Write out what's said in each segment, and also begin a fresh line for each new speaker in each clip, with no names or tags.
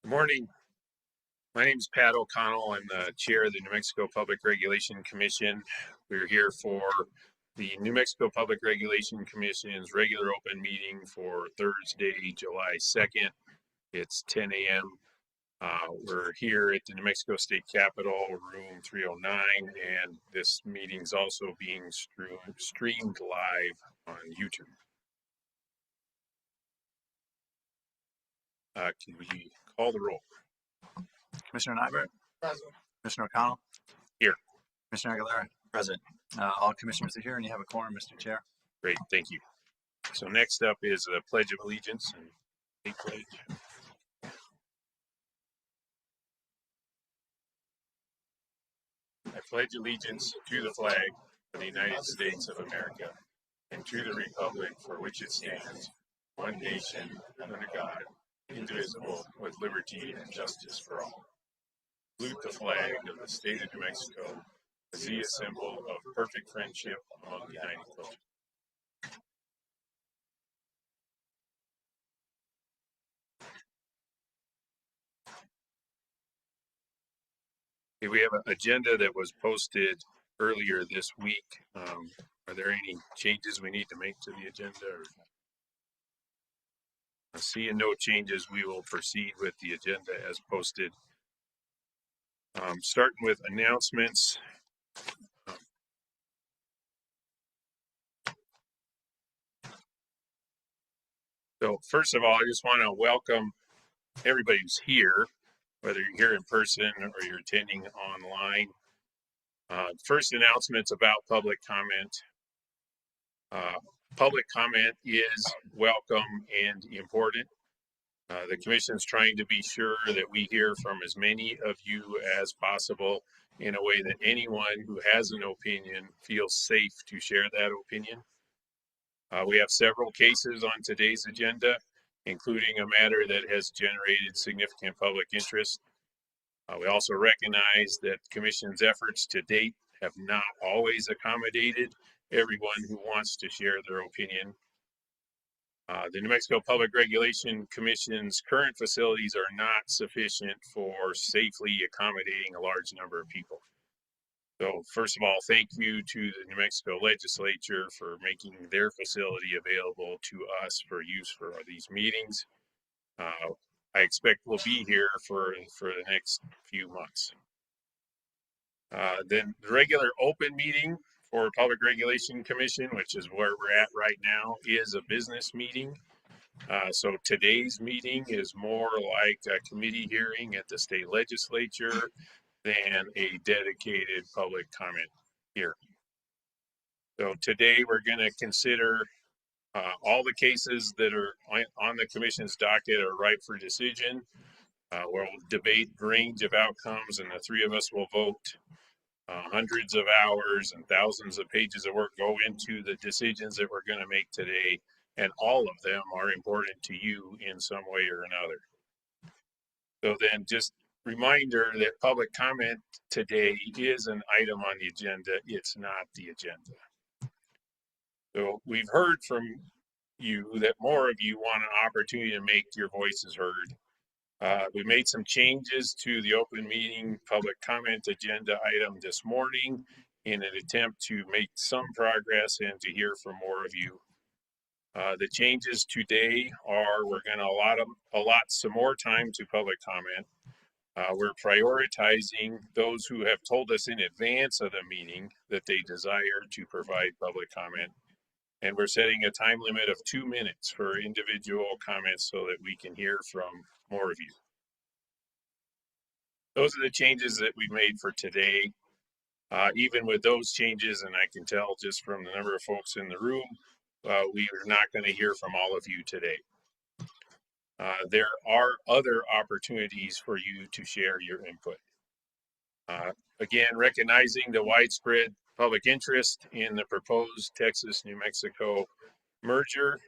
Good morning. My name is Pat O'Connell. I'm the chair of the New Mexico Public Regulation Commission. We're here for the New Mexico Public Regulation Commission's regular open meeting for Thursday, July 2nd. It's 10 a.m. We're here at the New Mexico State Capitol, room 309, and this meeting's also being streamed live on YouTube. Can we call the roll?
Commissioner Nybert?
Present.
Commissioner O'Connell?
Here.
Commissioner Aguilera? Present. All commissioners are here and you have a quorum, Mr. Chair.
Great, thank you. So next up is the Pledge of Allegiance and a pledge. I pledge allegiance to the flag of the United States of America and to the republic for which it stands, one nation, under God, indivisible, with liberty and justice for all. Salute the flag of the state of New Mexico as the symbol of perfect friendship among united cultures. Okay, we have an agenda that was posted earlier this week. Are there any changes we need to make to the agenda? Seeing no changes, we will proceed with the agenda as posted. Starting with announcements. So first of all, I just want to welcome everybody who's here, whether you're here in person or you're attending online. First announcement's about public comment. Public comment is welcome and important. The commission is trying to be sure that we hear from as many of you as possible in a way that anyone who has an opinion feels safe to share that opinion. We have several cases on today's agenda, including a matter that has generated significant public interest. We also recognize that the commission's efforts to date have not always accommodated everyone who wants to share their opinion. The New Mexico Public Regulation Commission's current facilities are not sufficient for safely accommodating a large number of people. So first of all, thank you to the New Mexico legislature for making their facility available to us for use for these meetings. I expect we'll be here for the next few months. Then the regular open meeting for Public Regulation Commission, which is where we're at right now, is a business meeting. So today's meeting is more like a committee hearing at the state legislature than a dedicated public comment hearing. So today we're going to consider all the cases that are on the commission's docket are ripe for decision. We'll debate a range of outcomes, and the three of us will vote. Hundreds of hours and thousands of pages of work go into the decisions that we're going to make today, and all of them are important to you in some way or another. So then just reminder that public comment today is an item on the agenda. It's not the agenda. So we've heard from you that more of you want an opportunity to make your voices heard. We made some changes to the open meeting public comment agenda item this morning in an attempt to make some progress and to hear from more of you. The changes today are we're going to allot some more time to public comment. We're prioritizing those who have told us in advance of the meeting that they desire to provide public comment. And we're setting a time limit of 2 minutes for individual comments so that we can hear from more of you. Those are the changes that we made for today. Even with those changes, and I can tell just from the number of folks in the room, we are not going to hear from all of you today. There are other opportunities for you to share your input. Again, recognizing the widespread public interest in the proposed Texas-New Mexico merger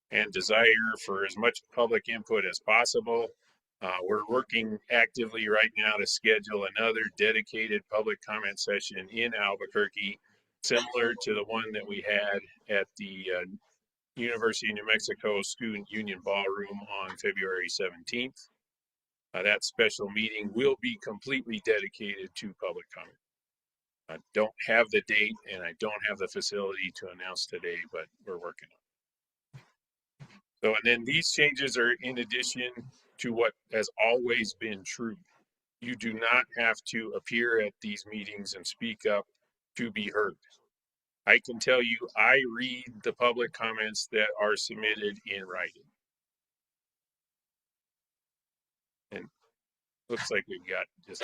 and desire for as much public input as possible, we're working actively right now to schedule another dedicated public comment session in Albuquerque, similar to the one that we had at the University of New Mexico Student Union Ballroom on February 17th. That special meeting will be completely dedicated to public comment. I don't have the date and I don't have the facility to announce today, but we're working on it. So, and then these changes are in addition to what has always been true. You do not have to appear at these meetings and speak up to be heard. I can tell you, I read the public comments that are submitted in writing. And looks like we've got just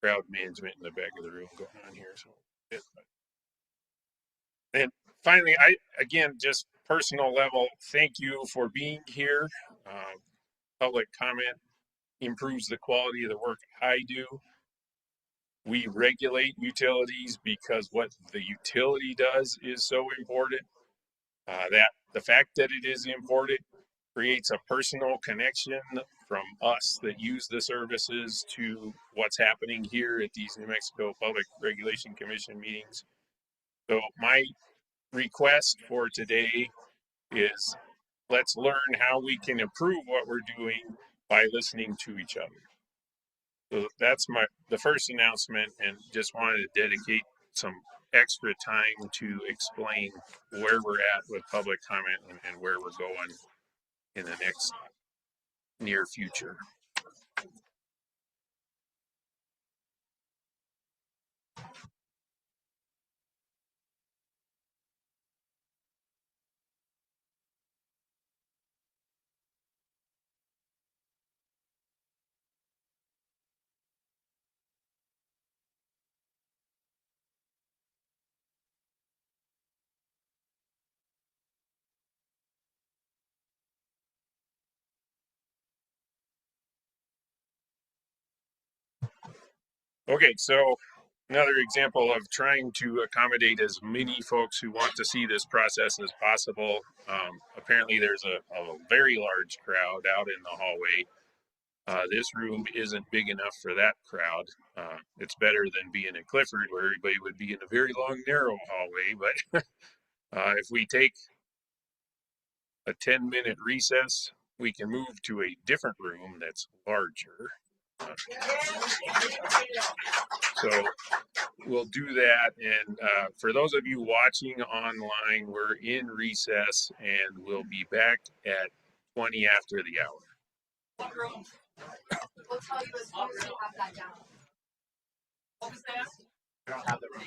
crowd management in the back of the room going on here. So, and finally, again, just personal level, thank you for being here. Public comment improves the quality of the work I do. We regulate utilities because what the utility does is so important. That the fact that it is important creates a personal connection from us that use the services to what's happening here at these New Mexico Public Regulation Commission meetings. So my request for today is let's learn how we can improve what we're doing by listening to each other. So that's the first announcement, and just wanted to dedicate some extra time to explain where we're at with public comment and where we're going in the next near future. Okay, so another example of trying to accommodate as many folks who want to see this process as possible. Apparently there's a very large crowd out in the hallway. This room isn't big enough for that crowd. It's better than being in Clifford where everybody would be in a very long, narrow hallway. But if we take a 10-minute recess, we can move to a different room that's larger. So we'll do that. And for those of you watching online, we're in recess and we'll be back at 20 after the hour. We'll tell you as soon as we have that down. What was that? I don't have the room.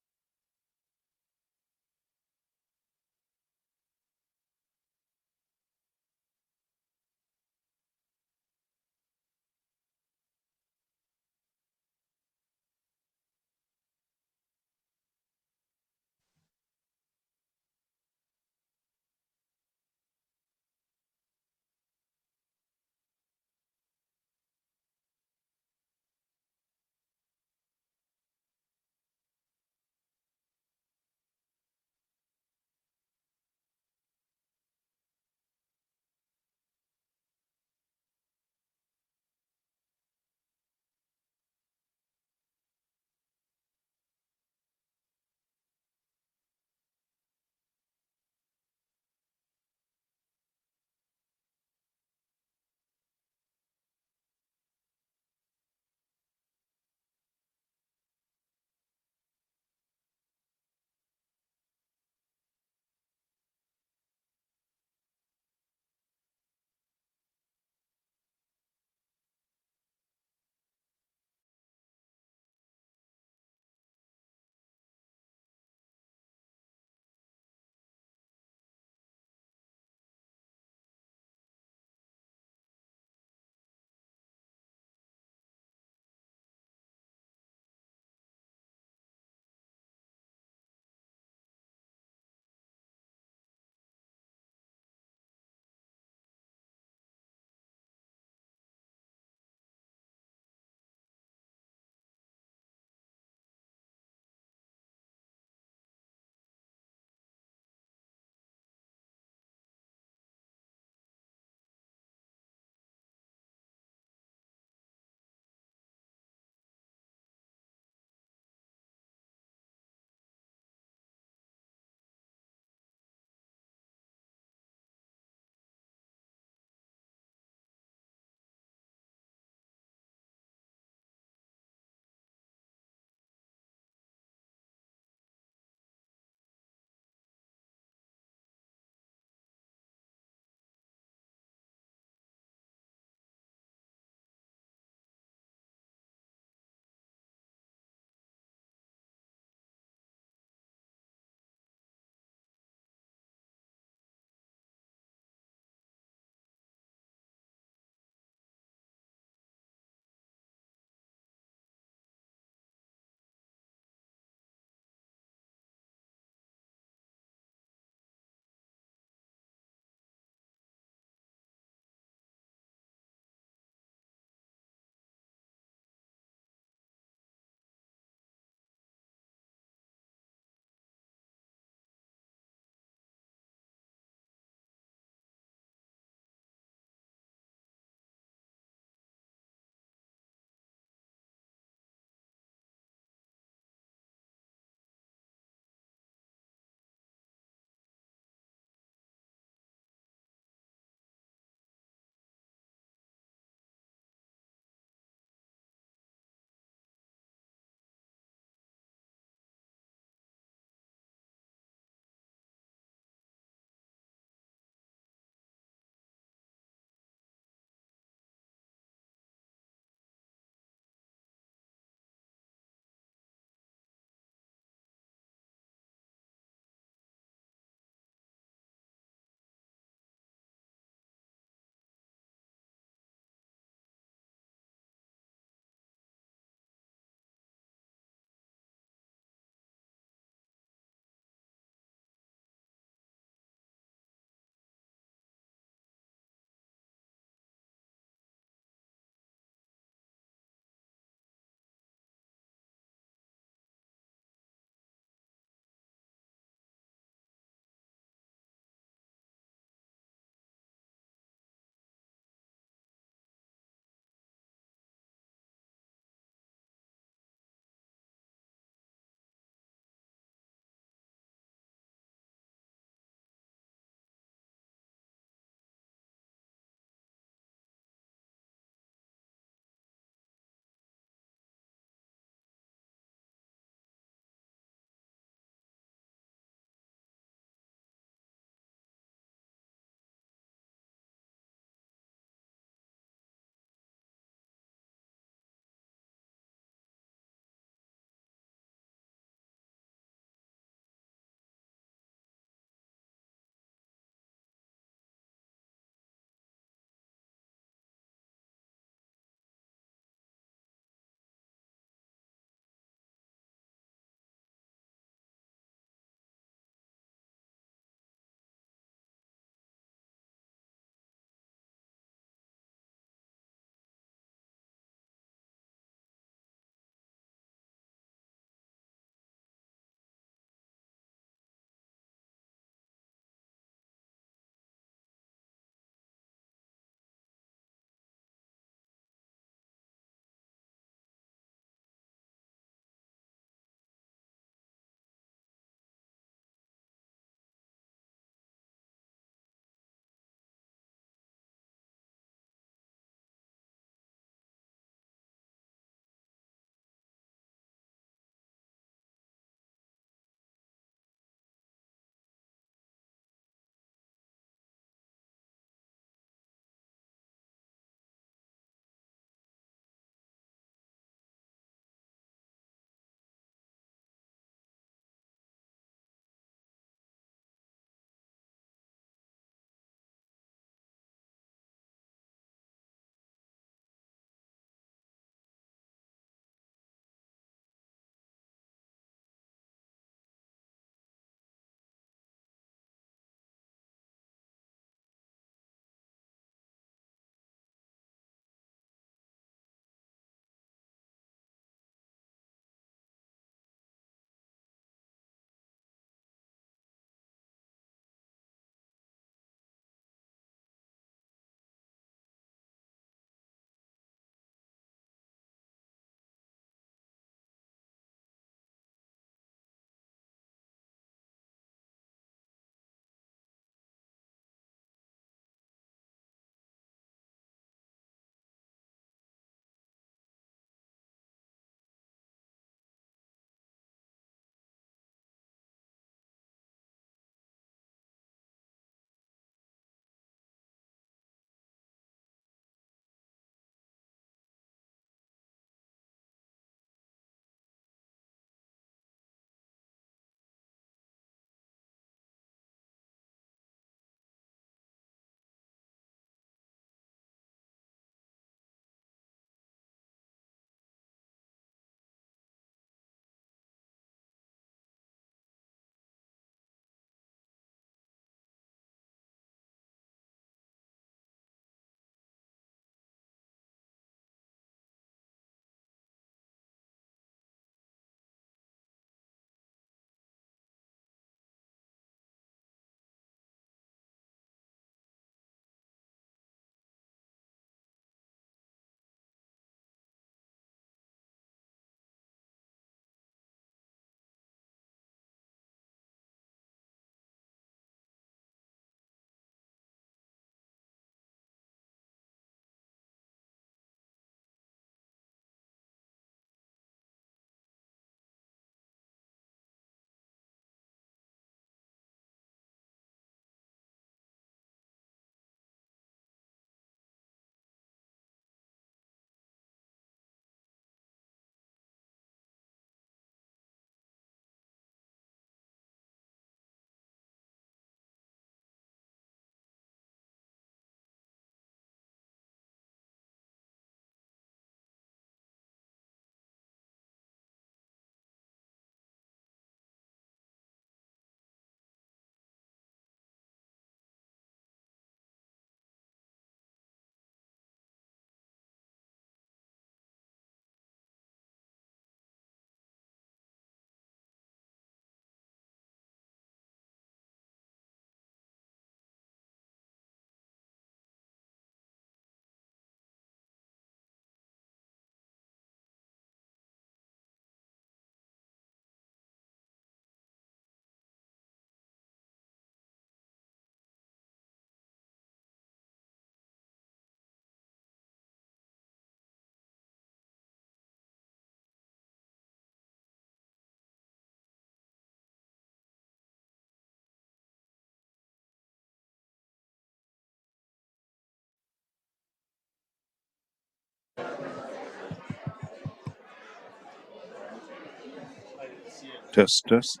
Test.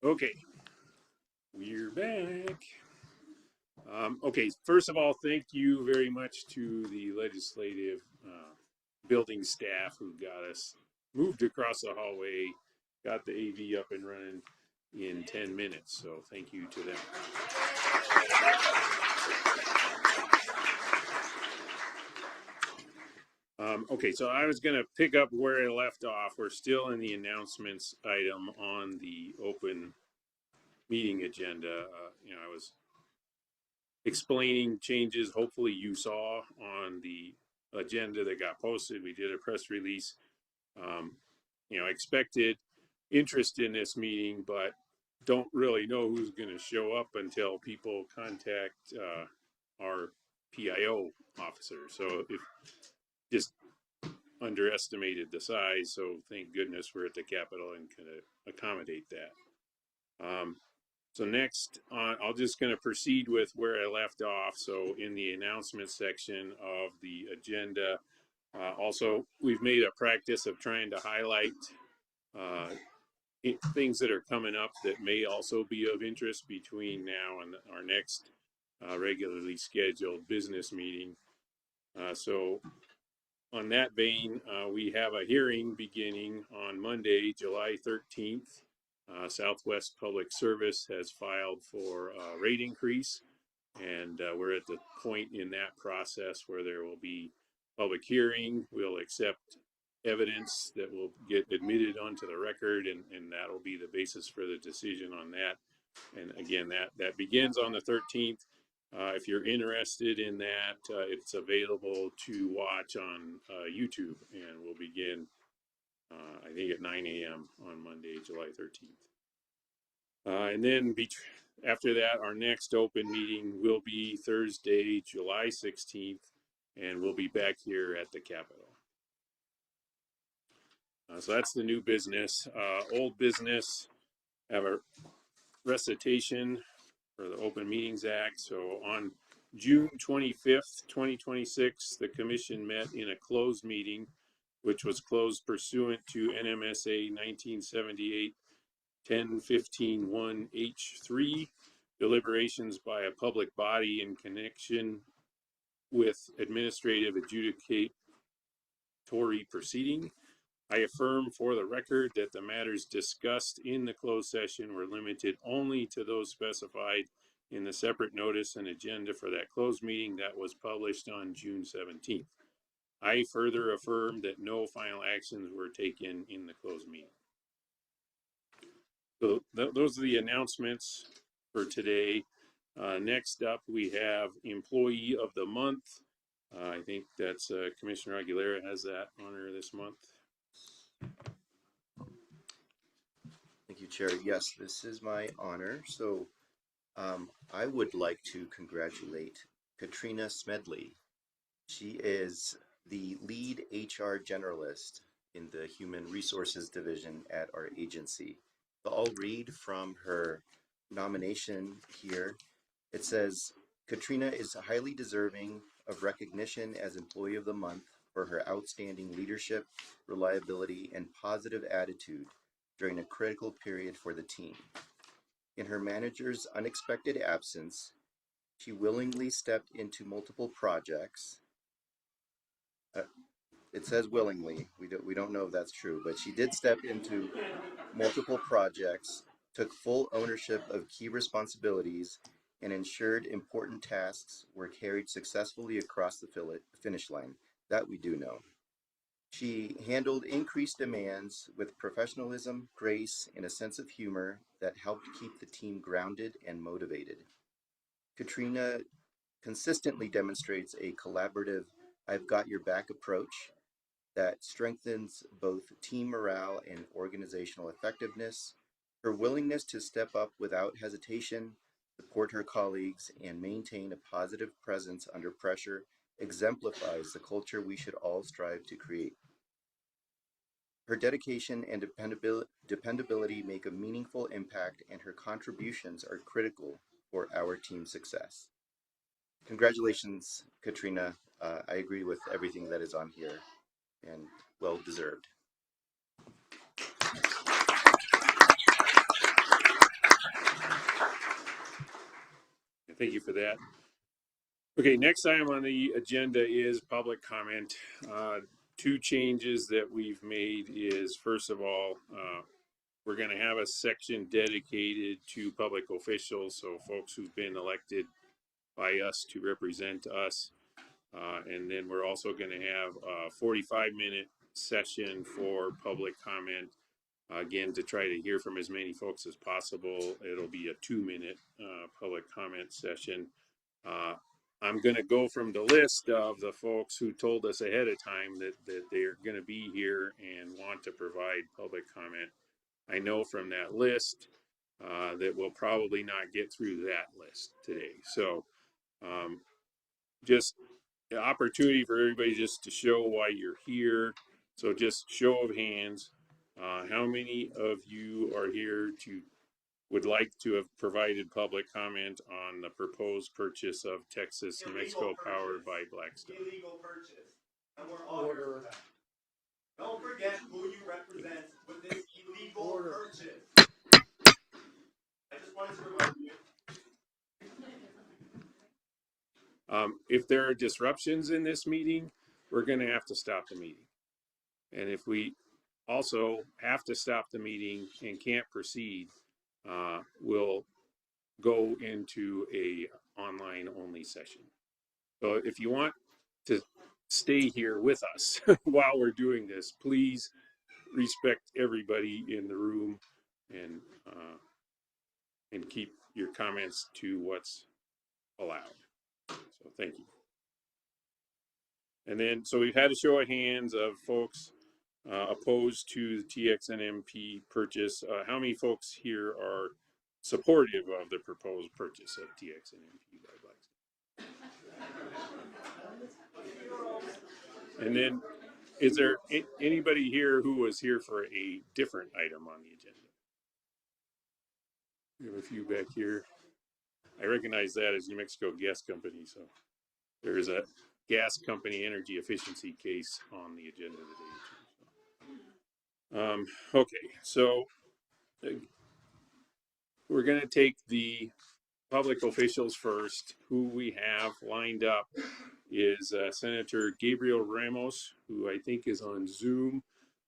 Okay, we're back. Okay, first of all, thank you very much to the legislative building staff who got us moved across the hallway, got the AV up and running in 10 minutes. So thank you to them. Okay, so I was going to pick up where I left off. We're still in the announcements item on the open meeting agenda. I was explaining changes hopefully you saw on the agenda that got posted. We did a press release. Expected interest in this meeting, but don't really know who's going to show up until people contact our PIO officer. So if just underestimated the size, so thank goodness we're at the Capitol and can accommodate that. So next, I'll just going to proceed with where I left off. So in the announcement section of the agenda, also we've made a practice of trying to highlight things that are coming up that may also be of interest between now and our next regularly scheduled business meeting. So on that vein, we have a hearing beginning on Monday, July 13th. Southwest Public Service has filed for a rate increase, and we're at the point in that process where there will be public hearing. We'll accept evidence that will get admitted onto the record, and that'll be the basis for the decision on that. And again, that begins on the 13th. If you're interested in that, it's available to watch on YouTube, and we'll begin, I think, at 9 a.m. on Monday, July 13th. And then after that, our next open meeting will be Thursday, July 16th, and we'll be back here at the Capitol. So that's the new business. Old business, have a recitation for the Open Meetings Act. So on June 25th, 2026, the commission met in a closed meeting, which was closed pursuant to NMSA 1978 1015-1H3, deliberations by a public body in connection with administrative adjudicatory proceeding. I affirm for the record that the matters discussed in the closed session were limited only to those specified in the separate notice and agenda for that closed meeting that was published on June 17th. I further affirm that no final actions were taken in the closed meeting. So those are the announcements for today. Next up, we have Employee of the Month. I think that's Commissioner Aguilera has that honor this month.
Thank you, Chair. Yes, this is my honor. So I would like to congratulate Katrina Smedley. She is the lead HR generalist in the Human Resources Division at our agency. So I'll read from her nomination here. It says, Katrina is highly deserving of recognition as Employee of the Month for her outstanding leadership, reliability, and positive attitude during a critical period for the team. In her manager's unexpected absence, she willingly stepped into multiple projects. It says willingly. We don't know if that's true, but she did step into multiple projects, took full ownership of key responsibilities, and ensured important tasks were carried successfully across the finish line. That we do know. She handled increased demands with professionalism, grace, and a sense of humor that helped keep the team grounded and motivated. Katrina consistently demonstrates a collaborative, I've got your back approach that strengthens both team morale and organizational effectiveness. Her willingness to step up without hesitation, support her colleagues, and maintain a positive presence under pressure exemplifies the culture we should all strive to create. Her dedication and dependability make a meaningful impact, and her contributions are critical for our team's success. Congratulations, Katrina. I agree with everything that is on here, and well deserved.
Thank you for that. Okay, next item on the agenda is public comment. Two changes that we've made is, first of all, we're going to have a section dedicated to public officials, so folks who've been elected by us to represent us. And then we're also going to have a 45-minute session for public comment. Again, to try to hear from as many folks as possible. It'll be a 2-minute public comment session. I'm going to go from the list of the folks who told us ahead of time that they're going to be here and want to provide public comment. I know from that list that we'll probably not get through that list today. So just the opportunity for everybody just to show why you're here. So just show of hands. How many of you are here to would like to have provided public comment on the proposed purchase of Texas New Mexico Power by Blackstone?
Illegal purchase. And we're all here for that. Don't forget who you represent with this illegal purchase. I just wanted to remind you.
If there are disruptions in this meeting, we're going to have to stop the meeting. And if we also have to stop the meeting and can't proceed, we'll go into a online only session. So if you want to stay here with us while we're doing this, please respect everybody in the room and keep your comments to what's allowed. So thank you. And then, so we've had a show of hands of folks opposed to the TXNMP purchase. How many folks here are supportive of the proposed purchase of TXNMP by Blackstone? And then, is there anybody here who was here for a different item on the agenda? We have a few back here. I recognize that as New Mexico Gas Company, so there's a gas company energy efficiency case on the agenda today. Okay, so we're going to take the public officials first. Who we have lined up is Senator Gabriel Ramos, who I think is on Zoom,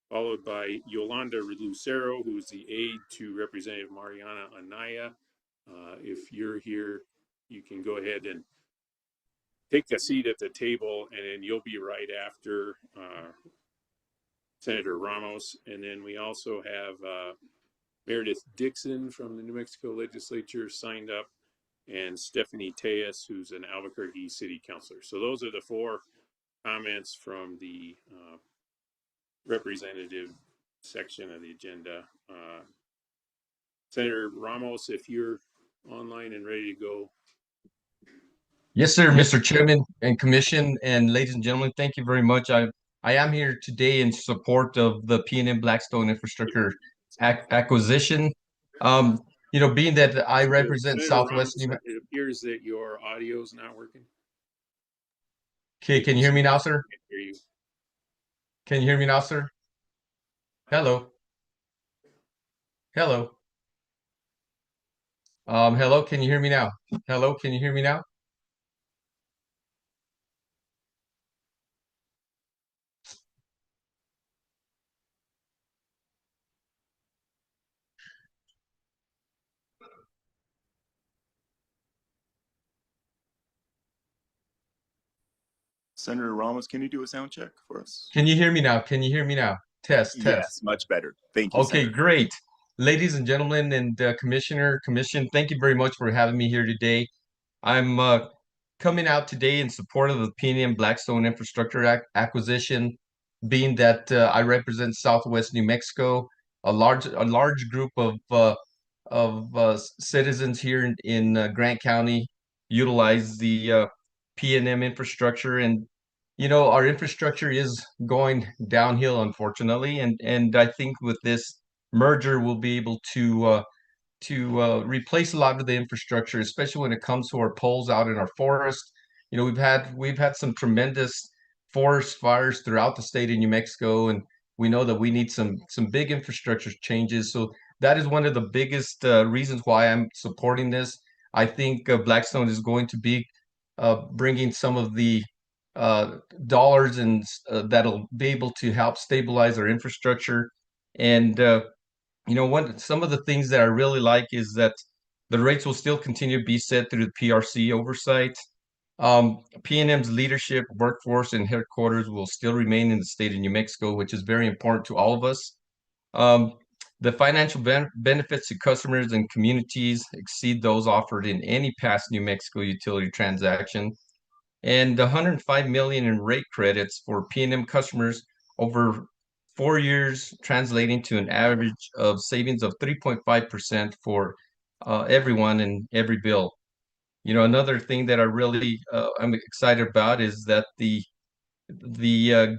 followed by Yolanda Lucero, who's the aide to Representative Mariana Anaya. If you're here, you can go ahead and take a seat at the table, and then you'll be right after Senator Ramos. And then we also have Meredith Dixon from the New Mexico legislature signed up, and Stephanie Tejas, who's an Albuquerque city councilor. So those are the four comments from the representative section of the agenda. Senator Ramos, if you're online and ready to go.
Yes, sir, Mr. Chairman and Commission, and ladies and gentlemen, thank you very much. I am here today in support of the PNM Blackstone Infrastructure acquisition. Being that I represent
Senator
Southwest
Ramos,
New.
it appears that your audio is not working.
Okay, can you hear me now, sir?
I hear you.
Can you hear me now, sir? Hello. Hello. Hello, can you hear me now? Hello, can you hear me now?
Senator Ramos, can you do a sound check for us?
Can you hear me now? Can you hear me now? Test, test.
Yes, much better. Thank you.
Okay,
Senator.
great. Ladies and gentlemen and Commission, thank you very much for having me here today. I'm coming out today in support of the PNM Blackstone Infrastructure acquisition, being that I represent Southwest New Mexico, a large group of citizens here in Grant County utilize the PNM infrastructure, and our infrastructure is going downhill, unfortunately, and I think with this merger we'll be able to replace a lot of the infrastructure, especially when it comes to our poles out in our forest. We've had some tremendous forest fires throughout the state of New Mexico, and we know that we need some big infrastructure changes. So that is one of the biggest reasons why I'm supporting this. I think Blackstone is going to be bringing some of the dollars and that'll be able to help stabilize our infrastructure. And some of the things that I really like is that the rates will still continue to be set through the PRC oversight. PNM's leadership, workforce, and headquarters will still remain in the state of New Mexico, which is very important to all of us. The financial benefits to customers and communities exceed those offered in any past New Mexico utility transaction. And 105 million in rate credits for PNM customers over 4 years, translating to an average of savings of 3.5% for everyone in every bill. Another thing that I'm excited about is that the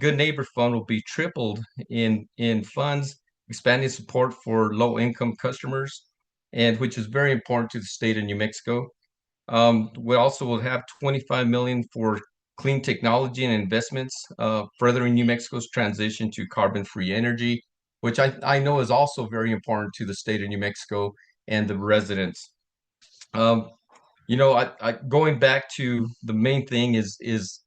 Good Neighbor Fund will be tripled in funds, expanding support for low-income customers, and which is very important to the state of New Mexico. We also will have 25 million for clean technology and investments, furthering New Mexico's transition to carbon-free energy, which I know is also very important to the state of New Mexico and the residents. Going back to the main thing is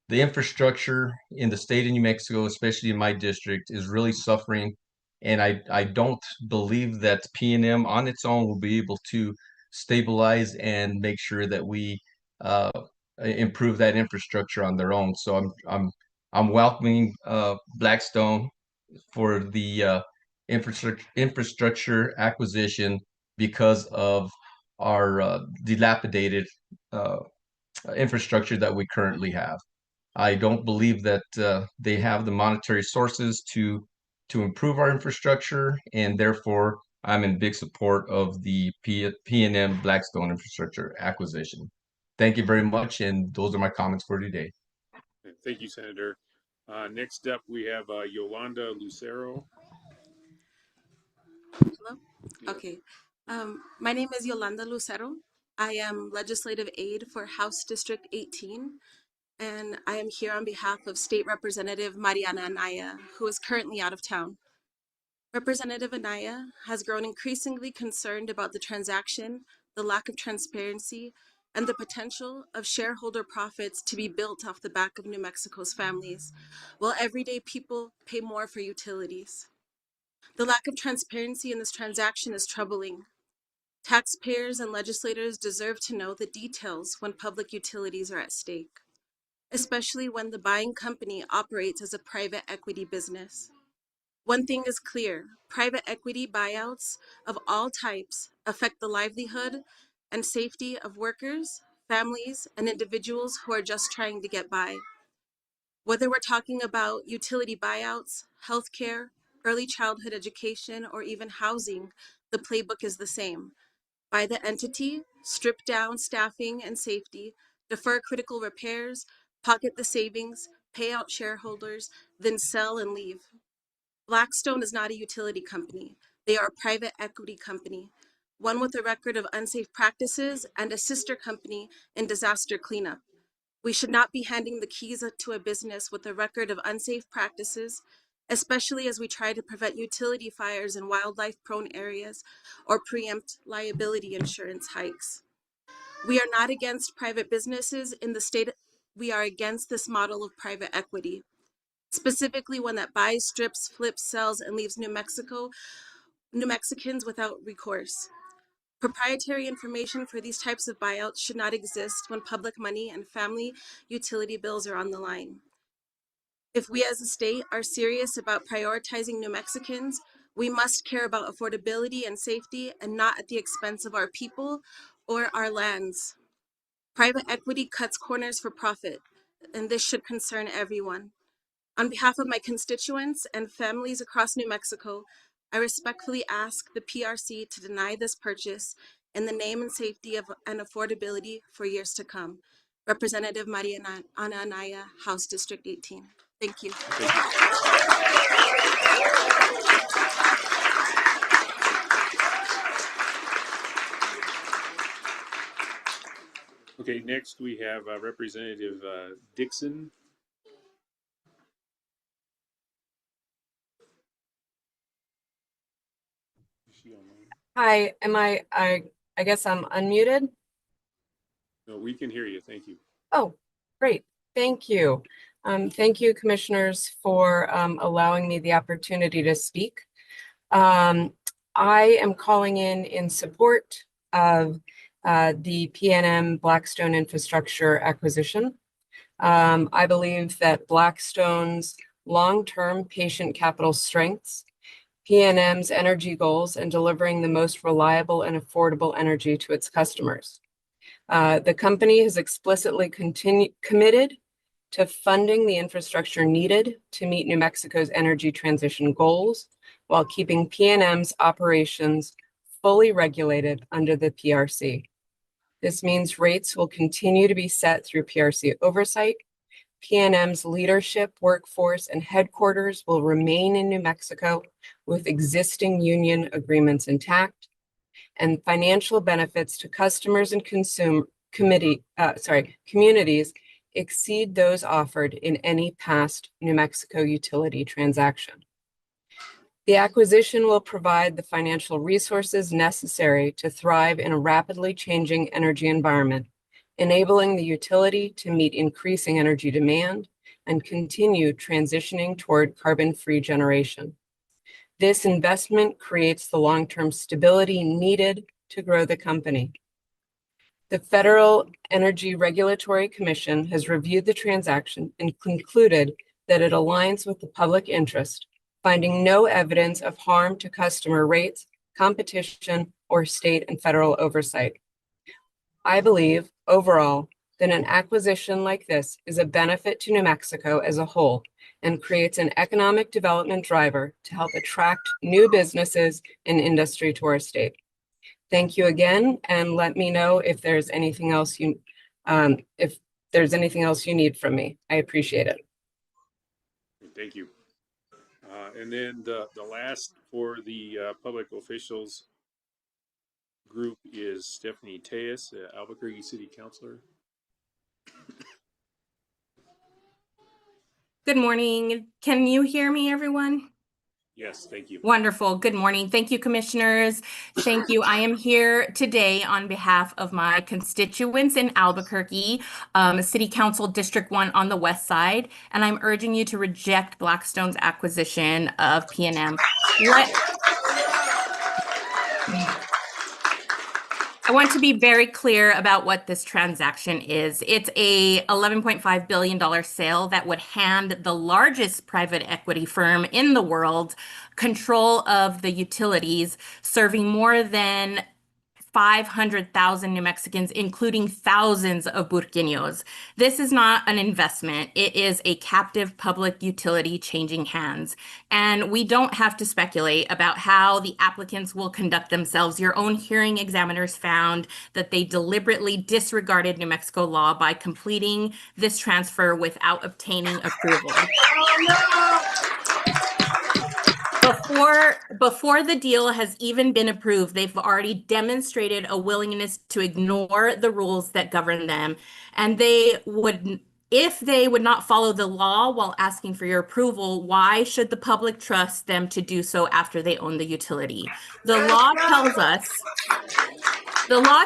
the infrastructure in the state of New Mexico, especially in my district, is really suffering. And I don't believe that PNM on its own will be able to stabilize and make sure that we improve that infrastructure on their own. So I'm welcoming Blackstone for the infrastructure acquisition because of our dilapidated infrastructure that we currently have. I don't believe that they have the monetary sources to improve our infrastructure, and therefore I'm in big support of the PNM Blackstone infrastructure acquisition. Thank you very much, and those are my comments for today.
Thank you, Senator. Next up, we have Yolanda Lucero.
Hello? Okay. My name is Yolanda Lucero. I am legislative aide for House District 18, and I am here on behalf of State Representative Mariana Anaya, who is currently out of town. Representative Anaya has grown increasingly concerned about the transaction, the lack of transparency, and the potential of shareholder profits to be built off the back of New Mexico's families, while everyday people pay more for utilities. The lack of transparency in this transaction is troubling. Taxpayers and legislators deserve to know the details when public utilities are at stake, especially when the buying company operates as a private equity business. One thing is clear: private equity buyouts of all types affect the livelihood and safety of workers, families, and individuals who are just trying to get by. Whether we're talking about utility buyouts, healthcare, early childhood education, or even housing, The playbook is the same. Buy the entity, strip down staffing and safety, defer critical repairs, pocket the savings, pay out shareholders, then sell and leave. Blackstone is not a utility company. They are a private equity company, one with a record of unsafe practices and a sister company in disaster cleanup. We should not be handing the keys to a business with a record of unsafe practices, especially as we try to prevent utility fires in wildlife-prone areas or preempt liability insurance hikes. We are not against private businesses in the state. We are against this model of private equity, specifically one that buys, strips, flips, sells, and leaves New Mexicans without recourse. Proprietary information for these types of buyouts should not exist when public money and family utility bills are on the line. If we as a state are serious about prioritizing New Mexicans, we must care about affordability and safety and not at the expense of our people or our lands. Private equity cuts corners for profit, and this should concern everyone. On behalf of my constituents and families across New Mexico, I respectfully ask the PRC to deny this purchase in the name and safety of and affordability for years to come. Representative Maria Ana Anaya, House District 18. Thank you.
Okay, next we have Representative Dixon. Is she online?
Hi, I guess I'm unmuted.
No, we can hear you. Thank you.
Oh, great. Thank you. Thank you, commissioners, for allowing me the opportunity to speak. I am calling in support of the PNM Blackstone infrastructure acquisition. I believe that Blackstone's long-term patient capital strengths, PNM's energy goals, and delivering the most reliable and affordable energy to its customers. The company has explicitly committed to funding the infrastructure needed to meet New Mexico's energy transition goals while keeping PNM's operations fully regulated under the PRC. This means rates will continue to be set through PRC oversight. PNM's leadership, workforce, and headquarters will remain in New Mexico with existing union agreements intact, and financial benefits to customers and communities exceed those offered in any past New Mexico utility transaction. The acquisition will provide the financial resources necessary to thrive in a rapidly changing energy environment, enabling the utility to meet increasing energy demand and continue transitioning toward carbon-free generation. This investment creates the long-term stability needed to grow the company. The Federal Energy Regulatory Commission has reviewed the transaction and concluded that it aligns with the public interest, finding no evidence of harm to customer rates, competition, or state and federal oversight. I believe, overall, that an acquisition like this is a benefit to New Mexico as a whole and creates an economic development driver to help attract new businesses and industry to our state. Thank you again, and let me know if there's anything else you need from me. I appreciate it.
Thank you. And then the last for the public officials group is Stephanie Tejas, Albuquerque City Councilor.
Good morning. Can you hear me, everyone?
Yes, thank you.
Wonderful. Good morning. Thank you, commissioners. Thank you. I am here today on behalf of my constituents in Albuquerque, City Council District 1 on the west side, and I'm urging you to reject Blackstone's acquisition of PNM. I want to be very clear about what this transaction is. It's a $11.5 billion sale that would hand the largest private equity firm in the world control of the utilities, serving more than 500,000 New Mexicans, including thousands of Burquiños. This is not an investment. It is a captive public utility changing hands. And we don't have to speculate about how the applicants will conduct themselves. Your own hearing examiners found that they deliberately disregarded New Mexico law by completing this transfer without obtaining approval. Before the deal has even been approved, they've already demonstrated a willingness to ignore the rules that govern them. And if they would not follow the law while asking for your approval, why should the public trust them to do so after they own the utility? The law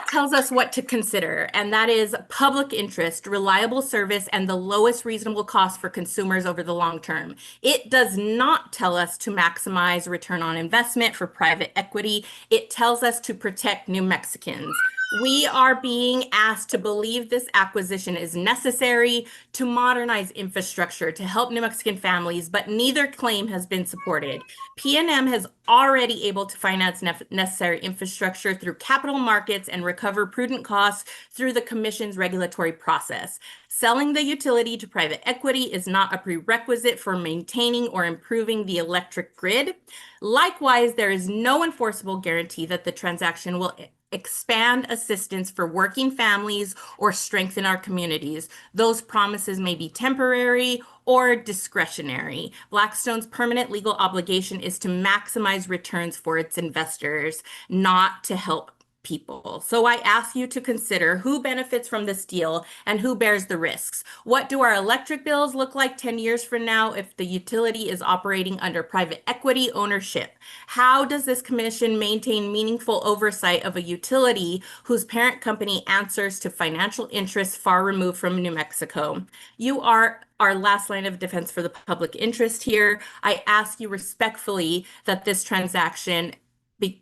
tells us what to consider, and that is public interest, reliable service, and the lowest reasonable cost for consumers over the long term. It does not tell us to maximize return on investment for private equity. It tells us to protect New Mexicans. We are being asked to believe this acquisition is necessary to modernize infrastructure to help New Mexican families, but neither claim has been supported. PNM has already able to finance necessary infrastructure through capital markets and recover prudent costs through the commission's regulatory process. Selling the utility to private equity is not a prerequisite for maintaining or improving the electric grid. Likewise, there is no enforceable guarantee that the transaction will expand assistance for working families or strengthen our communities. Those promises may be temporary or discretionary. Blackstone's permanent legal obligation is to maximize returns for its investors, not to help people. So I ask you to consider who benefits from this deal and who bears the risks. What do our electric bills look like 10 years from now if the utility is operating under private equity ownership? How does this commission maintain meaningful oversight of a utility whose parent company answers to financial interests far removed from New Mexico? You are our last line of defense for the public interest here. I ask you respectfully that this transaction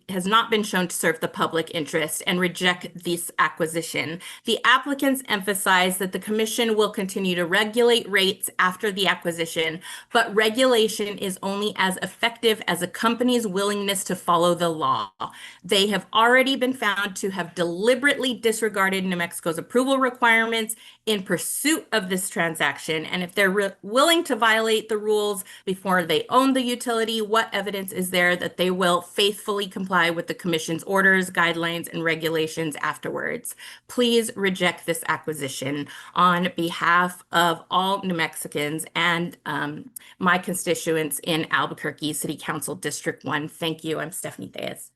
has not been shown to serve the public interest and reject this acquisition. The applicants emphasize that the commission will continue to regulate rates after the acquisition, but regulation is only as effective as a company's willingness to follow the law. They have already been found to have deliberately disregarded New Mexico's approval requirements in pursuit of this transaction. And if they're willing to violate the rules before they own the utility, what evidence is there that they will faithfully comply with the commission's orders, guidelines, and regulations afterwards? Please reject this acquisition on behalf of all New Mexicans and my constituents in Albuquerque City Council District 1. Thank you. I'm Stephanie Theus.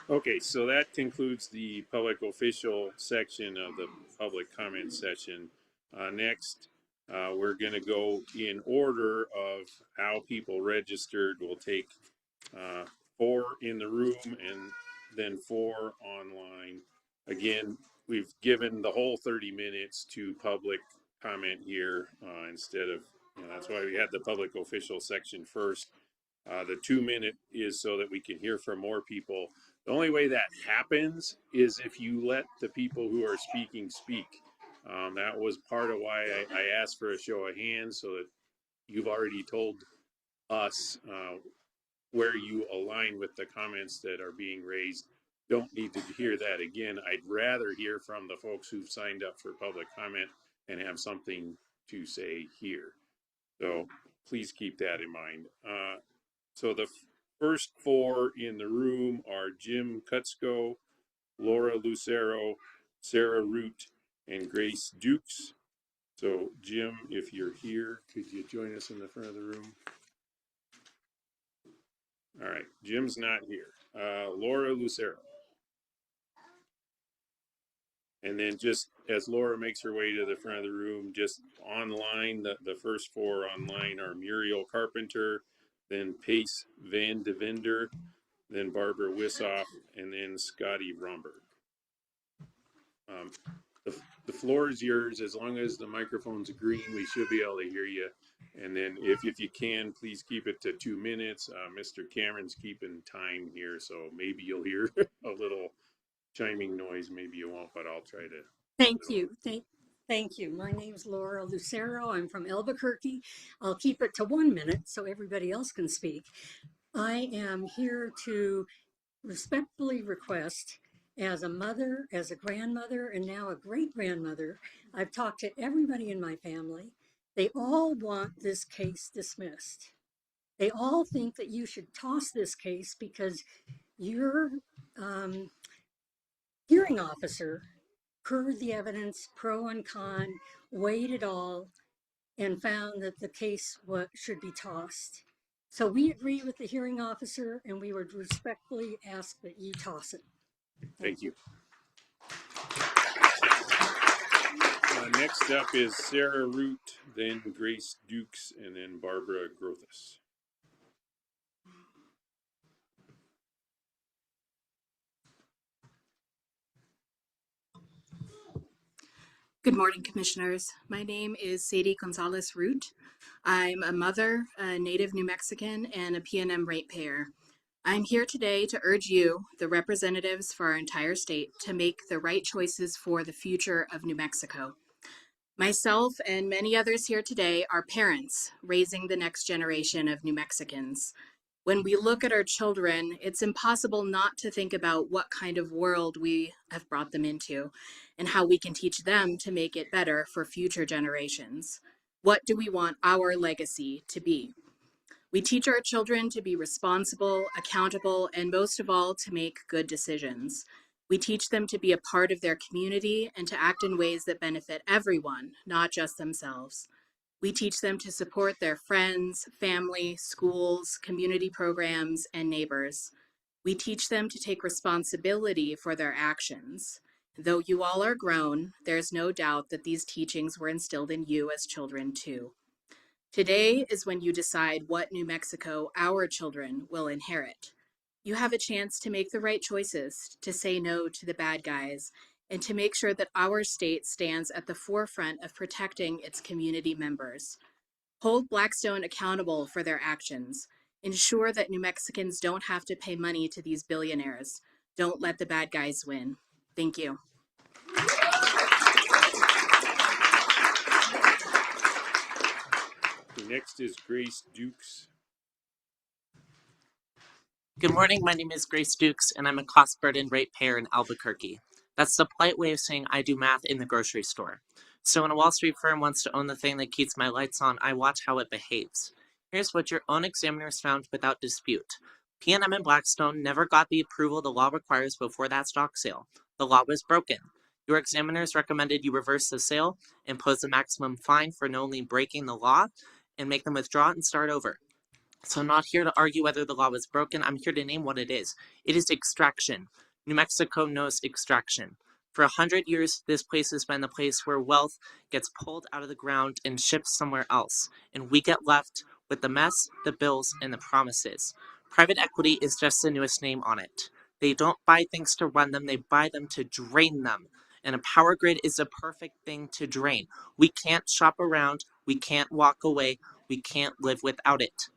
Okay, so that concludes the public official section of the public comment session. Next, we're going to go in order of how people registered. We'll take 4 in the room and then 4 online. Again, we've given the whole 30 minutes to public comment here instead of, that's why we had the public official section first. The 2-minute is so that we can hear from more people. The only way that happens is if you let the people who are speaking speak. That was part of why I asked for a show of hands, so that you've already told us where you align with the comments that are being raised. Don't need to hear that again. I'd rather hear from the folks who've signed up for public comment and have something to say here. So please keep that in mind. So the first 4 in the room are Jim Kutzko, Laura Lucero, Sarah Root, and Grace Dukes. So Jim, if you're here, could you join us in the front of the room? All right, Jim's not here. Laura Lucero. And then just as Laura makes her way to the front of the room, just online, the first 4 online are Muriel Carpenter, then Pace Van Devender, then Barbara Wissoff, and then Scotty Bromberg. The floor is yours. As long as the microphone's green, we should be able to hear you. And then if you can, please keep it to 2 minutes. Mr. Cameron's keeping time here, so maybe you'll hear a little chiming noise. Maybe you won't, but I'll try to.
Thank you. Thank you. My name's Laura Lucero. I'm from Albuquerque. I'll keep it to 1 minute so everybody else can speak. I am here to respectfully request, as a mother, as a grandmother, and now a great-grandmother, I've talked to everybody in my family. They all want this case dismissed. They all think that you should toss this case because your hearing officer heard the evidence, pro and con, weighed it all, and found that the case should be tossed. So we agree with the hearing officer, and we would respectfully ask that you toss it.
Thank you. Next up is Sarah Root, then Grace Dukes, and then Barbara Grothus.
Good morning, Commissioners. My name is Sadie Gonzalez Root. I'm a mother, a native New Mexican, and a PNM ratepayer. I'm here today to urge you, the representatives for our entire state, to make the right choices for the future of New Mexico. Myself and many others here today are parents raising the next generation of New Mexicans. When we look at our children, it's impossible not to think about what kind of world we have brought them into and how we can teach them to make it better for future generations. What do we want our legacy to be? We teach our children to be responsible, accountable, and most of all, to make good decisions. We teach them to be a part of their community and to act in ways that benefit everyone, not just themselves. We teach them to support their friends, family, schools, community programs, and neighbors. We teach them to take responsibility for their actions. Though you all are grown, there's no doubt that these teachings were instilled in you as children too. Today is when you decide what New Mexico our children will inherit. You have a chance to make the right choices, to say no to the bad guys, and to make sure that our state stands at the forefront of protecting its community members. Hold Blackstone accountable for their actions. Ensure that New Mexicans don't have to pay money to these billionaires. Don't let the bad guys win. Thank you.
Next is Grace Dukes.
Good morning, my name is Grace Dukes, and I'm a cost burden ratepayer in Albuquerque. That's the polite way of saying I do math in the grocery store. So when a Wall Street firm wants to own the thing that keeps my lights on, I watch how it behaves. Here's what your own examiners found without dispute. PNM and Blackstone never got the approval the law requires before that stock sale. The law was broken. Your examiners recommended you reverse the sale, impose a maximum fine for not only breaking the law, and make them withdraw and start over. So I'm not here to argue whether the law was broken. I'm here to name what it is. It is extraction. New Mexico knows extraction. For 100 years, this place has been the place where wealth gets pulled out of the ground and shipped somewhere else. And we get left with the mess, the bills, and the promises. Private equity is just the newest name on it. They don't buy things to run them, they buy them to drain them. And a power grid is a perfect thing to drain. We can't shop around, we can't walk away, we can't live without it.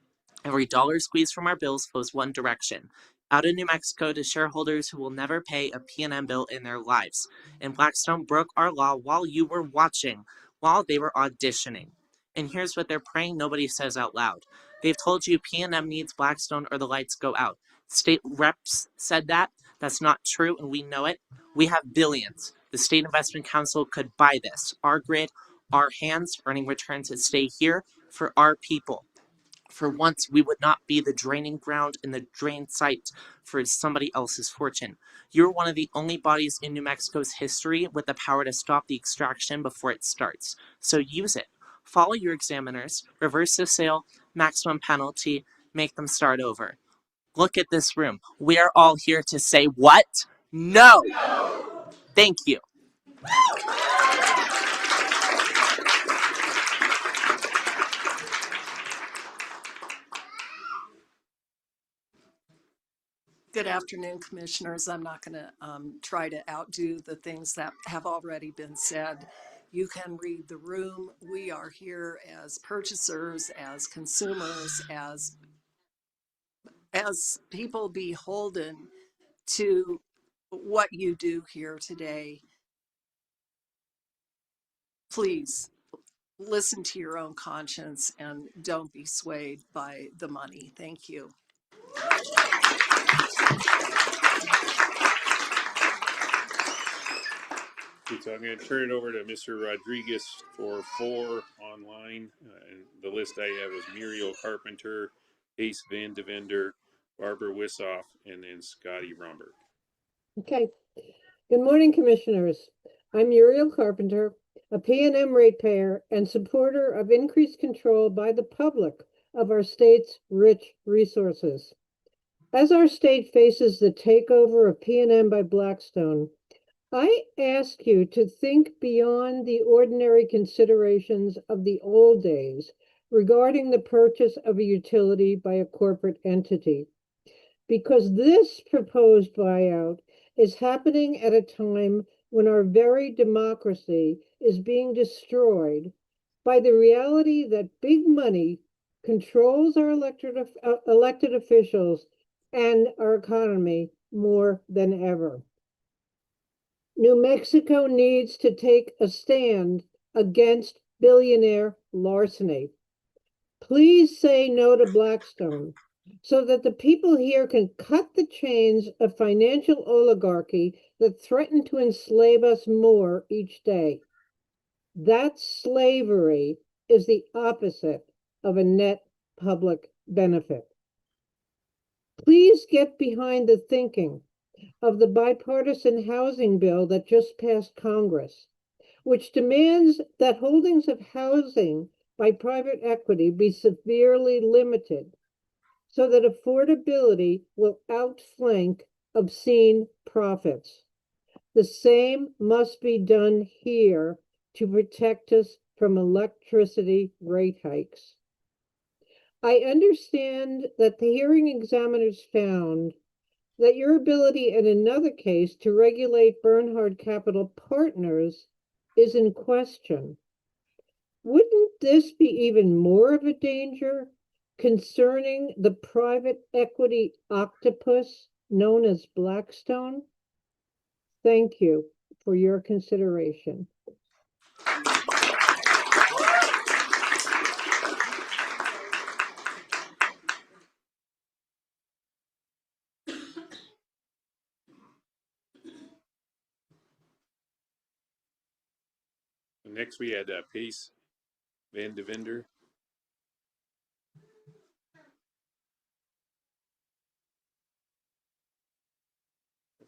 Every dollar squeezed from our bills flows one direction, out of New Mexico to shareholders who will never pay a PNM bill in their lives. And Blackstone broke our law while you were watching, while they were auditioning. And here's what they're praying nobody says out loud. They've told you PNM needs Blackstone or the lights go out. State reps said that. That's not true, and we know it. We have billions. The State Investment Council could buy this. Our grid, our hands, earning returns that stay here for our people. For once, we would not be the draining ground and the drain site for somebody else's fortune. You're one of the only bodies in New Mexico's history with the power to stop the extraction before it starts. So use it. Follow your examiners, reverse the sale, maximum penalty, make them start over. Look at this room. We are all here to say what? No! Thank you.
Good afternoon, Commissioners. I'm not going to try to outdo the things that have already been said. You can read the room. We are here as purchasers, as consumers, as people beholden to what you do here today. please listen to your own conscience and don't be swayed by the money. Thank you.
So I'm going to turn it over to Mr. Rodriguez for 4 online. And the list I have is Muriel Carpenter, Ace Van Devender, Barbara Wissoff, and then Scotty Romberg.
Okay. Good morning, Commissioners. I'm Muriel Carpenter, a P&M ratepayer and supporter of increased control by the public of our state's rich resources. As our state faces the takeover of P&M by Blackstone, I ask you to think beyond the ordinary considerations of the old days regarding the purchase of a utility by a corporate entity, because this proposed buyout is happening at a time when our very democracy is being destroyed by the reality that big money controls our elected officials and our economy more than ever. New Mexico needs to take a stand against billionaire larceny. Please say no to Blackstone so that the people here can cut the chains of financial oligarchy that threaten to enslave us more each day. That slavery is the opposite of a net public benefit. Please get behind the thinking of the bipartisan housing bill that just passed Congress, which demands that holdings of housing by private equity be severely limited so that affordability will outflank obscene profits. The same must be done here to protect us from electricity rate hikes. I understand that the hearing examiners found that your ability in another case to regulate Bernhard Capital Partners is in question. Wouldn't this be even more of a danger concerning the private equity octopus known as Blackstone? Thank you for your consideration.
Next, we had Pace Van Devender.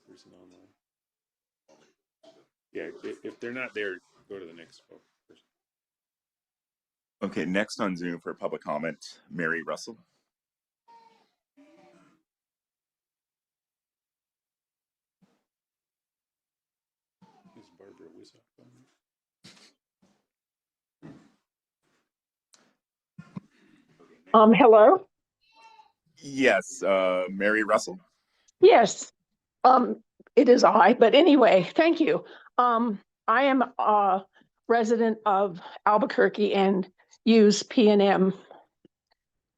Person online. Yeah, if they're not there, go to the next person.
Okay, next on Zoom for public comment, Mary Russell.
Is Barbara Wissoff on there?
Hello?
Yes, Mary Russell.
Yes, it is I, but anyway, thank you. I am a resident of Albuquerque and use P&M.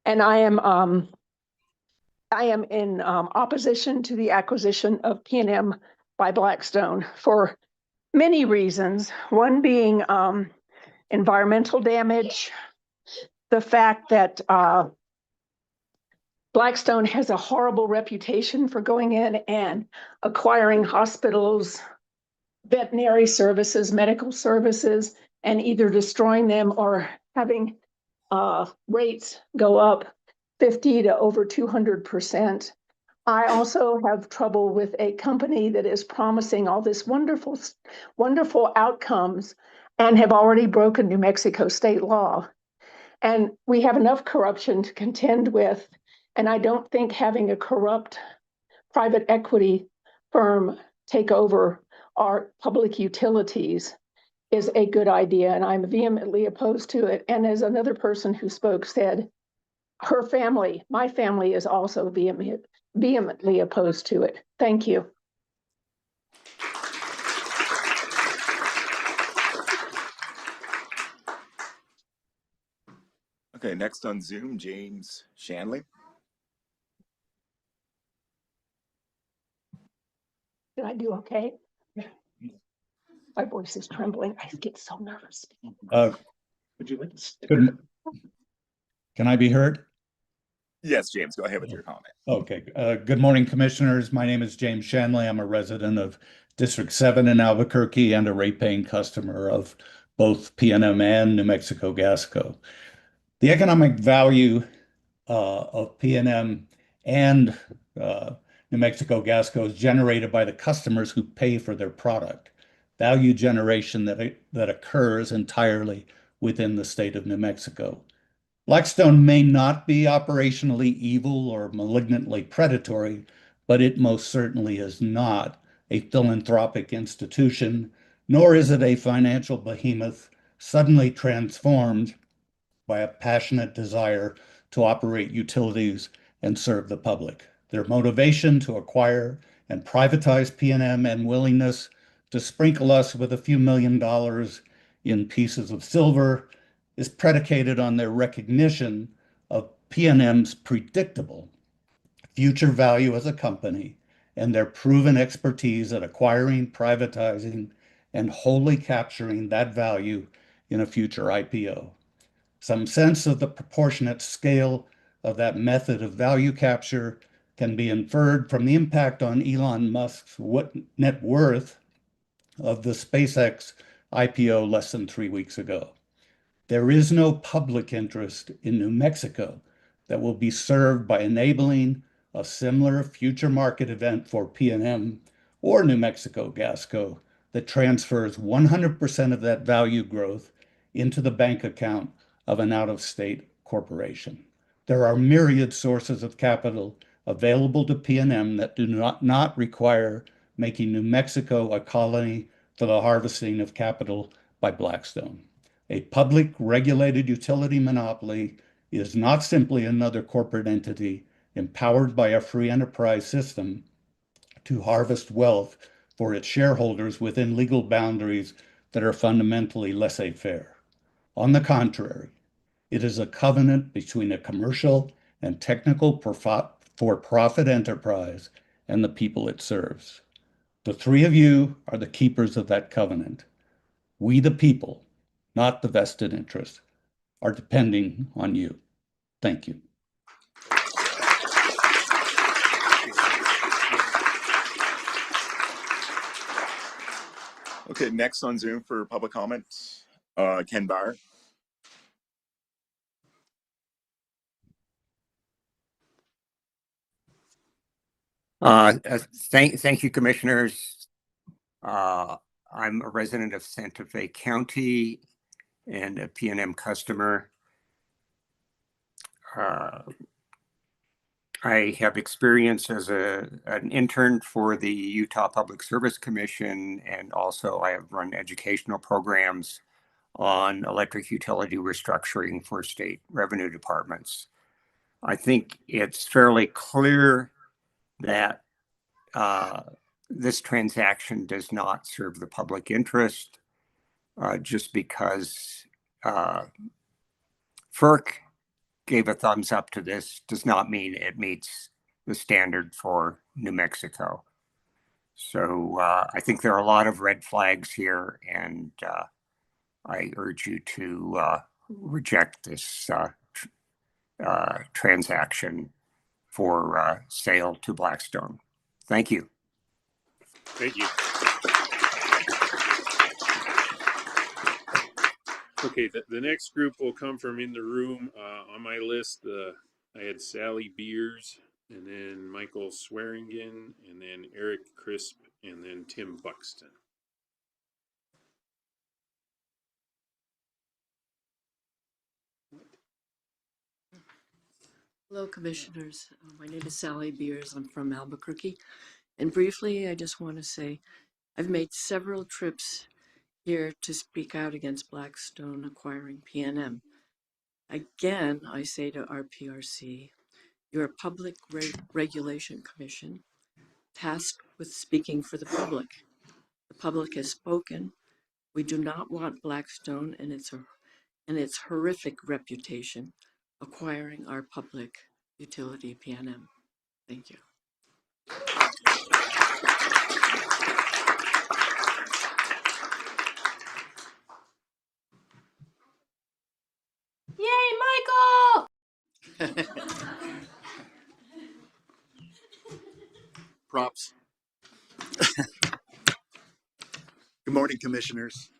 And I am in opposition to the acquisition of P&M by Blackstone for many reasons. One being environmental damage, the fact that Blackstone has a horrible reputation for going in and acquiring hospitals, veterinary services, medical services, and either destroying them or having rates go up 50 to over 200%. I also have trouble with a company that is promising all this wonderful, wonderful outcomes and have already broken New Mexico state law. And we have enough corruption to contend with. And I don't think having a corrupt private equity firm take over our public utilities is a good idea. And I'm vehemently opposed to it. And as another person who spoke said, her family, my family is also vehemently opposed to it. Thank you.
Okay, next on Zoom, James Shanley.
Did I do okay? My voice is trembling. I get so nervous.
Would you like to? Can I be heard?
Yes, James, go ahead with your comment.
Okay. Good morning, commissioners. My name is James Shanley. I'm a resident of District 7 in Albuquerque and a rate-paying customer of both PNM and New Mexico Gasco. The economic value of PNM and New Mexico Gasco is generated by the customers who pay for their product. Value generation that occurs entirely within the state of New Mexico. Blackstone may not be operationally evil or malignantly predatory, but it most certainly is not a philanthropic institution, nor is it a financial behemoth suddenly transformed by a passionate desire to operate utilities and serve the public. Their motivation to acquire and privatize PNM and willingness to sprinkle us with a few $1 million in pieces of silver is predicated on their recognition of PNM's predictable future value as a company and their proven expertise at acquiring, privatizing, and wholly capturing that value in a future IPO. Some sense of the proportionate scale of that method of value capture can be inferred from the impact on Elon Musk's net worth of the SpaceX IPO less than 3 weeks ago. There is no public interest in New Mexico that will be served by enabling a similar future market event for PNM or New Mexico Gasco that transfers 100% of that value growth into the bank account of an out-of-state corporation. There are myriad sources of capital available to PNM that do not require making New Mexico a colony for the harvesting of capital by Blackstone. A public regulated utility monopoly is not simply another corporate entity empowered by a free enterprise system to harvest wealth for its shareholders within legal boundaries that are fundamentally laissez-faire. On the contrary, it is a covenant between a commercial and technical for-profit enterprise and the people it serves. The three of you are the keepers of that covenant. We, the people, not the vested interests, are depending on you. Thank you.
Okay, next on Zoom for public comment, Ken Bauer.
Thank you, commissioners. I'm a resident of Santa Fe County and a PNM customer. I have experience as an intern for the Utah Public Service Commission, and also I have run educational programs on electric utility restructuring for state revenue departments. I think it's fairly clear that this transaction does not serve the public interest. Just because FERC gave a thumbs up to this does not mean it meets the standard for New Mexico. So I think there are a lot of red flags here, and I urge you to reject this transaction for sale to Blackstone. Thank you.
Thank you. Okay, the next group will come from in the room. On my list, I had Sally Beers, and then Michael Swearingen, and then Eric Crisp, and then Tim Buxton.
Hello, commissioners. My name is Sally Beers. I'm from Albuquerque. And briefly, I just want to say I've made several trips here to speak out against Blackstone acquiring PNM. Again, I say to RPRC, you're a public regulation commission tasked with speaking for the public. The public has spoken. We do not want Blackstone and its horrific reputation acquiring our public utility PNM. Thank you.
Yay, Michael!
Props. Good morning, commissioners.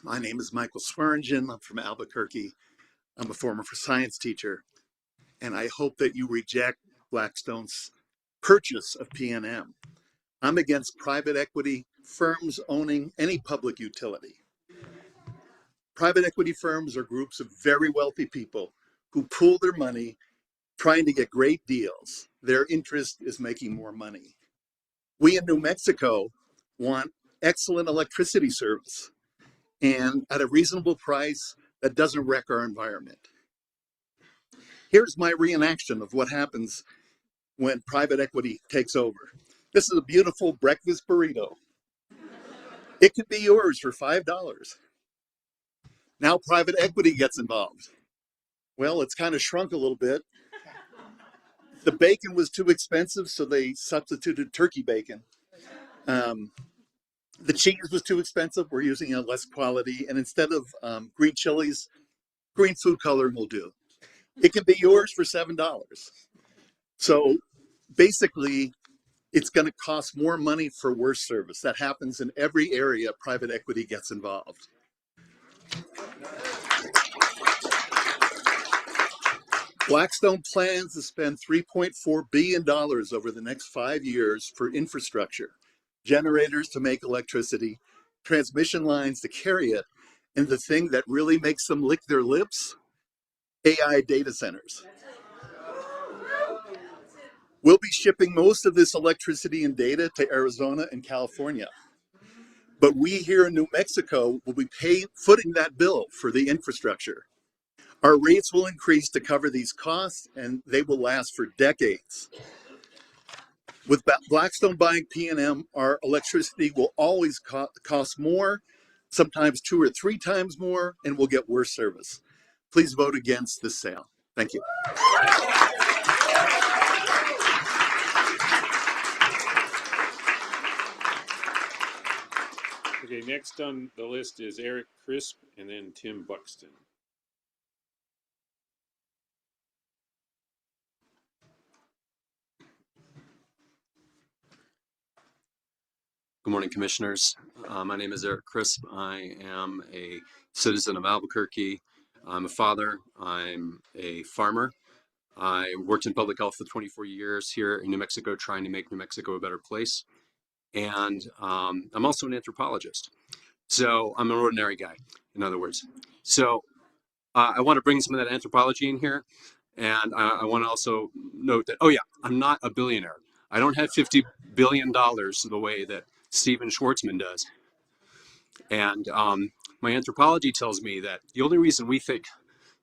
My name is Michael Swearingen. I'm from Albuquerque. I'm a former science teacher, and I hope that you reject Blackstone's purchase of PNM. I'm against private equity firms owning any public utility. Private equity firms are groups of very wealthy people who pool their money trying to get great deals. Their interest is making more money. We in New Mexico want excellent electricity service and at a reasonable price that doesn't wreck our environment. Here's my reenaction of what happens when private equity takes over. This is a beautiful breakfast burrito. It could be yours for $5. Now private equity gets involved. Well, it's kind of shrunk a little bit. The bacon was too expensive, so they substituted turkey bacon. The cheese was too expensive. We're using a less quality. And instead of green chilies, green food coloring will do. It can be yours for $7. So basically, it's going to cost more money for worse service. That happens in every area private equity gets involved. Blackstone plans to spend $3.4 billion over the next 5 years for infrastructure, generators to make electricity, transmission lines to carry it, and the thing that really makes them lick their lips, AI data centers. We'll be shipping most of this electricity and data to Arizona and California. But we here in New Mexico will be footing that bill for the infrastructure. Our rates will increase to cover these costs, and they will last for decades. With Blackstone buying PNM, our electricity will always cost more, sometimes 2 or 3 times more, and we'll get worse service. Please vote against this sale. Thank you.
Okay, next on the list is Eric Crisp and then Tim Buxton.
Good morning, commissioners. My name is Eric Crisp. I am a citizen of Albuquerque. I'm a father. I'm a farmer. I worked in public health for 24 years here in New Mexico, trying to make New Mexico a better place. And I'm also an anthropologist. So I'm an ordinary guy, in other words. So I want to bring some of that anthropology in here. And I want to also note that, oh yeah, I'm not a billionaire. I don't have $50 billion the way that Steven Schwartzman does. And my anthropology tells me that the only reason we think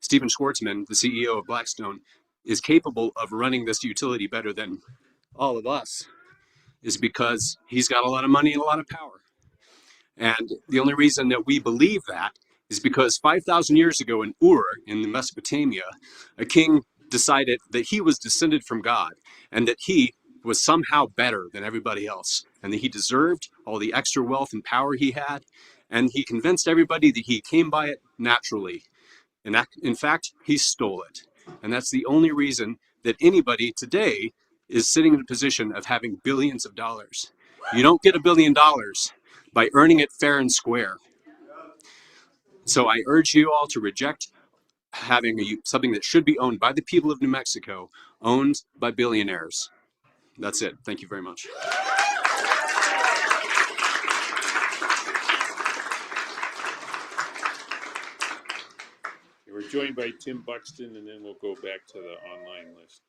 Steven Schwartzman, the CEO of Blackstone, is capable of running this utility better than all of us is because he's got a lot of money and a lot of power. And the only reason that we believe that is because 5,000 years ago in Ur, in Mesopotamia, a king decided that he was descended from God and that he was somehow better than everybody else and that he deserved all the extra wealth and power he had. And he convinced everybody that he came by it naturally. And that, in fact, he stole it. And that's the only reason that anybody today is sitting in a position of having billions of dollars. You don't get $1 billion by earning it fair and square. So I urge you all to reject having something that should be owned by the people of New Mexico, owned by billionaires. That's it. Thank you very much.
We're joined by Tim Buxton, and then we'll go back to the online list.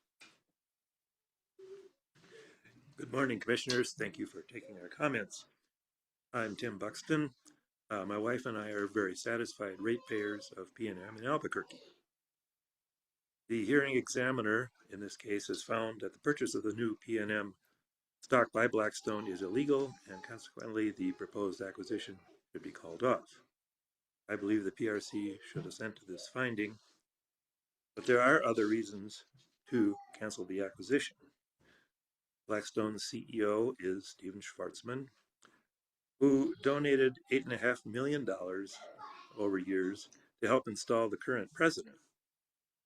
Good morning, commissioners. Thank you for taking our comments. I'm Tim Buxton. My wife and I are very satisfied ratepayers of PNM in Albuquerque. The hearing examiner in this case has found that the purchase of the new PNM stock by Blackstone is illegal, and consequently the proposed acquisition should be called off. I believe the PRC should assent to this finding, but there are other reasons to cancel the acquisition. Blackstone's CEO is Steven Schwartzman, who donated $8.5 million over years to help install the current president.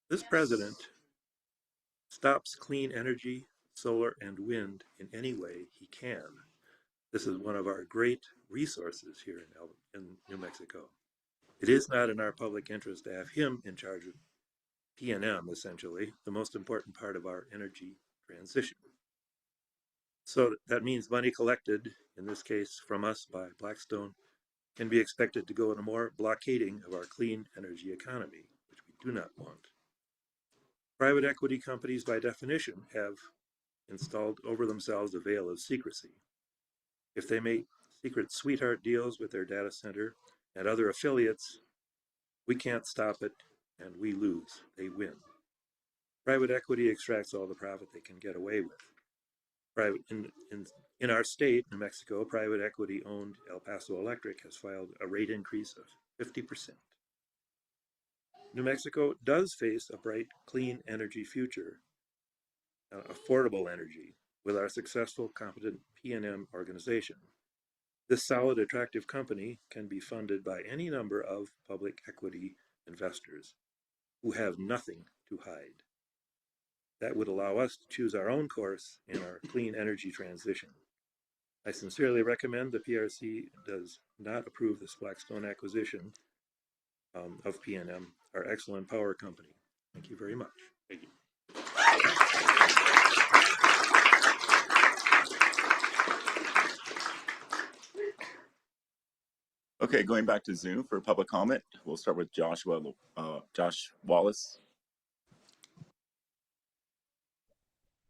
This president stops clean energy, solar, and wind in any way he can. This is one of our great resources here in New Mexico. It is not in our public interest to have him in charge of PNM, essentially, the most important part of our energy transition. So that means money collected, in this case from us by Blackstone, can be expected to go into more blockading of our clean energy economy, which we do not want. Private equity companies, by definition, have installed over themselves a veil of secrecy. If they make secret sweetheart deals with their data center and other affiliates, we can't stop it, and we lose. They win. Private equity extracts all the profit they can get away with. In our state, New Mexico, private equity-owned El Paso Electric has filed a rate increase of 50%. New Mexico does face a bright, clean energy future, affordable energy, with our successful, competent PNM organization. This solid, attractive company can be funded by any number of public equity investors who have nothing to hide. That would allow us to choose our own course in our clean energy transition. I sincerely recommend the PRC does not approve this Blackstone acquisition of PNM, our excellent power company. Thank you very much.
Thank you.
Okay, going back to Zoom for public comment. We'll start with Josh Wallace.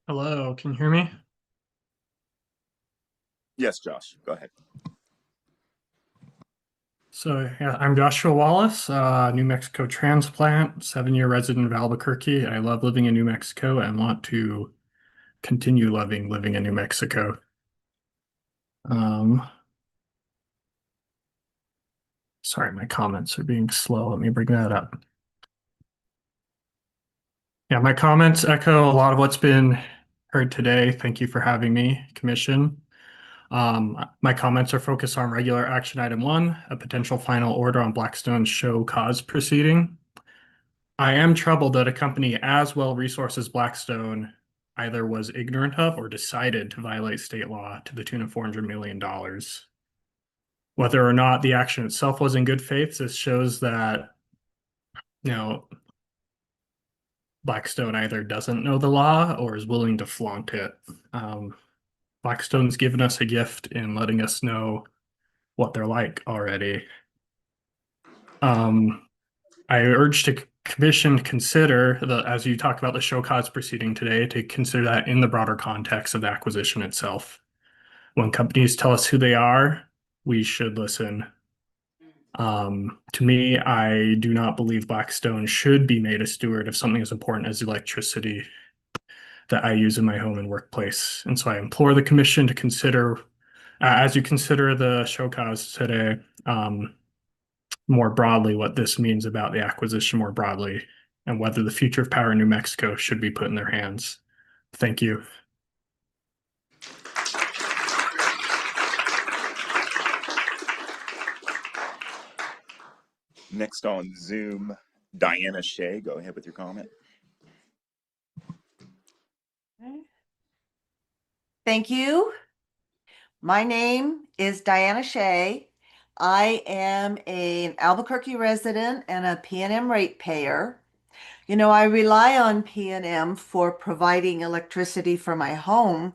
Hello, can you hear me?
Yes, Josh, go ahead.
So yeah, I'm Joshua Wallace, New Mexico transplant, 7-year resident of Albuquerque. I love living in New Mexico and want to continue living in New Mexico. Sorry, my comments are being slow. Let me bring that up. Yeah, my comments echo a lot of what's been heard today. Thank you for having me, Commission. My comments are focused on regular action item 1, a potential final order on Blackstone's show cause proceeding. I am troubled that a company as well resourced as Blackstone either was ignorant of or decided to violate state law to the tune of $400 million. Whether or not the action itself was in good faith, this shows that, Blackstone either doesn't know the law or is willing to flaunt it. Blackstone's given us a gift in letting us know what they're like already. I urge the Commission to consider, as you talk about the show cause proceeding today, to consider that in the broader context of the acquisition itself. When companies tell us who they are, we should listen. To me, I do not believe Blackstone should be made a steward of something as important as electricity that I use in my home and workplace. And so I implore the Commission to consider, as you consider the show cause today, more broadly what this means about the acquisition more broadly and whether the future of power in New Mexico should be put in their hands. Thank you.
Next on Zoom, Diana Shea. Go ahead with your comment.
Thank you. My name is Diana Shea. I am an Albuquerque resident and a PNM ratepayer. I rely on PNM for providing electricity for my home,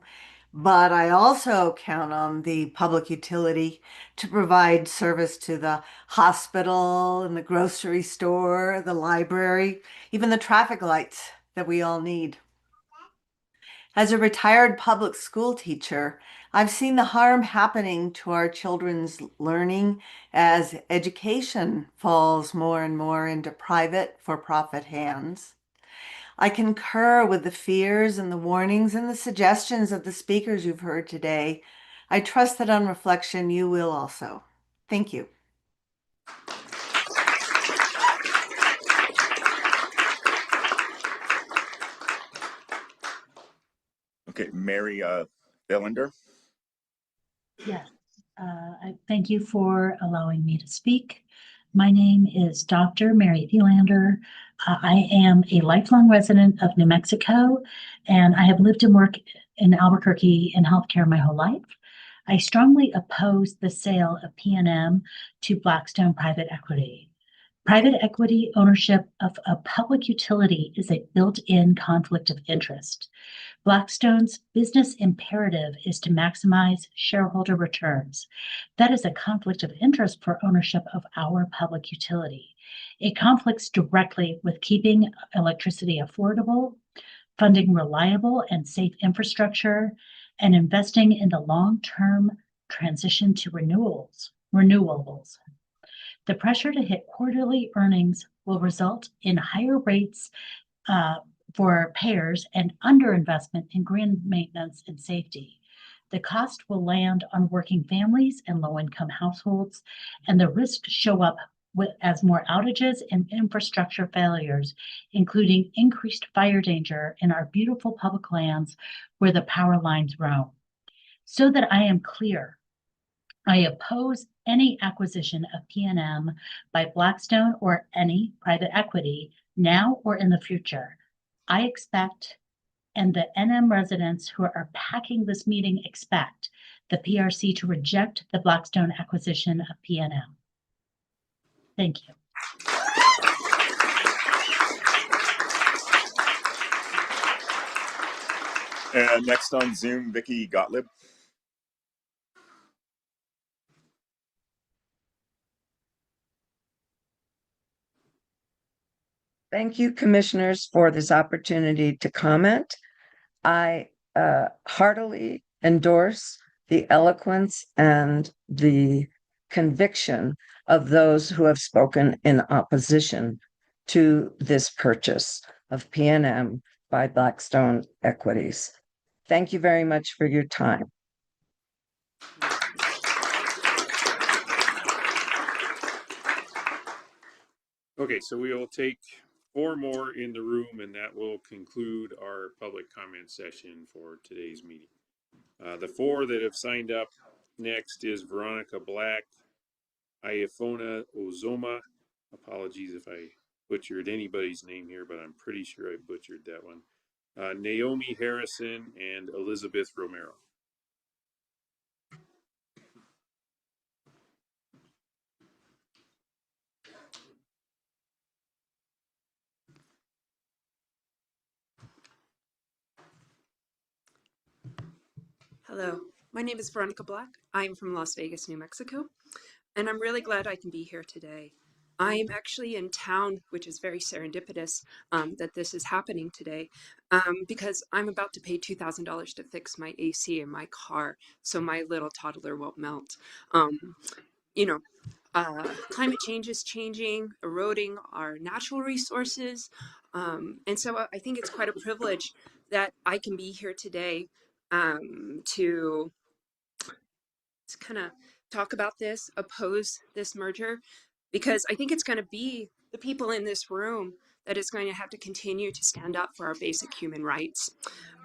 but I also count on the public utility to provide service to the hospital and the grocery store, the library, even the traffic lights that we all need. As a retired public school teacher, I've seen the harm happening to our children's learning as education falls more and more into private for-profit hands. I concur with the fears and the warnings and the suggestions of the speakers you've heard today. I trust that on reflection, you will also. Thank you.
Okay, Mary Bellender.
Yes, I thank you for allowing me to speak.
My name is Dr. Mary Thielander. I am a lifelong resident of New Mexico, and I have lived and worked in Albuquerque in healthcare my whole life. I strongly oppose the sale of PNM to Blackstone Private Equity. Private equity ownership of a public utility is a built-in conflict of interest. Blackstone's business imperative is to maximize shareholder returns. That is a conflict of interest for ownership of our public utility. It conflicts directly with keeping electricity affordable, funding reliable and safe infrastructure, and investing in the long-term transition to renewables. The pressure to hit quarterly earnings will result in higher rates for payers and underinvestment in grid maintenance and safety. The cost will land on working families and low-income households, and the risks show up as more outages and infrastructure failures, including increased fire danger in our beautiful public lands where the power lines roam. So that I am clear, I oppose any acquisition of PNM by Blackstone or any private equity now or in the future. I expect, and the NM residents who are packing this meeting expect, the PRC to reject the Blackstone acquisition of PNM. Thank you.
And next on Zoom, Vicki Gottlieb.
Thank you, commissioners, for this opportunity to comment. I heartily endorse the eloquence and the conviction of those who have spoken in opposition to this purchase of PNM by Blackstone Equities. Thank you very much for your time.
Okay, so we will take 4 more in the room, and that will conclude our public comment session for today's meeting. The 4 that have signed up next is Veronica Black, Iafona Ozoma. Apologies if I butchered anybody's name here, but I'm pretty sure I butchered that one. Naomi Harrison and Elizabeth Romero.
Hello, my name is Veronica Black. I'm from Las Vegas, New Mexico, and I'm really glad I can be here today. I'm actually in town, which is very serendipitous that this is happening today, because I'm about to pay $2,000 to fix my AC in my car so my little toddler won't melt. Climate change is changing, eroding our natural resources, and so I think it's quite a privilege that I can be here today to kind of talk about this, oppose this merger, because I think it's going to be the people in this room that is going to have to continue to stand up for our basic human rights.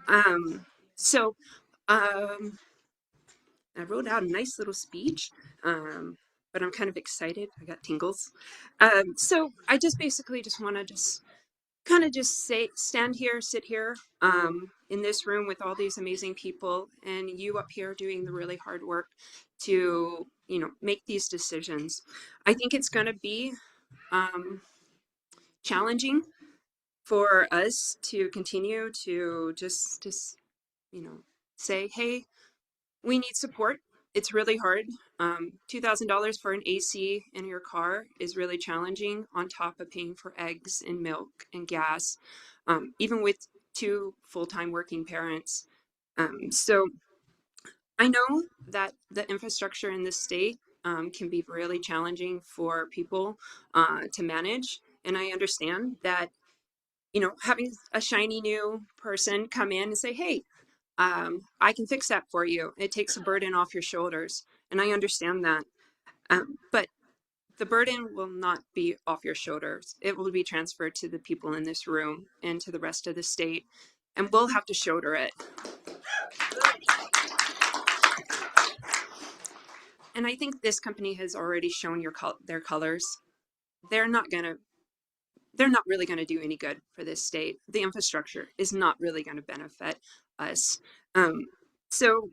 I wrote out a nice little speech, but I'm kind of excited. I got tingles. So I just basically just want to stand here, sit here in this room with all these amazing people, and you up here doing the really hard work to, make these decisions. I think it's going to be challenging for us to continue to just say, hey, we need support. It's really hard. $2,000 for an AC in your car is really challenging, on top of paying for eggs and milk and gas, even with 2 full-time working parents. So I know that the infrastructure in this state can be really challenging for people to manage. And I understand that, having a shiny new person come in and say, hey, I can fix that for you. It takes a burden off your shoulders. And I understand that. But the burden will not be off your shoulders. It will be transferred to the people in this room and to the rest of the state. And we'll have to shoulder it. And I think this company has already shown their colors. they're not really going to do any good for this state. The infrastructure is not really going to benefit us. So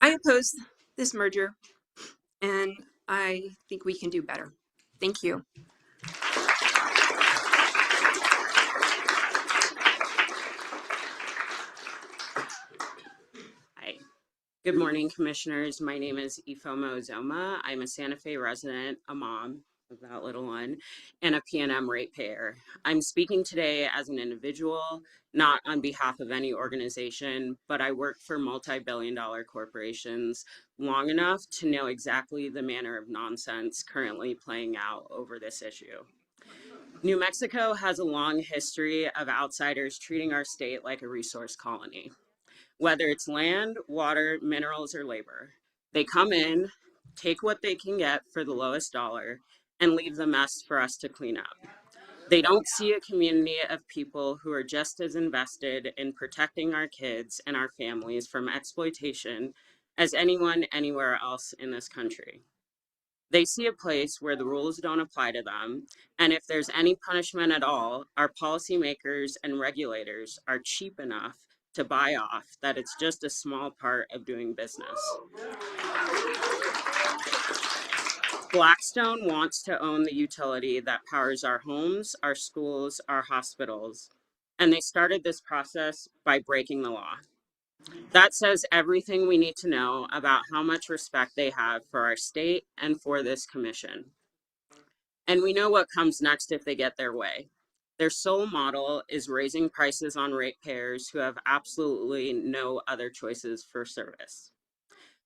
I oppose this merger, and I think we can do better. Thank you.
Hi. Good morning, commissioners. My name is Ifeoma Ozoma. I'm a Santa Fe resident, a mom of that little one, and a PNM ratepayer. I'm speaking today as an individual, not on behalf of any organization, but I work for multi-billion-dollar corporations long enough to know exactly the manner of nonsense currently playing out over this issue. New Mexico has a long history of outsiders treating our state like a resource colony. Whether it's land, water, minerals, or labor, they come in, take what they can get for the lowest dollar, and leave the mess for us to clean up. They don't see a community of people who are just as invested in protecting our kids and our families from exploitation as anyone anywhere else in this country. They see a place where the rules don't apply to them, and if there's any punishment at all, our policymakers and regulators are cheap enough to buy off that it's just a small part of doing business. Blackstone wants to own the utility that powers our homes, our schools, our hospitals, and they started this process by breaking the law. That says everything we need to know about how much respect they have for our state and for this commission. And we know what comes next if they get their way. Their sole model is raising prices on ratepayers who have absolutely no other choices for service.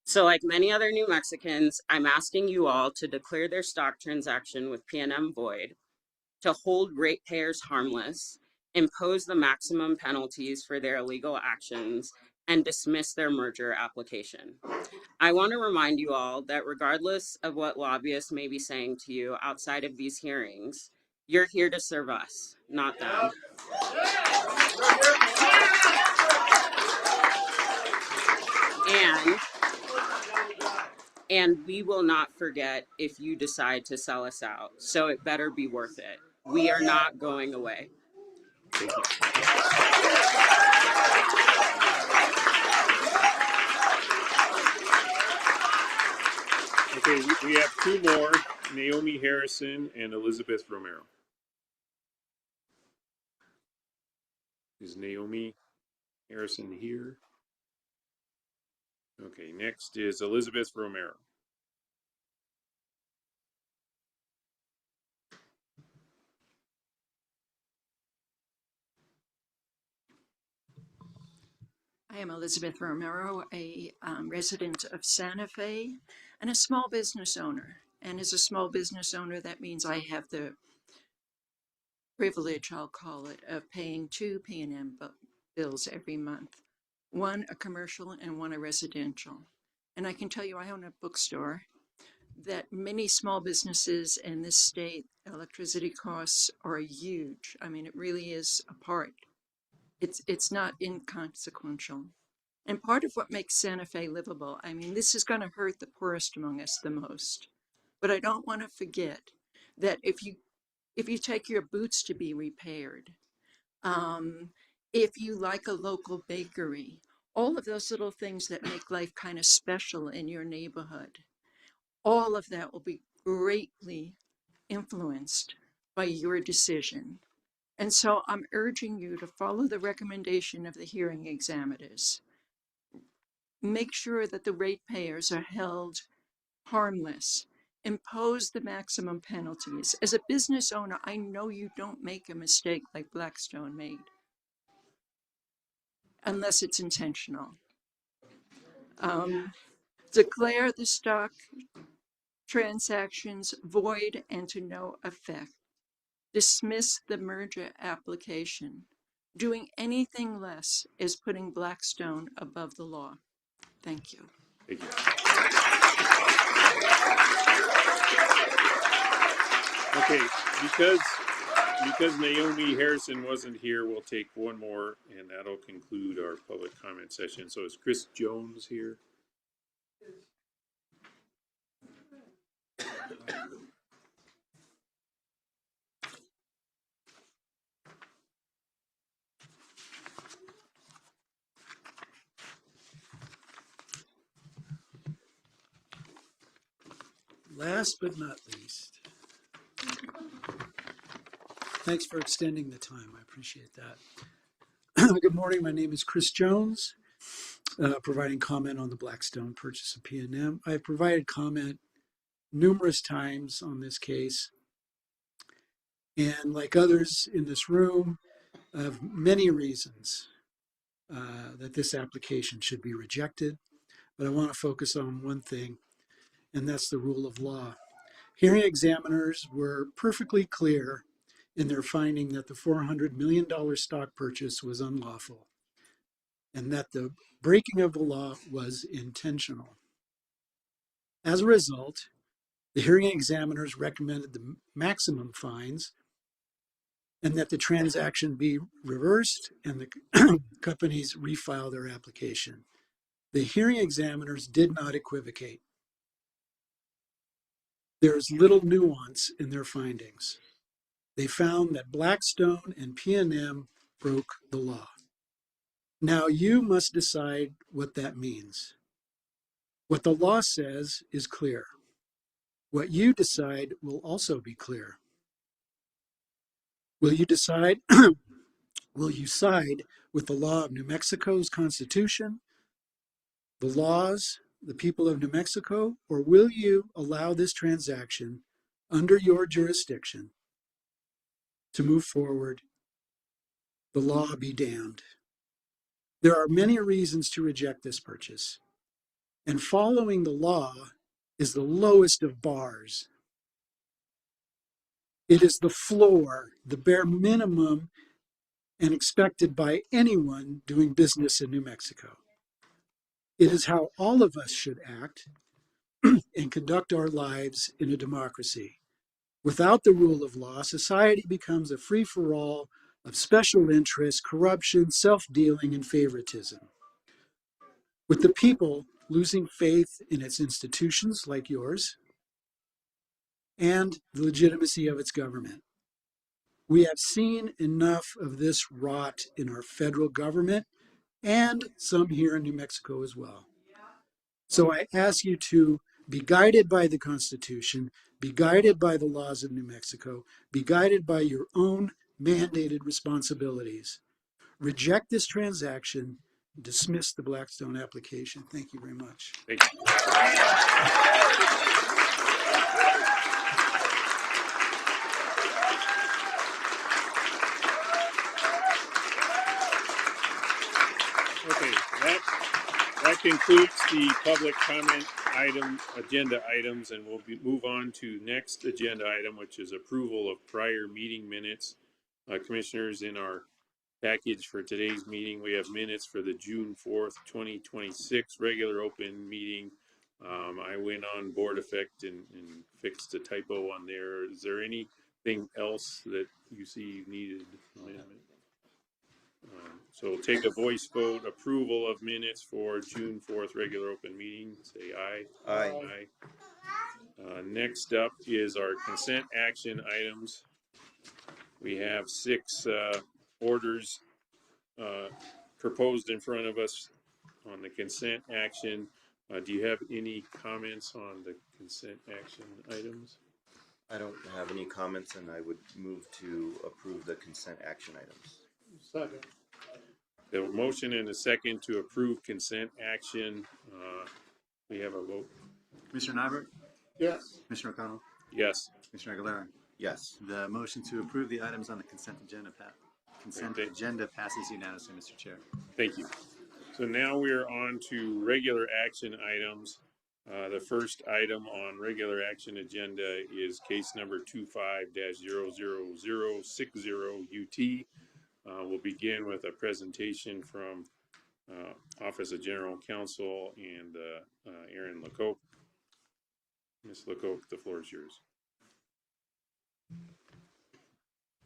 So like many other New Mexicans, I'm asking you all to declare their stock transaction with PNM void, to hold ratepayers harmless, impose the maximum penalties for their illegal actions, and dismiss their merger application. I want to remind you all that regardless of what lobbyists may be saying to you outside of these hearings, you're here to serve us, not them. And we will not forget if you decide to sell us out. So it better be worth it. We are not going away. Thank you.
Okay, we have two more, Naomi Harrison and Elizabeth Romero. Is Naomi Harrison here? Okay, next is Elizabeth Romero.
I am Elizabeth Romero, a resident of Santa Fe and a small business owner. And as a small business owner, that means I have the privilege, I'll call it, of paying two P&M bills every month. One a commercial and one a residential. And I can tell you, I own a bookstore, that many small businesses in this state, electricity costs are huge. I mean, it really is a part. It's not inconsequential. And part of what makes Santa Fe livable, I mean, this is going to hurt the poorest among us the most. But I don't want to forget that if you take your boots to be repaired, if you like a local bakery, all of those little things that make life kind of special in your neighborhood, all of that will be greatly influenced by your decision. And so I'm urging you to follow the recommendation of the hearing examiners. Make sure that the ratepayers are held harmless. Impose the maximum penalties. As a business owner, I know you don't make a mistake like Blackstone made, unless it's intentional. Declare the stock transactions void and to no effect. Dismiss the merger application. Doing anything less is putting Blackstone above the law. Thank you.
Thank you. Okay, because Naomi Harrison wasn't here, we'll take one more, and that'll conclude our public comment session. So is Chris Jones here?
last but not least, thanks for extending the time. I appreciate that. Good morning. My name is Chris Jones, providing comment on the Blackstone purchase of P&M. I've provided comment numerous times on this case. And like others in this room, I have many reasons that this application should be rejected. But I want to focus on one thing, and that's the rule of law. Hearing examiners were perfectly clear in their finding that the $400 million stock purchase was unlawful and that the breaking of the law was intentional. As a result, the hearing examiners recommended the maximum fines and that the transaction be reversed and the companies refile their application. The hearing examiners did not equivocate. There is little nuance in their findings. They found that Blackstone and P&M broke the law. Now you must decide what that means. What the law says is clear. What you decide will also be clear. Will you decide, will you side with the law of New Mexico's Constitution, the laws, the people of New Mexico, or will you allow this transaction under your jurisdiction to move forward? The law be damned. There are many reasons to reject this purchase, and following the law is the lowest of bars. It is the floor, the bare minimum, and expected by anyone doing business in New Mexico. It is how all of us should act and conduct our lives in a democracy. Without the rule of law, society becomes a free-for-all of special interests, corruption, self-dealing, and favoritism. With the people losing faith in its institutions like yours and the legitimacy of its government. We have seen enough of this rot in our federal government and some here in New Mexico as well. So I ask you to be guided by the Constitution, be guided by the laws of New Mexico, be guided by your own mandated responsibilities. Reject this transaction, dismiss the Blackstone application. Thank you very much.
Thank you. Okay, that concludes the public comment agenda items, and we'll move on to next agenda item, which is approval of prior meeting minutes. Commissioners, in our package for today's meeting, we have minutes for the June 4th, 2026 regular open meeting. I went on board effect and fixed a typo on there. Is there anything else that you see needed amendment? So take a voice vote, approval of minutes for June 4th regular open meeting. Say aye.
Aye.
Next up is our consent action items. We have 6 orders proposed in front of us on the consent action. Do you have any comments on the consent action items?
I don't have any comments, and I would move to approve the consent action items.
Second. The motion and a second to approve consent action. We have a vote.
Commissioner Nyberg?
Yes.
Commissioner O'Connell?
Yes.
Commissioner Aguilera?
Yes.
The motion to approve the items on the consent agenda passes unanimously, Mr. Chair.
Thank you. So now we're on to regular action items. The first item on regular action agenda is case number 25-00060 UT. We'll begin with a presentation from Office of General Counsel and Erin Lecoq. Ms. Lecoq, the floor is yours.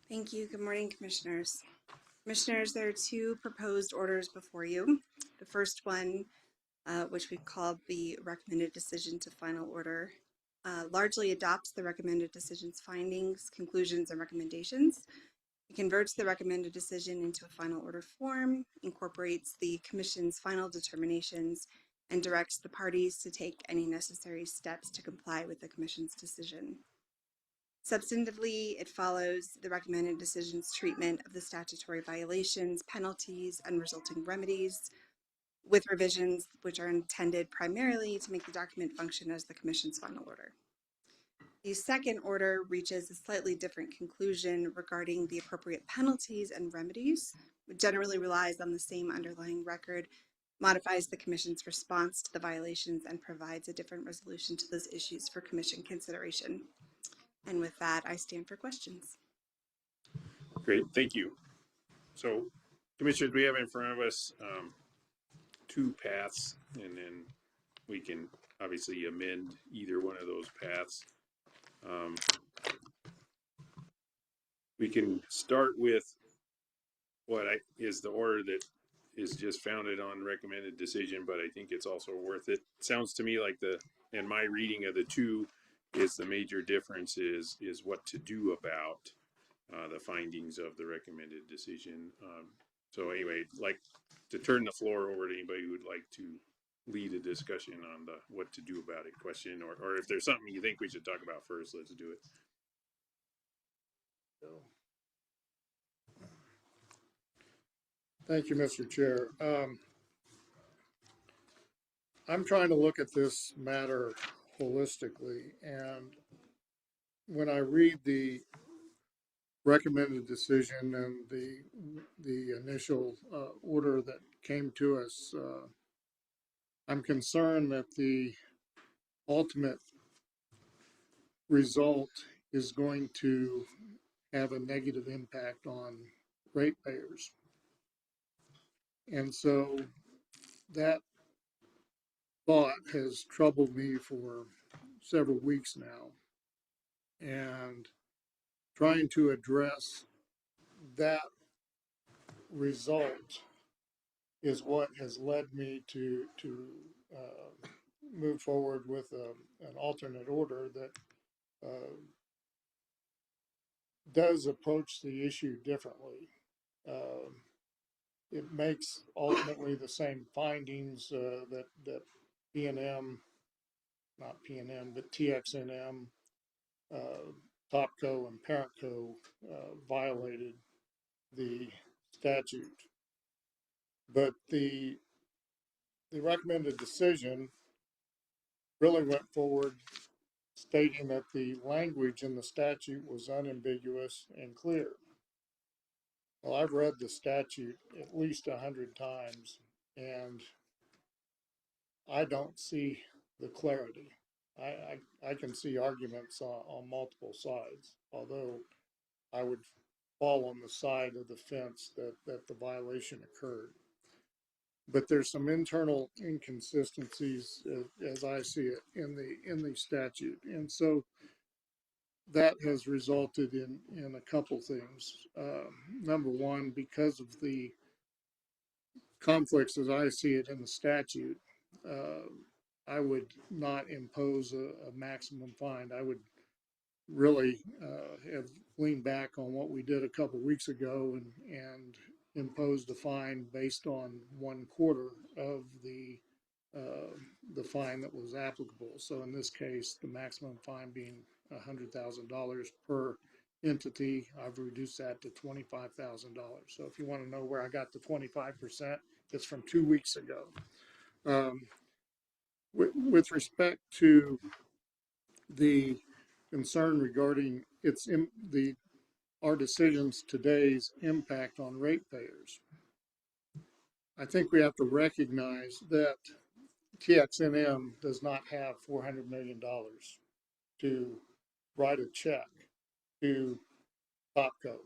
Thank you. Good morning, Commissioners. Commissioners, there are 2 proposed orders before you. The first one, which we've called the recommended decision to final order, largely adopts the recommended decision's findings, conclusions, and recommendations. It converts the recommended decision into a final order form, incorporates the Commission's final determinations, and directs the parties to take any necessary steps to comply with the Commission's decision. Substantively, it follows the recommended decision's treatment of the statutory violations, penalties, and resulting remedies, with revisions which are intended primarily to make the document function as the Commission's final order. The second order reaches a slightly different conclusion regarding the appropriate penalties and remedies, which generally relies on the same underlying record, modifies the Commission's response to the violations, and provides a different resolution to those issues for Commission consideration. And with that, I stand for questions.
Great, thank you. So, Commissioners, we have in front of us two paths, and then we can obviously amend either one of those paths. We can start with what is the order that is just founded on recommended decision, but I think it's also worth it. Sounds to me like in my reading of the two, is the major difference is what to do about the findings of the recommended decision. So anyway, like to turn the floor over to anybody who would like to lead a discussion on the what to do about it question, or if there's something you think we should talk about first, let's do it.
Thank you, Mr. Chair. I'm trying to look at this matter holistically, and when I read the recommended decision and the initial order that came to us, I'm concerned that the ultimate result is going to have a negative impact on ratepayers. And so that thought has troubled me for several weeks now, and trying to address that result is what has led me to move forward with an alternate order that does approach the issue differently. It makes ultimately the same findings that PNM, not PNM, but TXNM, Topco, and ParentCo violated the statute. But the recommended decision really went forward stating that the language in the statute was unambiguous and clear. Well, I've read the statute at least 100 times, and I don't see the clarity. I can see arguments on multiple sides, although I would fall on the side of the fence that the violation occurred. But there's some internal inconsistencies as I see it in the statute. And so that has resulted in a couple things. Number one, because of the conflicts as I see it in the statute, I would not impose a maximum fine. I would really have leaned back on what we did a couple weeks ago and imposed a fine based on 1/4 of the fine that was applicable. So in this case, the maximum fine being $100,000 per entity, I've reduced that to $25,000. So if you want to know where I got the 25%, it's from 2 weeks ago. With respect to the concern regarding our decisions today's impact on ratepayers, I think we have to recognize that TXNM does not have $400 million to write a check to Topco.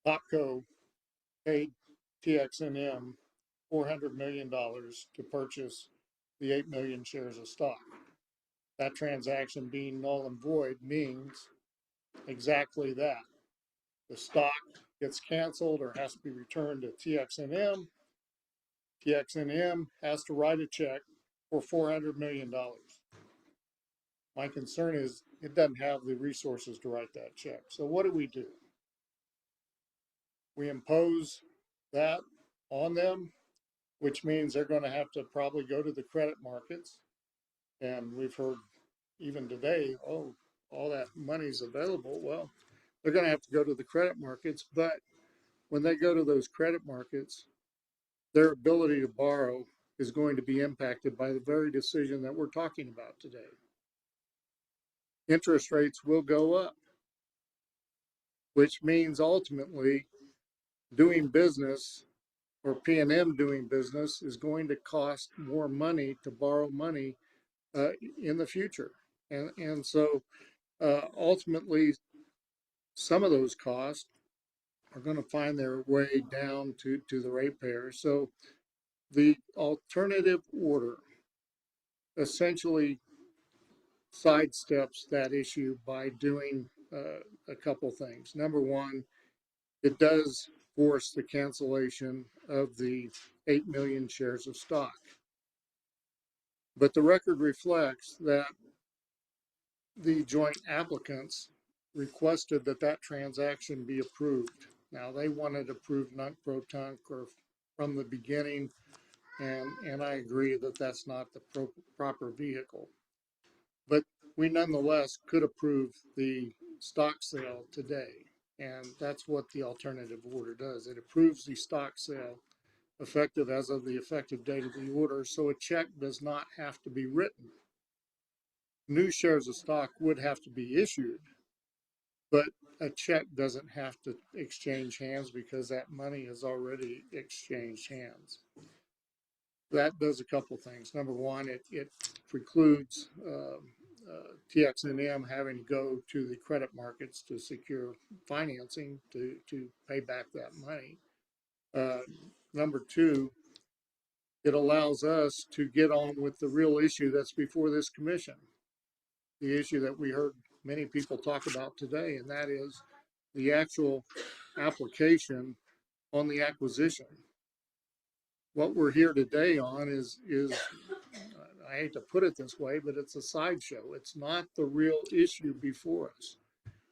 Topco paid TXNM $400 million to purchase the 8 million shares of stock. That transaction being null and void means exactly that. The stock gets canceled or has to be returned to TXNM. TXNM has to write a check for $400 million. My concern is it doesn't have the resources to write that check. So what do? We impose that on them. which means they're going to have to probably go to the credit markets. And we've heard even today, oh, all that money's available. Well, they're going to have to go to the credit markets. But when they go to those credit markets, their ability to borrow is going to be impacted by the very decision that we're talking about today. Interest rates will go up, which means ultimately doing business, or P&M doing business, is going to cost more money to borrow money in the future. And so ultimately, some of those costs are going to find their way down to the ratepayers. So the alternative order essentially sidesteps that issue by doing a couple things. Number one, it does force the cancellation of the 8 million shares of stock. But the record reflects that the joint applicants requested that that transaction be approved. Now, they wanted approved non-pro-tunc or from the beginning, and I agree that that's not the proper vehicle. But we nonetheless could approve the stock sale today, and that's what the alternative order does. It approves the stock sale effective as of the effective date of the order, so a check does not have to be written. New shares of stock would have to be issued, but a check doesn't have to exchange hands because that money is already exchanged hands. That does a couple things. Number one, it precludes TXNM having to go to the credit markets to secure financing to pay back that money. Number two, it allows us to get on with the real issue that's before this commission. The issue that we heard many people talk about today, and that is the actual application on the acquisition. What we're here today on is I hate to put it this way, but it's a sideshow. It's not the real issue before us.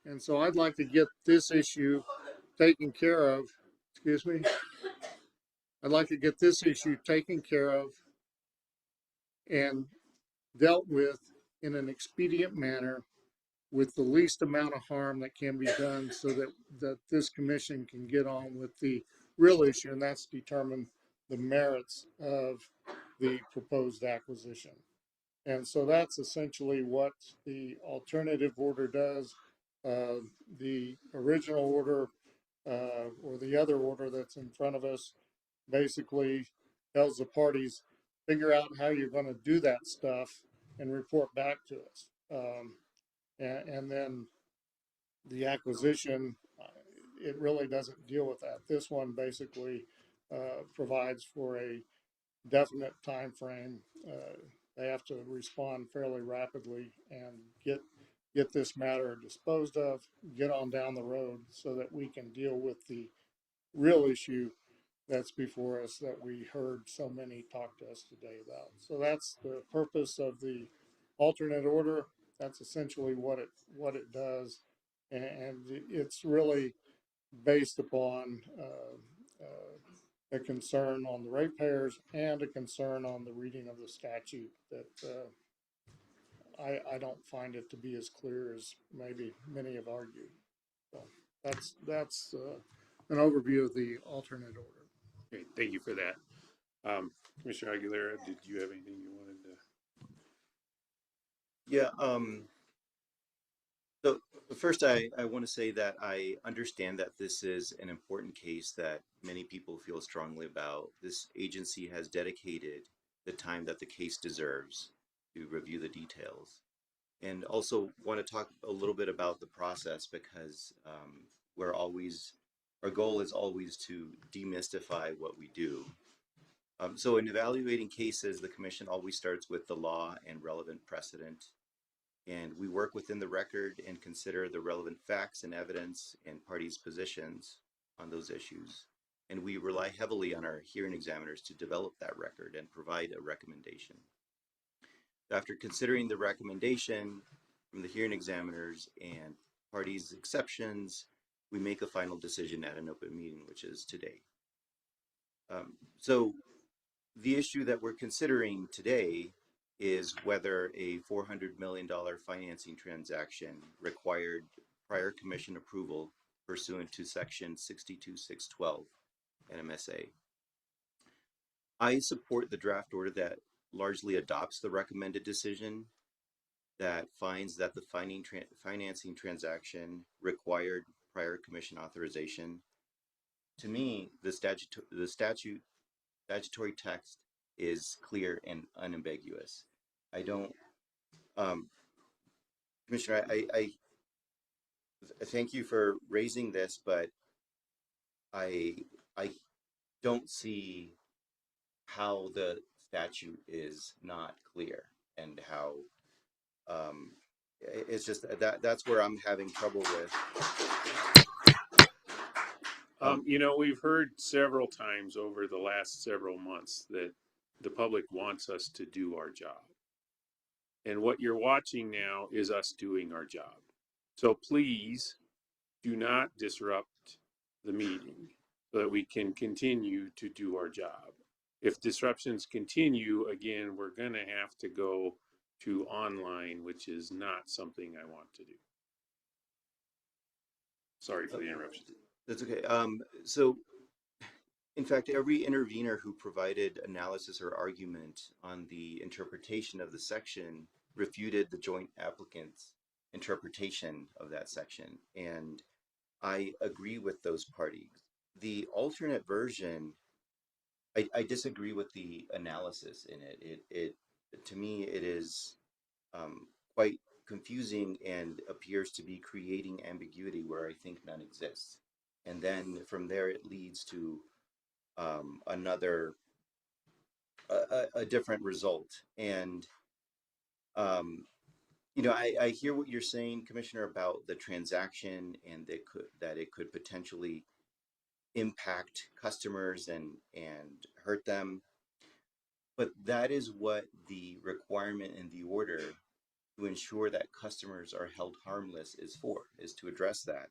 And so I'd like to get this issue taken care of. Excuse me. I'd like to get this issue taken care of and dealt with in an expedient manner with the least amount of harm that can be done so that this commission can get on with the real issue, and that's determine the merits of the proposed acquisition. And so that's essentially what the alternative order does. The original order or the other order that's in front of us basically tells the parties, figure out how you're going to do that stuff and report back to us. And then the acquisition, it really doesn't deal with that. This one basically provides for a definite time frame. They have to respond fairly rapidly and get this matter disposed of, get on down the road so that we can deal with the real issue that's before us that we heard so many talk to us today about. So that's the purpose of the alternate order. That's essentially what it does, and it's really based upon a concern on the ratepayers and a concern on the reading of the statute that I don't find it to be as clear as maybe many have argued. So that's an overview of the alternate order.
Great, thank you for that. Commissioner Aguilera, did you have anything you wanted to?
Yeah, so first I want to say that I understand that this is an important case that many people feel strongly about. This agency has dedicated the time that the case deserves to review the details. And also want to talk a little bit about the process because our goal is always to demystify what we do. So in evaluating cases, the commission always starts with the law and relevant precedent. And we work within the record and consider the relevant facts and evidence and parties' positions on those issues. And we rely heavily on our hearing examiners to develop that record and provide a recommendation. After considering the recommendation from the hearing examiners and parties' exceptions, we make a final decision at an open meeting, which is today. So The issue that we're considering today is whether a $400 million financing transaction required prior commission approval pursuant to section 62612 NMSA. I support the draft order that largely adopts the recommended decision that finds that the financing transaction required prior commission authorization. To me, the statutory text is clear and unambiguous. I don't, Commissioner, I thank you for raising this, but I don't see how the statute is not clear and how it's just that's where I'm having trouble with.
You know, we've heard several times over the last several months that the public wants us to do our job. And what you're watching now is us doing our job. So please do not disrupt the meeting so that we can continue to do our job. If disruptions continue, again, we're going to have to go to online, which is not something I want to do. Sorry for the interruption.
That's okay. So, in fact, every intervener who provided analysis or argument on the interpretation of the section refuted the joint applicant's interpretation of that section. And I agree with those parties. The alternate version, I disagree with the analysis in it. It to me, it is quite confusing and appears to be creating ambiguity where I think none exists. And then from there, it leads to a different result. And you know, I hear what you're saying, Commissioner, about the transaction and that it could potentially impact customers and hurt them. But that is what the requirement in the order to ensure that customers are held harmless is for, is to address that.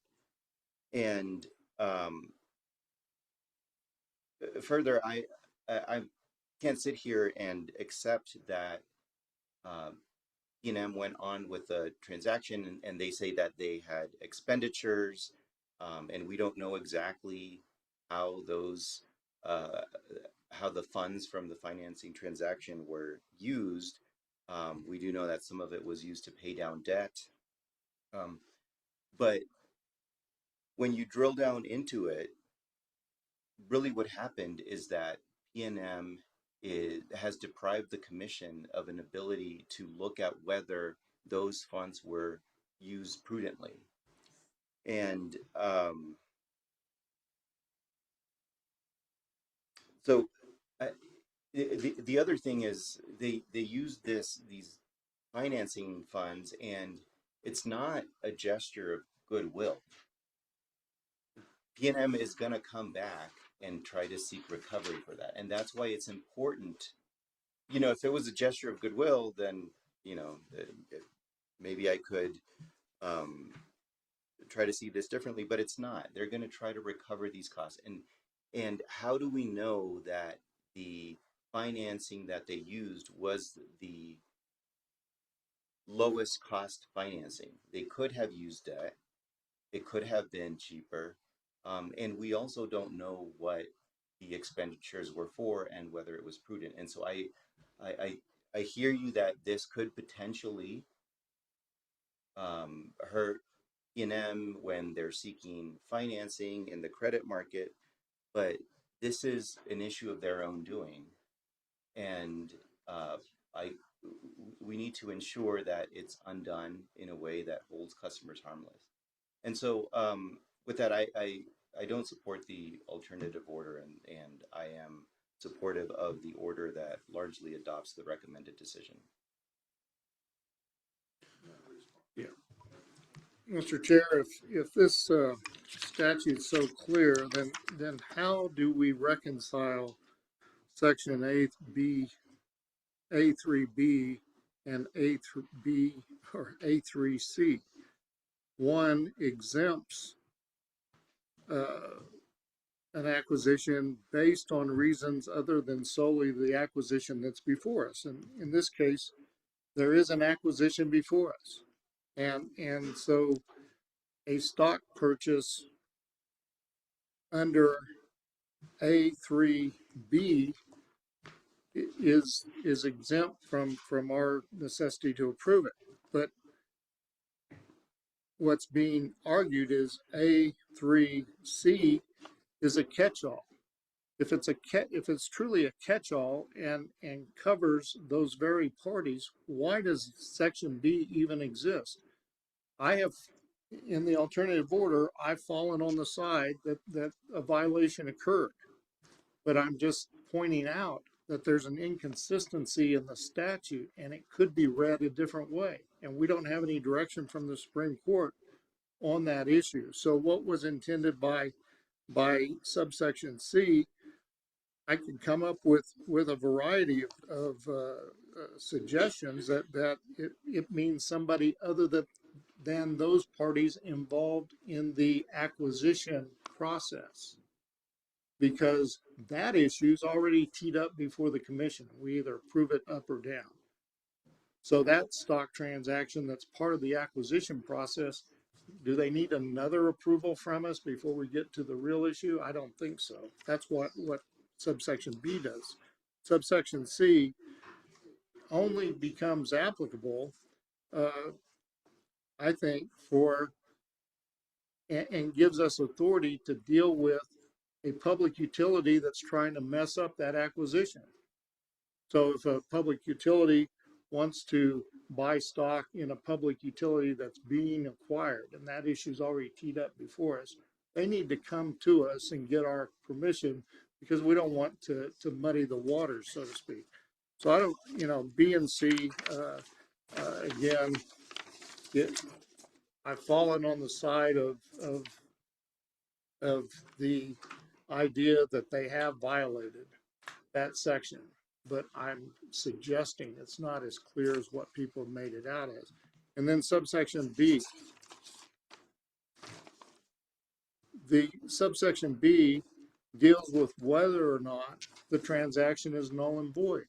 And further, I can't sit here and accept that P&M went on with the transaction and they say that they had expenditures, and we don't know exactly how those how the funds from the financing transaction were used. We do know that some of it was used to pay down debt, but when you drill down into it, really what happened is that P&M has deprived the commission of an ability to look at whether those funds were used prudently. And so the other thing is they use these financing funds, and it's not a gesture of goodwill. P&M is going to come back and try to seek recovery for that. And that's why it's important. You know, if it was a gesture of goodwill, then, you know, maybe I could try to see this differently, but it's not. They're going to try to recover these costs. And how do we know that the financing that they used was the lowest cost financing? They could have used debt. It could have been cheaper. And we also don't know what the expenditures were for and whether it was prudent. And so I hear you that this could potentially hurt P&M when they're seeking financing in the credit market, but this is an issue of their own doing. And we need to ensure that it's undone in a way that holds customers harmless. And so with that, I don't support the alternative order, and I am supportive of the order that largely adopts the recommended decision.
Yeah.
Mr. Chair, if this statute's so clear, then how do we reconcile section A3B and A3B or A3C? One exempts an acquisition based on reasons other than solely the acquisition that's before us. And in this case, there is an acquisition before us. And so a stock purchase under A3B is exempt from our necessity to approve it. But what's being argued is A3C is a catch-all. If it's truly a catch-all and covers those very parties, why does Section B even exist? I have, in the alternative order, I've fallen on the side that a violation occurred. But I'm just pointing out that there's an inconsistency in the statute and it could be read a different way. And we don't have any direction from the Supreme Court on that issue. So what was intended by subsection C, I could come up with a variety of suggestions that it means somebody other than those parties involved in the acquisition process, because that issue is already teed up before the commission. We either approve it up or down. So that stock transaction that's part of the acquisition process, do they need another approval from us before we get to the real issue? I don't think so. That's what subsection B does. Subsection C only becomes applicable, I think, and gives us authority to deal with a public utility that's trying to mess up that acquisition. So if a public utility wants to buy stock in a public utility that's being acquired, and that issue's already teed up before us, they need to come to us and get our permission, because we don't want to muddy the waters, so to speak. So I don't, B and C, again, I've fallen on the side of the idea that they have violated that section, but I'm suggesting it's not as clear as what people have made it out as. And then subsection B, the subsection B deals with whether or not the transaction is null and void.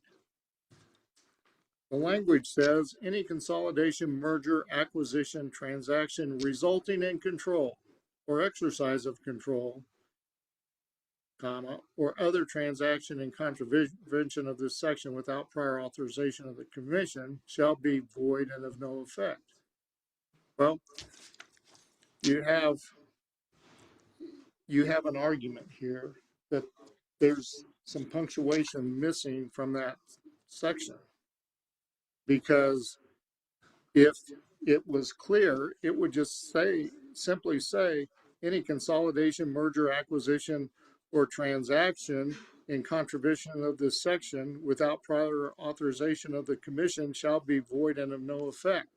The language says any consolidation, merger, acquisition, transaction resulting in control or exercise of control, comma, or other transaction in contravention of this section without prior authorization of the commission shall be void and of no effect. Well, you have an argument here that there's some punctuation missing from that section, because if it was clear, it would just simply say any consolidation, merger, acquisition, or transaction in contravention of this section without prior authorization of the commission shall be void and of no effect.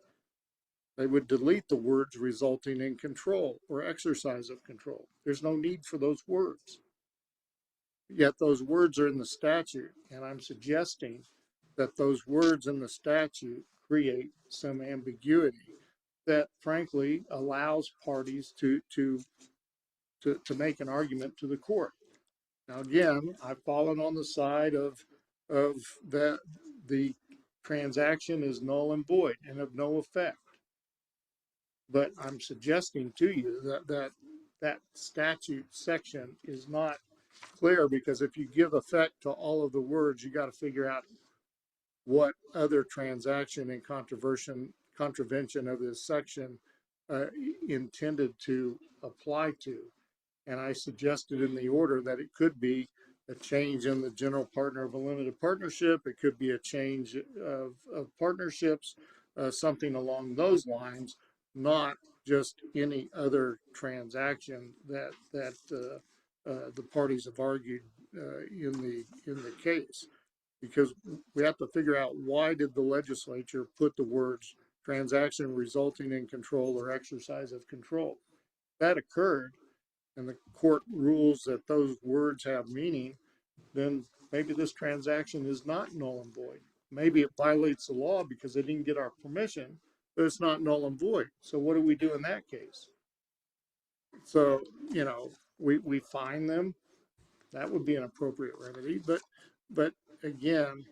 They would delete the words resulting in control or exercise of control. There's no need for those words. Yet those words are in the statute, and I'm suggesting that those words in the statute create some ambiguity that frankly allows parties to make an argument to the court. Now, again, I've fallen on the side of that the transaction is null and void and of no effect. But I'm suggesting to you that statute section is not clear, because if you give effect to all of the words, you got to figure out what other transaction in contravention of this section intended to apply to. And I suggested in the order that it could be a change in the general partner of a limited partnership. It could be a change of partnerships, something along those lines, not just any other transaction that the parties have argued in the case. Because we have to figure out, why did the legislature put the words transaction resulting in control or exercise of control? That occurred, and the court rules that those words have meaning, then maybe this transaction is not null and void. Maybe it violates the law because they didn't get our permission, but it's not null and void. So what do we do in that case? So, we fine them That would be an appropriate remedy, but again,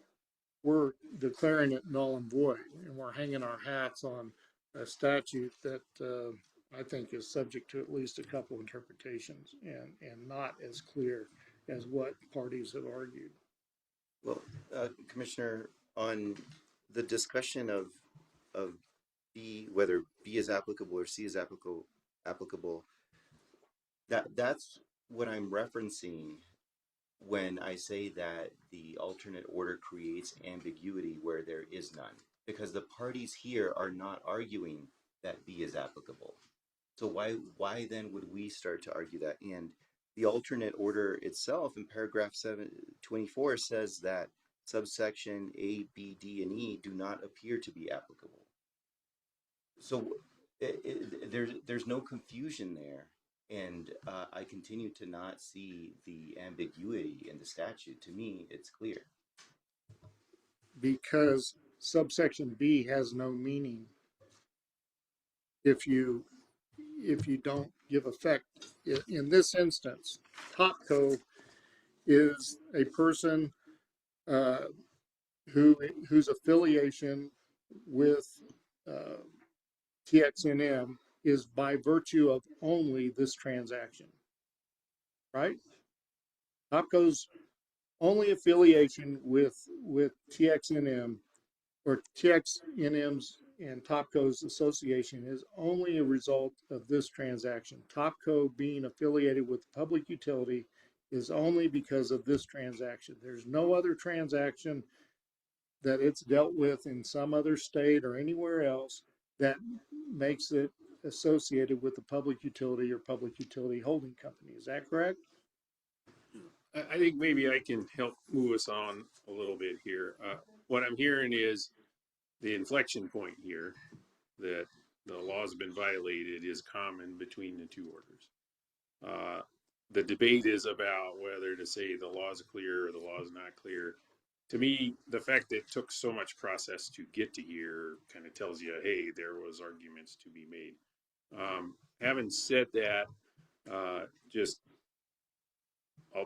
we're declaring it null and void, and we're hanging our hats on a statute that I think is subject to at least a couple interpretations and not as clear as what parties have argued.
Well, Commissioner, on the discussion of B, whether B is applicable or C is applicable, that's what I'm referencing when I say that the alternate order creates ambiguity where there is none, because the parties here are not arguing that B is applicable. So why then would we start to argue that? And the alternate order itself in paragraph 724 says that subsection A, B, D, and E do not appear to be applicable. So there's no confusion there. And I continue to not see the ambiguity in the statute. To me, it's clear.
Because subsection B has no meaning if you don't give effect. In this instance, Topco is a person whose affiliation with TXNM is by virtue of only this transaction, right? Topco's only affiliation with TXNM, or TXNM's and Topco's association, is only a result of this transaction. Topco being affiliated with the public utility is only because of this transaction. There's no other transaction that it's dealt with in some other state or anywhere else that makes it associated with the public utility or public utility holding company. Is that correct?
I think maybe I can help move us on a little bit here. What I'm hearing is the inflection point here that the law's been violated is common between the two orders. The debate is about whether to say the law is clear or the law is not clear. To me, the fact that it took so much process to get to here kind of tells you, hey, there was arguments to be made. Having said that, I'll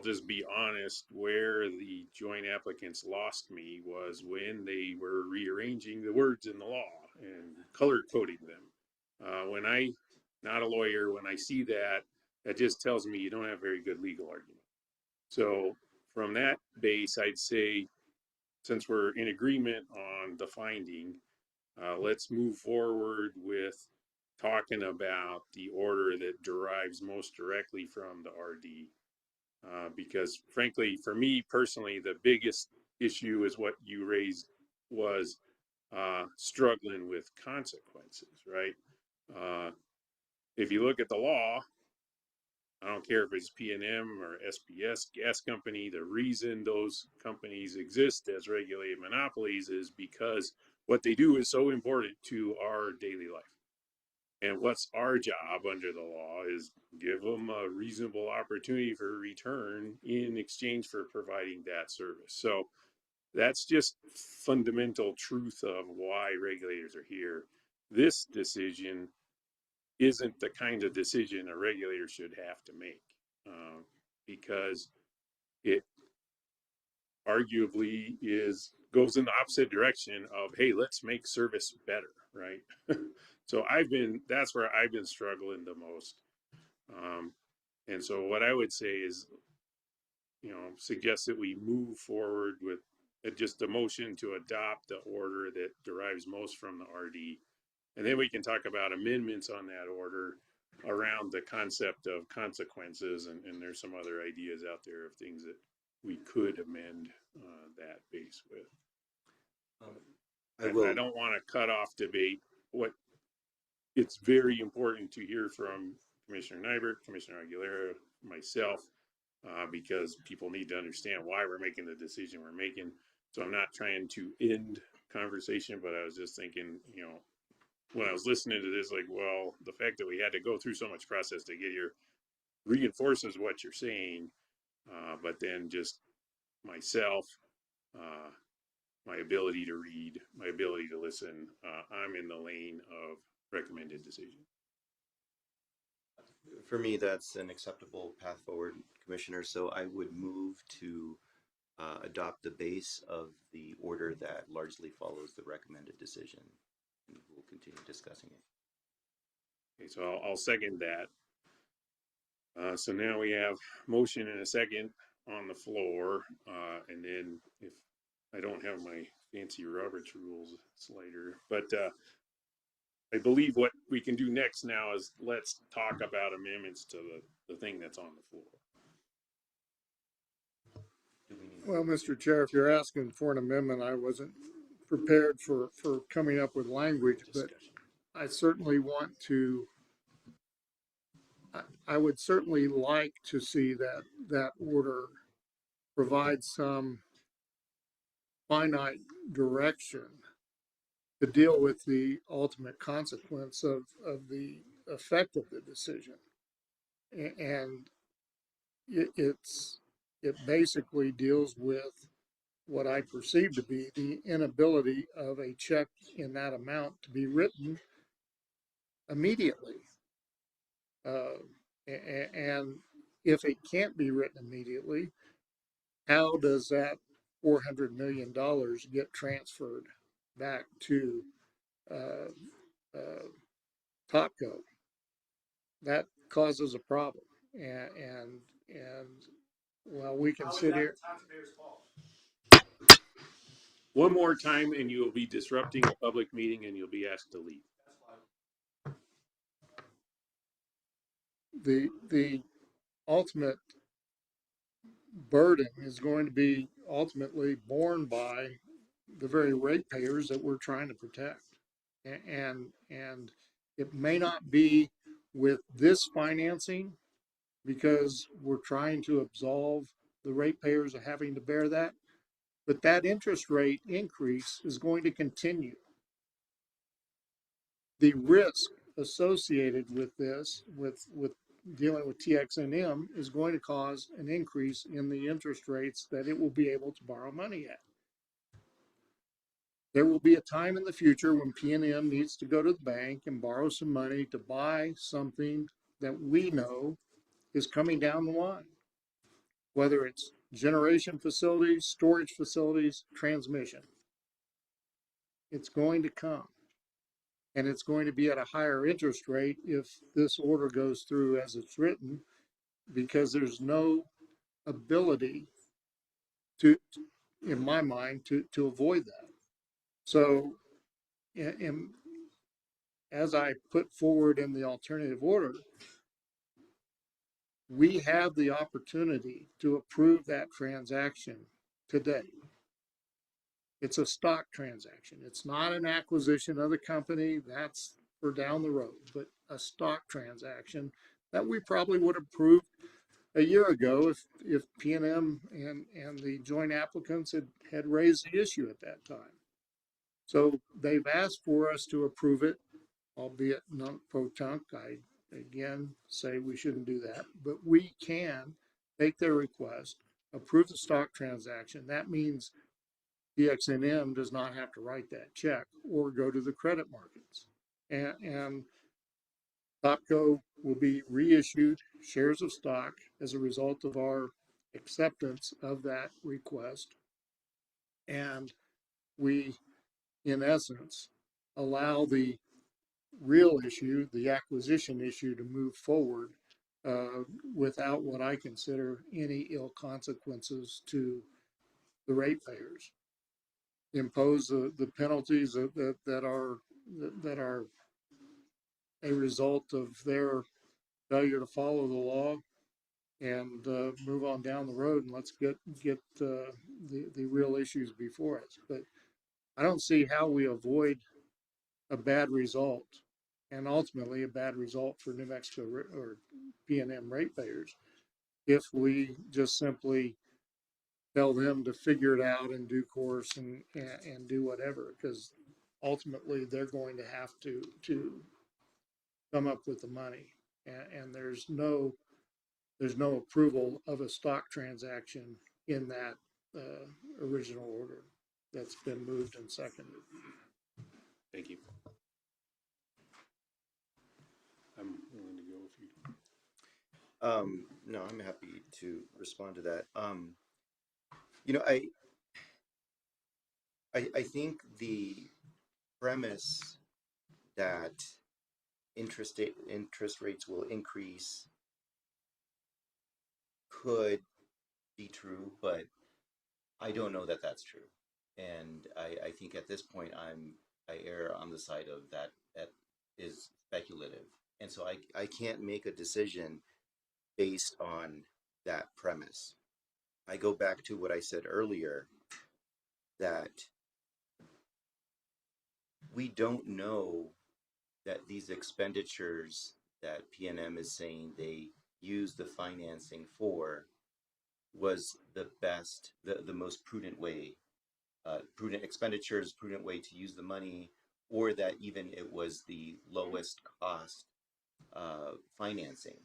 just be honest, where the joint applicants lost me was when they were rearranging the words in the law and color coding them. When I, not a lawyer, when I see that, that just tells me you don't have very good legal argument. So from that base, I'd say, since we're in agreement on the finding, let's move forward with talking about the order that derives most directly from the RD. Because frankly, for me personally, the biggest issue is what you raised was struggling with consequences, right? If you look at the law, I don't care if it's PNM or SPS, gas company, the reason those companies exist as regulated monopolies is because what they do is so important to our daily life. And what's our job under the law is give them a reasonable opportunity for return in exchange for providing that service. So that's just fundamental truth of why regulators are here. This decision isn't the kind of decision a regulator should have to make because it arguably goes in the opposite direction of, hey, let's make service better, right? So that's where I've been struggling the most. And so what I would say is, suggest that we move forward with just a motion to adopt the order that derives most from the RD. And then we can talk about amendments on that order around the concept of consequences. And there's some other ideas out there of things that we could amend that base with. I don't want to cut off debate. It's very important to hear from Commissioner Nybert, Commissioner Aguilera, myself, because people need to understand why we're making the decision we're making. So I'm not trying to end conversation, but I was just thinking, when I was listening to this, like, well, the fact that we had to go through so much process to get here reinforces what you're saying. But then just myself, my ability to read, my ability to listen, I'm in the lane of recommended decision.
For me, that's an acceptable path forward, Commissioner. So I would move to adopt the base of the order that largely follows the recommended decision. And we'll continue discussing it.
Okay, so I'll second that. So now we have motion and a second on the floor. And then if I don't have my fancy Robert's rules later, but I believe what we can do next now is let's talk about amendments to the thing that's on the floor.
Well, Mr. Chair, if you're asking for an amendment, I wasn't prepared for coming up with language, but I certainly want to, I would certainly like to see that order provide some finite direction to deal with the ultimate consequence of the effect of the decision. And it basically deals with what I perceive to be the inability of a check in that amount to be written immediately. And if it can't be written immediately, how does that $400 million get transferred back to Topco? That causes a problem. And well, we can sit here.
One more time and you will be disrupting a public meeting and you'll be asked to leave.
The ultimate burden is going to be ultimately borne by the very ratepayers that we're trying to protect. And it may not be with this financing because we're trying to absolve the ratepayers of having to bear that, but that interest rate increase is going to continue. The risk associated with this, with dealing with TXNM, is going to cause an increase in the interest rates that it will be able to borrow money at. There will be a time in the future when PNM needs to go to the bank and borrow some money to buy something that we know is coming down the line, whether it's generation facilities, storage facilities, transmission. It's going to come. And it's going to be at a higher interest rate if this order goes through as it's written, because there's no ability to, in my mind, to avoid that. So, as I put forward in the alternative order, we have the opportunity to approve that transaction today. It's a stock transaction. It's not an acquisition of the company. That's for down the road, but a stock transaction that we probably would have approved a year ago if PNM and the joint applicants had raised the issue at that time. So they've asked for us to approve it, albeit non-pro-tunc. I again say we shouldn't do that, but we can take their request, approve the stock transaction. That means DXNM does not have to write that check or go to the credit markets. And Topco will be reissued shares of stock as a result of our acceptance of that request. And we, in essence, allow the real issue, the acquisition issue, to move forward without what I consider any ill consequences to the ratepayers. Impose the penalties that are a result of their failure to follow the law, and move on down the road, and let's get the real issues before us. But I don't see how we avoid a bad result, and ultimately a bad result for New Mexico or PNM ratepayers, if we just simply tell them to figure it out in due course and do whatever, because ultimately they're going to have to come up with the money, and there's no approval of a stock transaction in that original order that's been moved and seconded.
Thank you. I'm willing to go if you.
No, I'm happy to respond to that. You know, I think the premise that interest rates will increase could be true, but I don't know that that's true. And I think at this point I err on the side of that is speculative. And so I can't make a decision based on that premise. I go back to what I said earlier, that we don't know that these expenditures that PNM is saying they use the financing for was the best, the most prudent way, prudent expenditures, prudent way to use the money, or that even it was the lowest cost financing,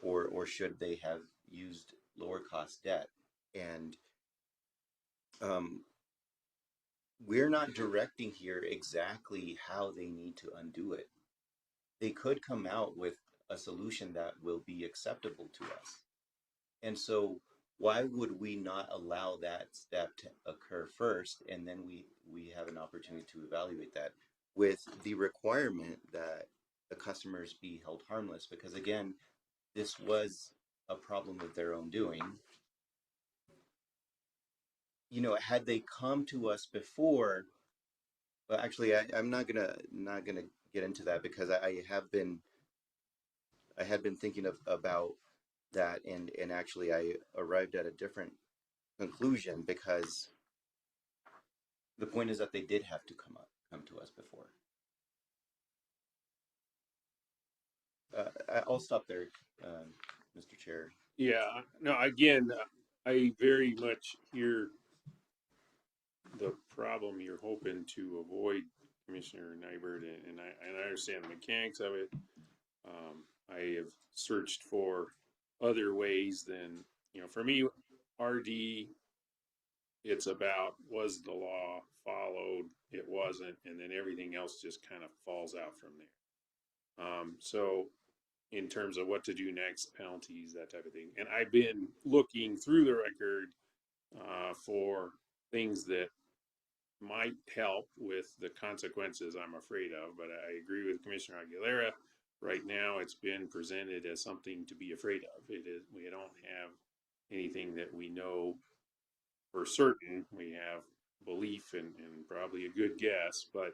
or should they have used lower cost debt? And we're not directing here exactly how they need to undo it. They could come out with a solution that will be acceptable to us. And so why would we not allow that step to occur first, and then we have an opportunity to evaluate that with the requirement that the customers be held harmless? Because again, this was a problem of their own doing. You know, had they come to us before, well, actually, I'm not gonna get into that, because I had been thinking about that, and actually I arrived at a different conclusion, because the point is that they did have to come to us before. I'll stop there, Mr. Chair.
Yeah, no, again, I very much hear the problem you're hoping to avoid, Commissioner Nybert, and I understand the mechanics of it. I have searched for other ways than, for me, RD, it's about, was the law followed? It wasn't, and then everything else just kind of falls out from there. So in terms of what to do next, penalties, that type of thing. And I've been looking through the record for things that might help with the consequences I'm afraid of, but I agree with Commissioner Aguilera. Right now, it's been presented as something to be afraid of. It is, we don't have anything that we know for certain. We have belief and probably a good guess, but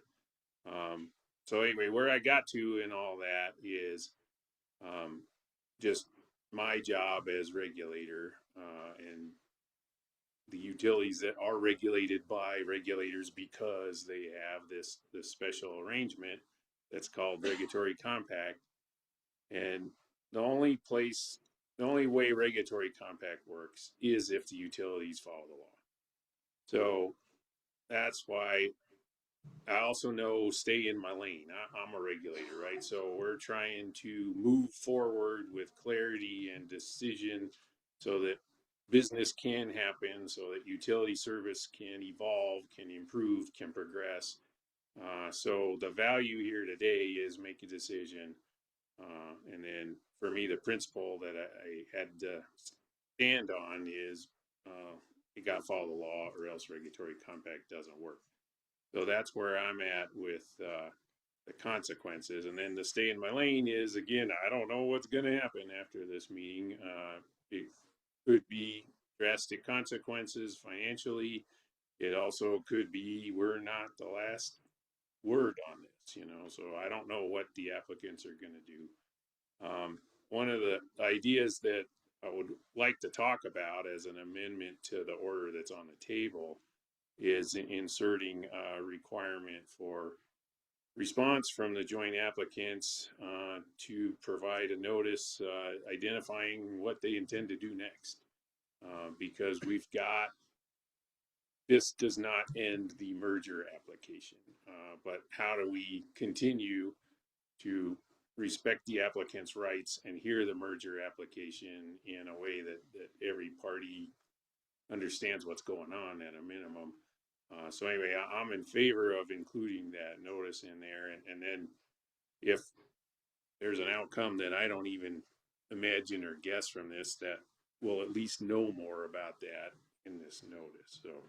so anyway, where I got to in all that is just my job as regulator, and the utilities that are regulated by regulators, because they have this special arrangement that's called regulatory compact. And the only way regulatory compact works is if the utilities follow the law. So that's why I also know stay in my lane. I'm a regulator, right? So we're trying to move forward with clarity and decision so that business can happen, so that utility service can evolve, can improve, can progress. So the value here today is make a decision. And then for me, the principle that I had to stand on is you got to follow the law, or else regulatory compact doesn't work. So that's where I'm at with the consequences. And then the stay in my lane is, again, I don't know what's going to happen after this meeting. It could be drastic consequences financially. It also could be we're not the last word on this, so I don't know what the applicants are going to do. One of the ideas that I would like to talk about as an amendment to the order that's on the table is inserting a requirement for response from the joint applicants to provide a notice identifying what they intend to do next. Because this does not end the merger application, but how do we continue to respect the applicant's rights and hear the merger application in a way that every party understands what's going on at a minimum. So anyway, I'm in favor of including that notice in there. And then if there's an outcome that I don't even imagine or guess from this that we'll at least know more about that in this notice. So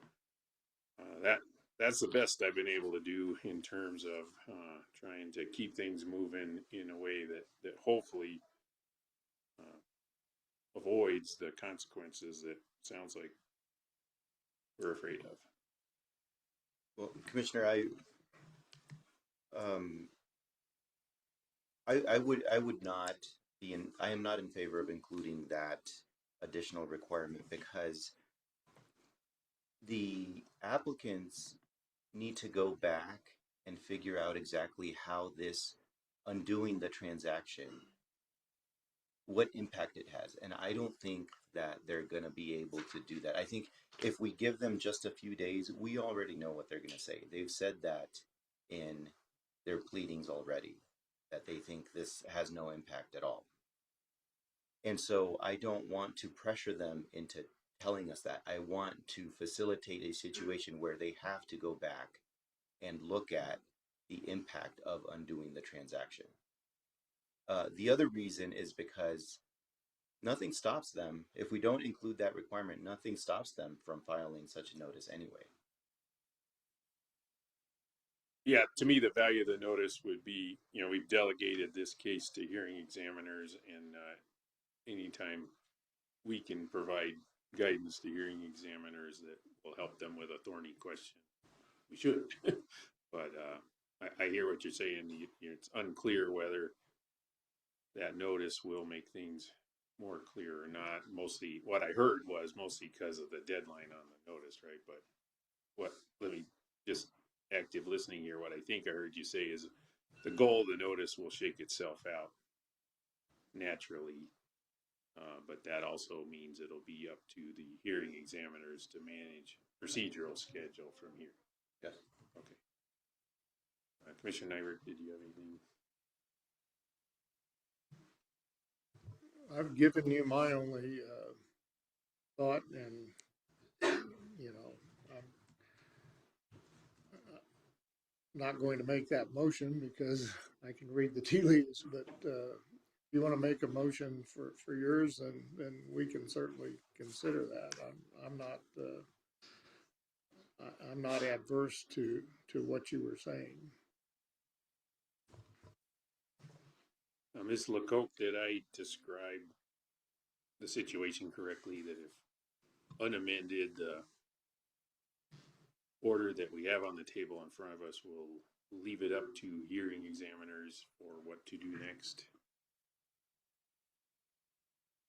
that's the best I've been able to do in terms of trying to keep things moving in a way that hopefully avoids the consequences that sounds like we're afraid of.
Well, Commissioner, I would not be in. I am not in favor of including that additional requirement because the applicants need to go back and figure out exactly how this undoing the transaction, what impact it has. And I don't think that they're going to be able to do that. I think if we give them just a few days, we already know what they're going to say. They've said that in their pleadings already, that they think this has no impact at all. And so I don't want to pressure them into telling us that. I want to facilitate a situation where they have to go back and look at the impact of undoing the transaction. The other reason is because nothing stops them. If we don't include that requirement, nothing stops them from filing such a notice anyway.
Yeah, to me, the value of the notice would be, we've delegated this case to hearing examiners, and anytime we can provide guidance to hearing examiners that will help them with a thorny question, we should. But I hear what you're saying. It's unclear whether that notice will make things more clear or not. Mostly what I heard was mostly because of the deadline on the notice, right? But let me just active listening here. What I think I heard you say is the goal of the notice will shake itself out naturally. But that also means it'll be up to the hearing examiners to manage procedural schedule from here.
Yes.
Okay. Commissioner Nyberg, did you have anything?
I've given you my only thought, and I'm not going to make that motion because I can read the tea leaves. But if you want to make a motion for yours, then we can certainly consider that. I'm not adverse to what you were saying.
Ms. Lecoq, did I describe the situation correctly, that if unamended, the order that we have on the table in front of us will leave it up to hearing examiners for what to do next?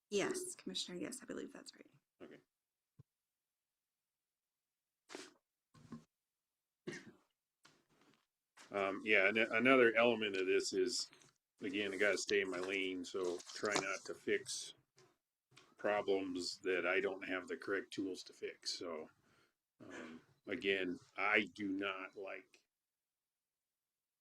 Yes, Commissioner, yes, I believe that's right.
Okay. Yeah, and another element of this is, again, I got to stay in my lane, so try not to fix problems that I don't have the correct tools to fix. So, again, I do not like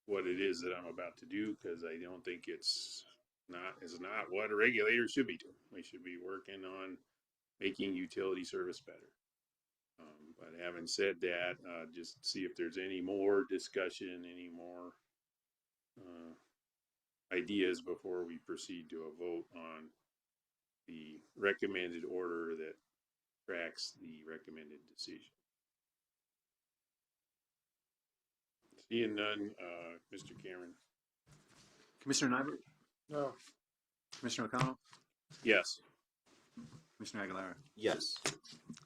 what it is that I'm about to do because I don't think it's not what a regulator should be doing. We should be working on making utility service better. But having said that, just see if there's any more discussion, any more ideas before we proceed to a vote on the recommended order that tracks the recommended decision. Seeing none, Mr. Cameron.
Commissioner Nyberg?
No.
Commissioner O'Connell?
Yes.
Commissioner Aguilera?
Yes.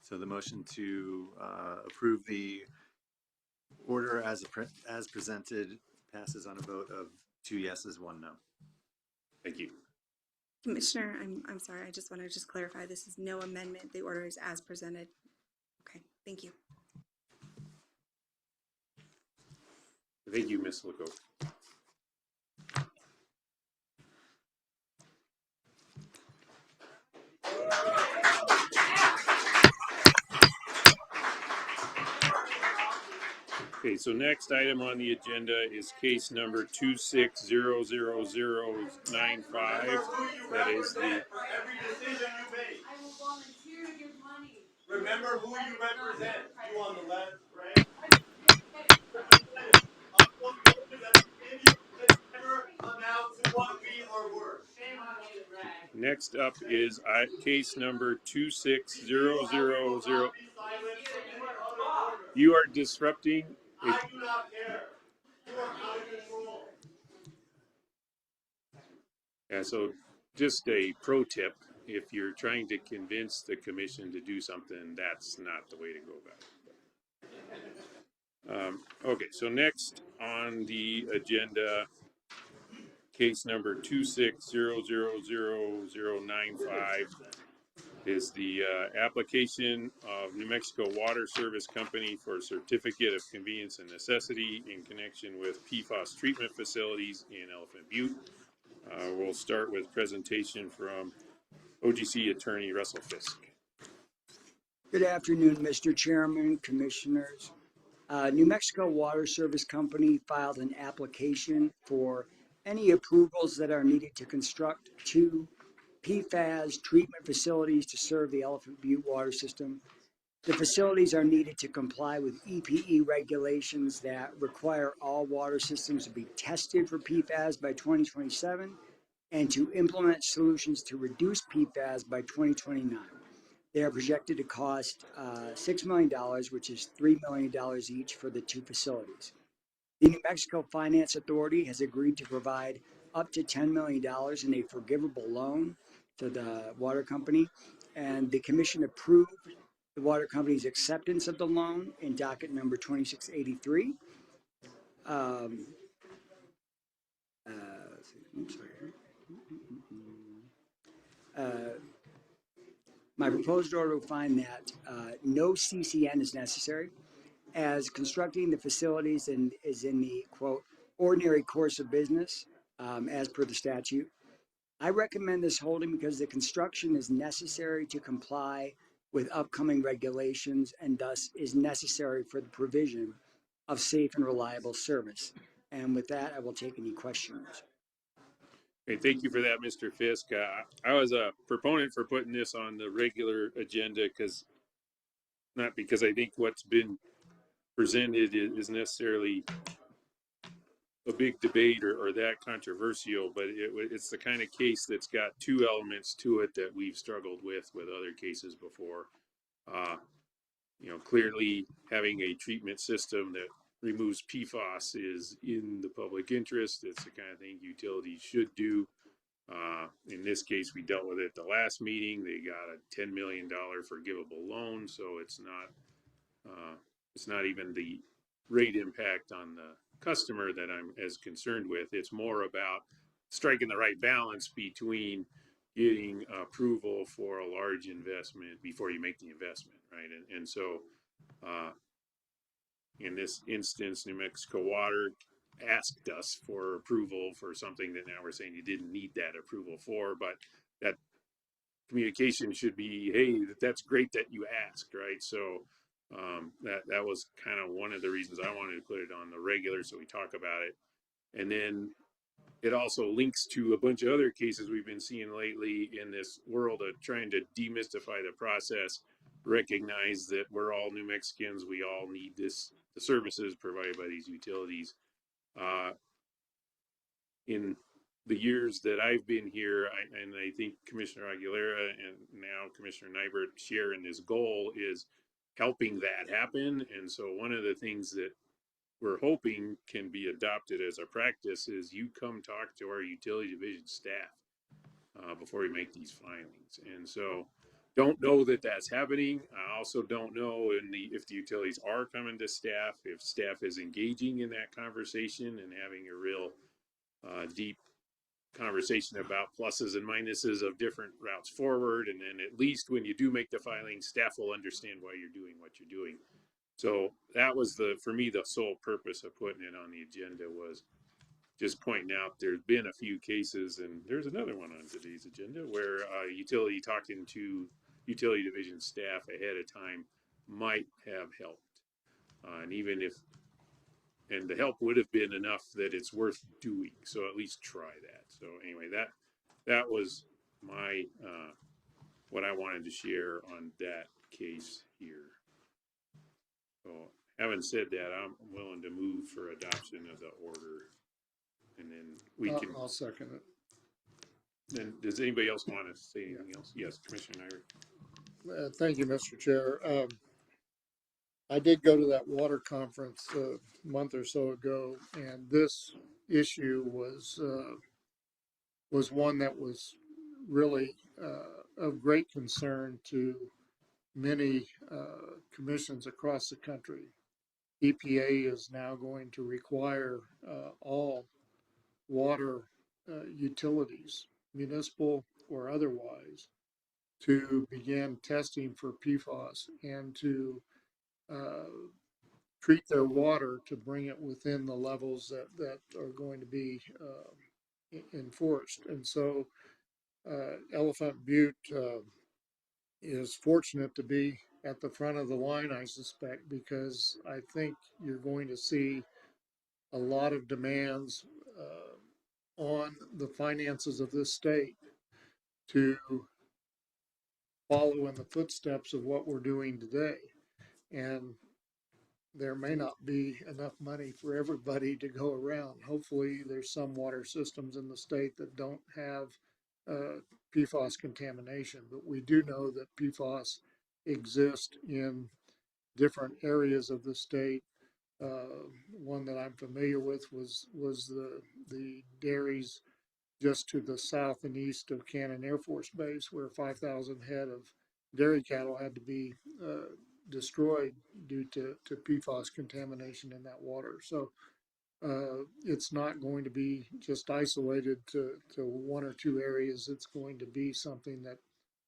So the motion to approve the order as presented passes on a vote of 2 yeses, 1 no.
Thank you.
Commissioner, I'm sorry, I just want to clarify, this is no amendment, the order is as presented. Okay, thank you.
Thank you, Ms. Lecoq. Okay, so next item on the agenda is case number 2600095. That is the.
For every decision you make. I will volunteer to give money. Remember who you represent. You on the left, right? Never amount to what we are worth. Shame on you, Brad.
next up is case number 26000. You are disrupting.
I do not care. You are out of control.
Yeah, so just a pro tip, if you're trying to convince the commission to do something, that's not the way to go about it. Okay, so next on the agenda, case number 2600095 is the application of New Mexico Water Service Company for a certificate of convenience and necessity in connection with PFAS treatment facilities in Elephant Butte. We'll start with presentation from OGC Attorney Russell Fisk.
Good afternoon, Mr. Chairman, Commissioners. New Mexico Water Service Company filed an application for any approvals that are needed to construct 2 PFAS treatment facilities to serve the Elephant Butte water system. The facilities are needed to comply with EPE regulations that require all water systems to be tested for PFAS by 2027 and to implement solutions to reduce PFAS by 2029. They are projected to cost $6 million, which is $3 million each for the 2 facilities. The New Mexico Finance Authority has agreed to provide up to $10 million in a forgivable loan to the water company, and the commission approved the water company's acceptance of the loan in docket number 2683. My proposed order will find that no CCN is necessary, as constructing the facilities is in the, quote, ordinary course of business, as per the statute. I recommend this holding because the construction is necessary to comply with upcoming regulations and thus is necessary for the provision of safe and reliable service. And with that, I will take any questions.
Okay, thank you for that, Mr. Fisk. I was a proponent for putting this on the regular agenda not because I think what's been presented is necessarily a big debate or that controversial, but it's the kind of case that's got 2 elements to it that we've struggled with other cases before. Clearly having a treatment system that removes PFAS is in the public interest. It's the kind of thing utilities should do. In this case, we dealt with it at the last meeting. They got a $10 million forgivable loan, so it's not even the rate impact on the customer that I'm as concerned with. It's more about striking the right balance between getting approval for a large investment before you make the investment, right? And so in this instance, New Mexico Water asked us for approval for something that now we're saying you didn't need that approval for, but that communication should be, hey, that's great that you asked, right? So that was kind of one of the reasons I wanted to put it on the regular so we talk about it. And then it also links to a bunch of other cases we've been seeing lately in this world of trying to demystify the process, recognize that we're all New Mexicans, we all need the services provided by these utilities. In the years that I've been here, and I think Commissioner Aguilera and now Commissioner Nybert share in this goal is helping that happen. And so one of the things that we're hoping can be adopted as a practice is you come talk to our utility division staff before we make these filings. And so don't know that that's happening. I also don't know if the utilities are coming to staff, if staff is engaging in that conversation and having a real deep conversation about pluses and minuses of different routes forward. And then at least when you do make the filing, staff will understand why you're doing what you're doing. So that was for me, the sole purpose of putting it on the agenda was just pointing out there's been a few cases, and there's another one on today's agenda where utility talking to utility division staff ahead of time might have helped. And the help would have been enough that it's worth doing. So at least try that. So anyway, that was my what I wanted to share on that case here. So having said that, I'm willing to move for adoption of the order, and then we can.
I'll second it.
And does anybody else want to say anything else? Yes, Commissioner Nyberg.
Thank you, Mr. Chair. I did go to that water conference a month or so ago, and this issue was one that was really of great concern to many commissions across the country. EPA is now going to require all water utilities, municipal or otherwise, to begin testing for PFAS and to treat their water to bring it within the levels that are going to be enforced. And so Elephant Butte is fortunate to be at the front of the line, I suspect, because I think you're going to see a lot of demands on the finances of this state to follow in the footsteps of what we're doing today. And there may not be enough money for everybody to go around. Hopefully, there's some water systems in the state that don't have PFAS contamination, but we do know that PFAS exist in different areas of the state. One that I'm familiar with was the dairies just to the south and east of Cannon Air Force Base, where 5,000 head of dairy cattle had to be destroyed due to PFAS contamination in that water. So it's not going to be just isolated to one or two areas. It's going to be something that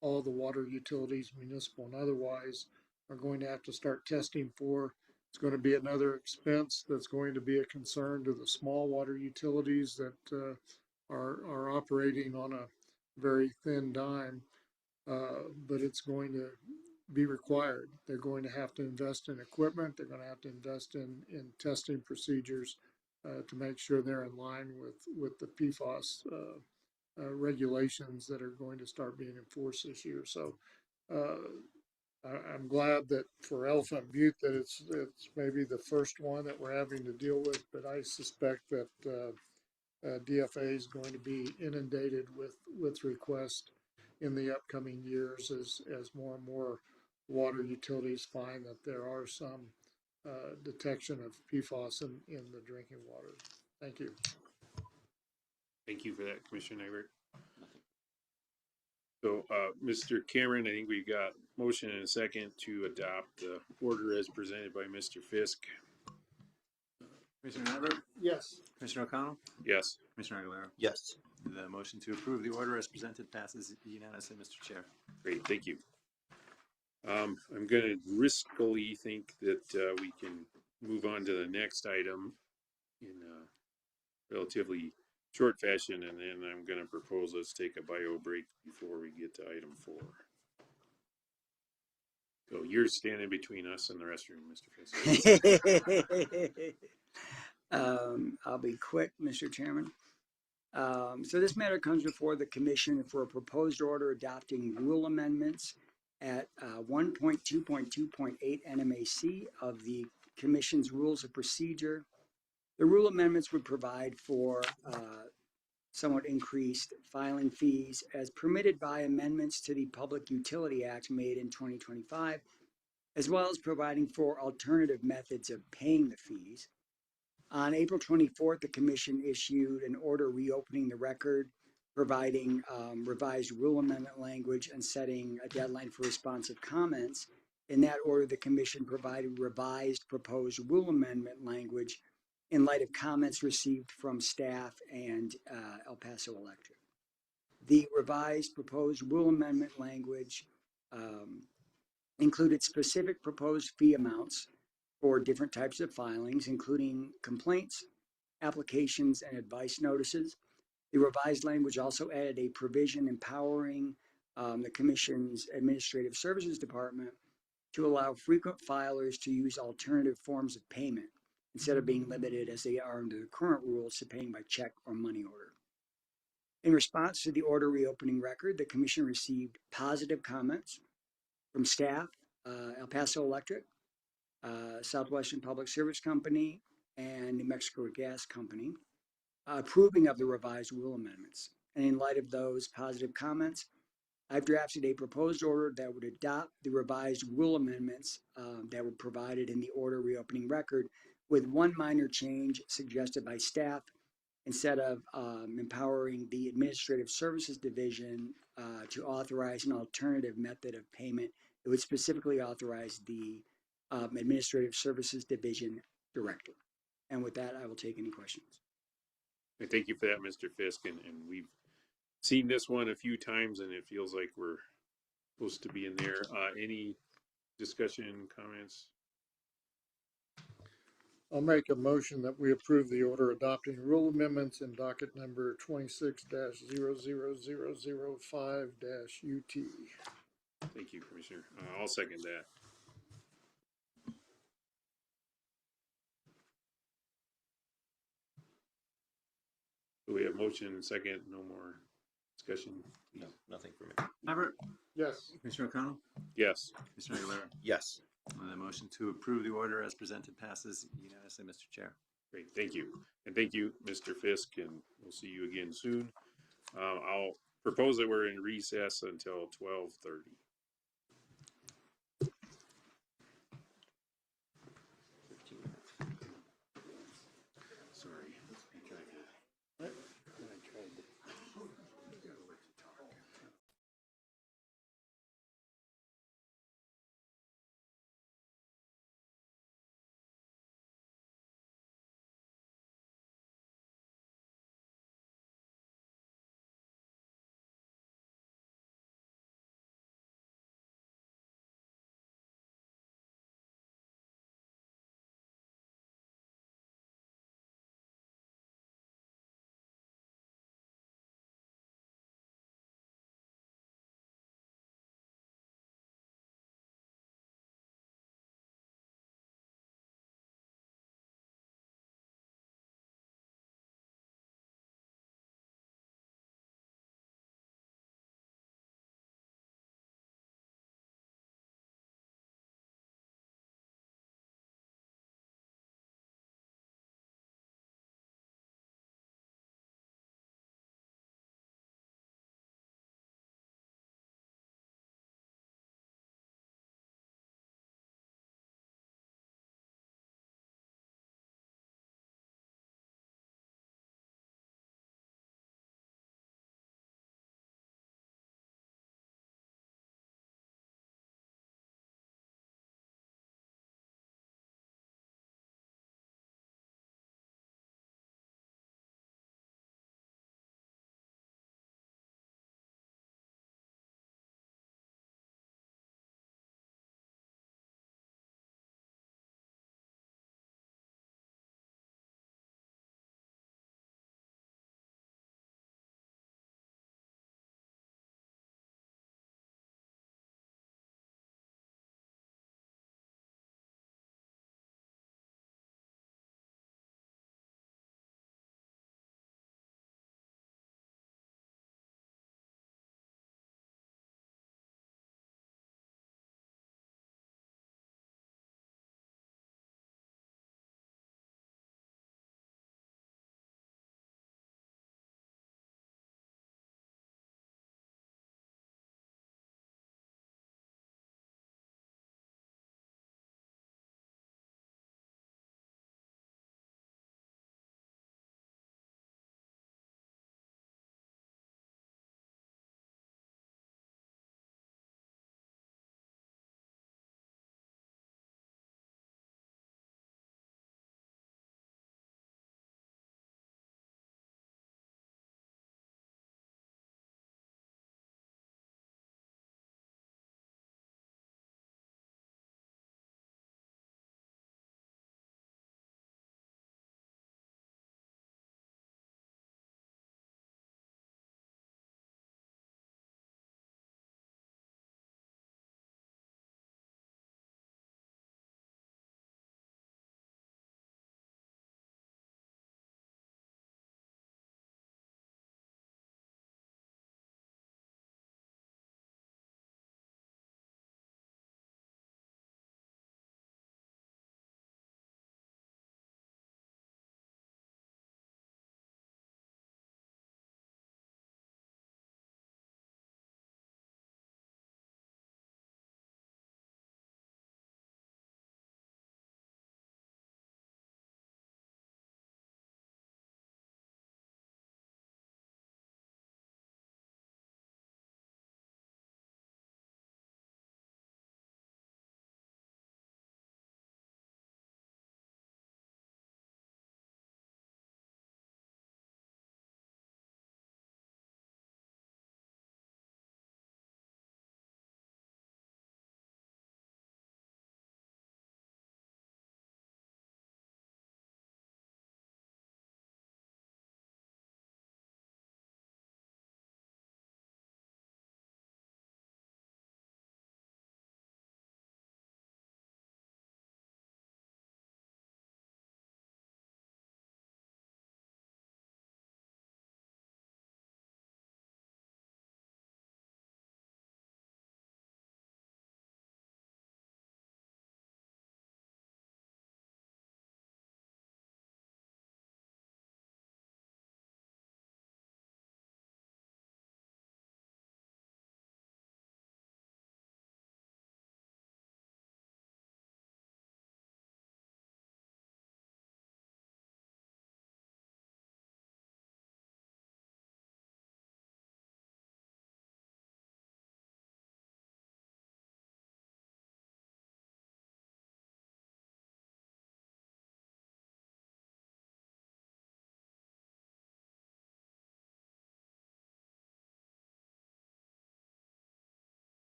all the water utilities, municipal and otherwise, are going to have to start testing for. It's going to be another expense that's going to be a concern to the small water utilities that are operating on a very thin dime, but it's going to be required. They're going to have to invest in equipment. They're going to have to invest in testing procedures to make sure they're in line with the PFAS regulations that are going to start being enforced this year. So I'm glad that for Elephant Butte that it's maybe the first one that we're having to deal with, but I suspect that DFA is going to be inundated with requests in the upcoming years as more and more water utilities find that there are some detection of PFAS in the drinking water. Thank you.
Thank you for that, Commissioner Nyberg. So, Mr. Cameron, I think we've got motion and a second to adopt the order as presented by Mr. Fisk.
Commissioner Nyberg?
Yes.
Commissioner O'Connell?
Yes.
Commissioner Aguilera?
Yes.
The motion to approve the order as presented passes unanimously, Mr. Chair.
Great, thank you. I'm going to riskily think that we can move on to the next item in a relatively short fashion, and then I'm going to propose let's take a bio break before we get to item 4. So you're standing between us and the restroom, Mr. Fisk.
I'll be quick, Mr. Chairman. So this matter comes before the commission for a proposed order adopting rule amendments at 1.2.2.8 NMAC of the commission's rules of procedure. The rule amendments would provide for somewhat increased filing fees as permitted by amendments to the Public Utility Act made in 2025, as well as providing for alternative methods of paying the fees. On April 24th, the commission issued an order reopening the record, providing revised rule amendment language and setting a deadline for responsive comments. In that order, the commission provided revised proposed rule amendment language in light of comments received from staff and El Paso Electric. The revised proposed rule amendment language included specific proposed fee amounts for different types of filings, including complaints, applications, and advice notices. The revised language also added a provision empowering the Commission's Administrative Services Department to allow frequent filers to use alternative forms of payment instead of being limited as they are under the current rules to paying by check or money order. In response to the order reopening record, the Commission received positive comments from staff, El Paso Electric, Southwestern Public Service Company, and New Mexico Gas Company, approving of the revised rule amendments. And in light of those positive comments, I've drafted a proposed order that would adopt the revised rule amendments that were provided in the order reopening record, with one minor change suggested by staff. Instead of empowering the Administrative Services Division to authorize an alternative method of payment, it would specifically authorize the Administrative Services Division Director. And with that, I will take any questions.
And thank you for that, Mr. Fisk. And we've seen this one a few times, and it feels like we're supposed to be in there. Any discussion, comments?
I'll make a motion that we approve the order adopting rule amendments in docket number 26-00005-UT.
Thank you, Commissioner. I'll second that. So we have motion and second, no more discussion.
No, nothing for me.
Albert?
Yes.
Commissioner O'Connell?
Yes.
Commissioner Aguilera?
Yes.
The motion to approve the order as presented passes unanimously, Mr. Chair.
Great, thank you. And thank you, Mr. Fisk, and we'll see you again soon. I'll propose that we're in recess until 12:30.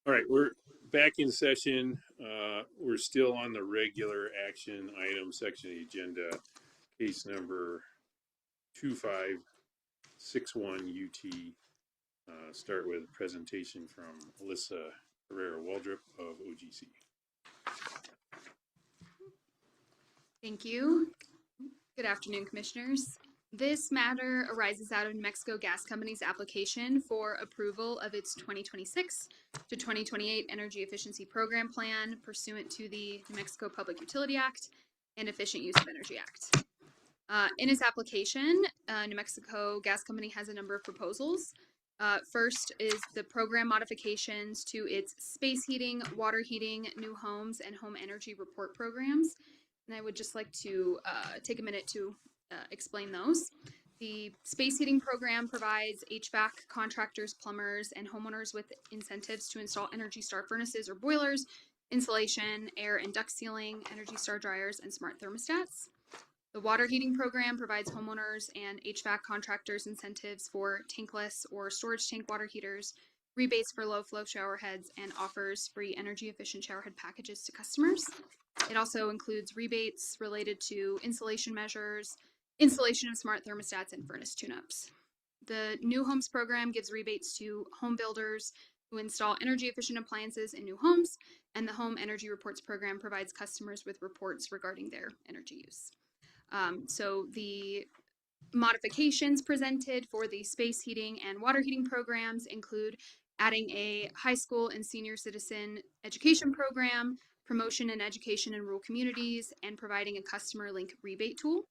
All right, we're back in session. We're still on the regular action item section of the agenda, case number 2561 UT. Start with a presentation from Alyssa Herrera-Waldrop of OGC.
Thank you. Good afternoon, Commissioners. This matter arises out of New Mexico Gas Company's application for approval of its 2026 to 2028 Energy Efficiency Program Plan pursuant to the New Mexico Public Utility Act and Efficient Use of Energy Act. In its application, New Mexico Gas Company has a number of proposals. First is the program modifications to its space heating, water heating, new homes, and home energy report programs. And I would just like to take a minute to explain those. The space heating program provides HVAC contractors, plumbers, and homeowners with incentives to install Energy Star furnaces or boilers, insulation, air and duct sealing, Energy Star dryers, and smart thermostats. The water heating program provides homeowners and HVAC contractors incentives for tankless or storage tank water heaters, rebates for low flow shower heads, and offers free energy efficient shower head packages to customers. It also includes rebates related to insulation measures, installation of smart thermostats, and furnace tune-ups. The New Homes program gives rebates to home builders who install energy efficient appliances in new homes, and the Home Energy Reports program provides customers with reports regarding their energy use. So the modifications presented for the space heating and water heating programs include adding a high school and senior citizen education program, promotion and education in rural communities, and providing a customer link rebate tool.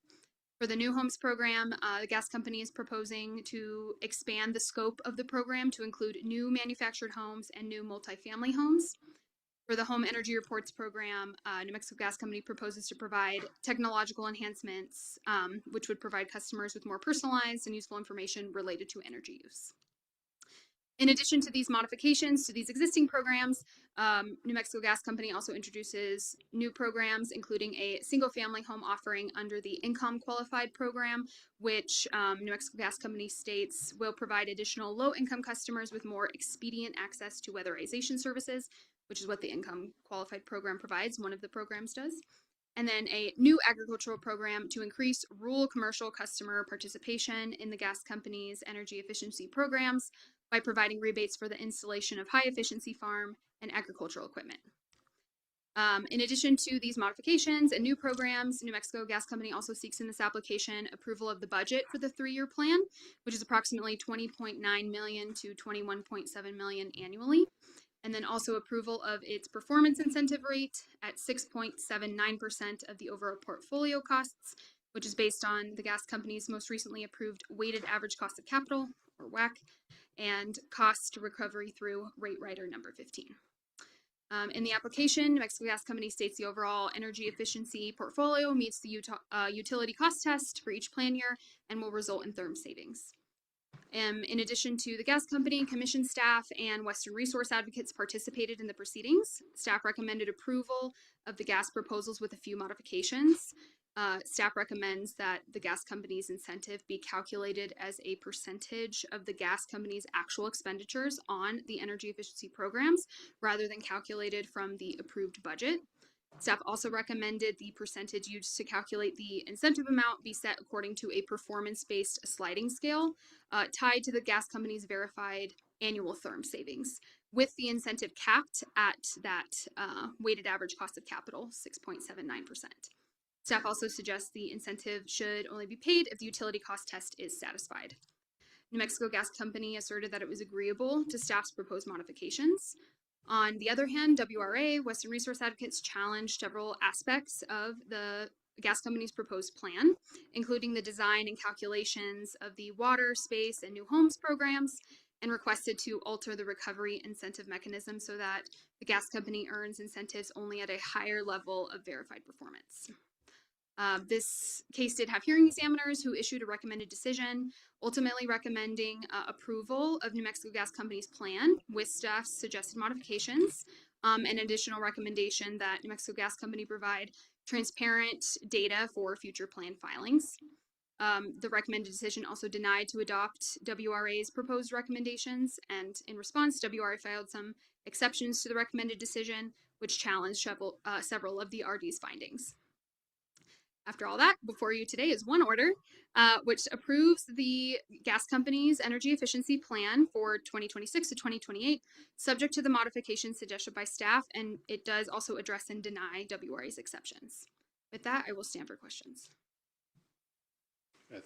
For the New Homes program, the gas company is proposing to expand the scope of the program to include new manufactured homes and new multifamily homes. For the Home Energy Reports program, New Mexico Gas Company proposes to provide technological enhancements, which would provide customers with more personalized and useful information related to energy use. In addition to these modifications to these existing programs, New Mexico Gas Company also introduces new programs, including a single-family home offering under the Income Qualified program, which New Mexico Gas Company states will provide additional low-income customers with more expedient access to weatherization services, which is what the Income Qualified program provides. One of the programs does. And then a new agricultural program to increase rural commercial customer participation in the gas company's energy efficiency programs by providing rebates for the installation of high efficiency farm and agricultural equipment. In addition to these modifications and new programs, New Mexico Gas Company also seeks in this application approval of the budget for the 3-year plan, which is approximately $20.9 million to $21.7 million annually. And then also approval of its performance incentive rate at 6.79% of the overall portfolio costs, which is based on the gas company's most recently approved weighted average cost of capital, or WACC, and cost recovery through rate rider number 15. In the application, New Mexico Gas Company states the overall energy efficiency portfolio meets the utility cost test for each plan year and will result in therm savings. In addition to the gas company, commission staff and Western Resource Advocates participated in the proceedings. Staff recommended approval of the gas proposals with a few modifications. Staff recommends that the gas company's incentive be calculated as a percentage of the gas company's actual expenditures on the energy efficiency programs, rather than calculated from the approved budget. Staff also recommended the percentage used to calculate the incentive amount be set according to a performance-based sliding scale tied to the gas company's verified annual therm savings, with the incentive capped at that weighted average cost of capital, 6.79%. Staff also suggests the incentive should only be paid if the utility cost test is satisfied. New Mexico Gas Company asserted that it was agreeable to staff's proposed modifications. On the other hand, WRA, Western Resource Advocates, challenged several aspects of the gas company's proposed plan, including the design and calculations of the water, space, and new homes programs, and requested to alter the recovery incentive mechanism so that the gas company earns incentives only at a higher level of verified performance. This case did have hearing examiners who issued a recommended decision, ultimately recommending approval of New Mexico Gas Company's plan with staff's suggested modifications, an additional recommendation that New Mexico Gas Company provide transparent data for future plan filings. The recommended decision also denied to adopt WRA's proposed recommendations, and in response, WRA filed some exceptions to the recommended decision, which challenged several of the RD's findings. After all that, before you today is one order, which approves the gas company's energy efficiency plan for 2026 to 2028, subject to the modifications suggested by staff, and it does also address and deny WRA's exceptions. With that, I will stand for questions.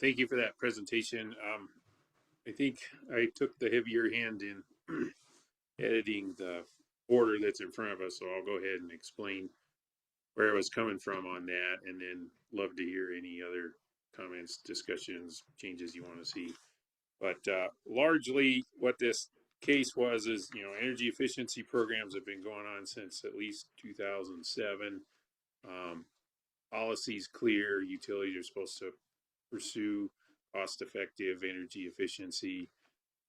Thank you for that presentation. I think I took the heavier hand in editing the order that's in front of us, so I'll go ahead and explain where I was coming from on that, and then love to hear any other comments, discussions, changes you want to see. But largely what this case was is, energy efficiency programs have been going on since at least 2007. Policy's clear. Utilities are supposed to pursue cost-effective energy efficiency.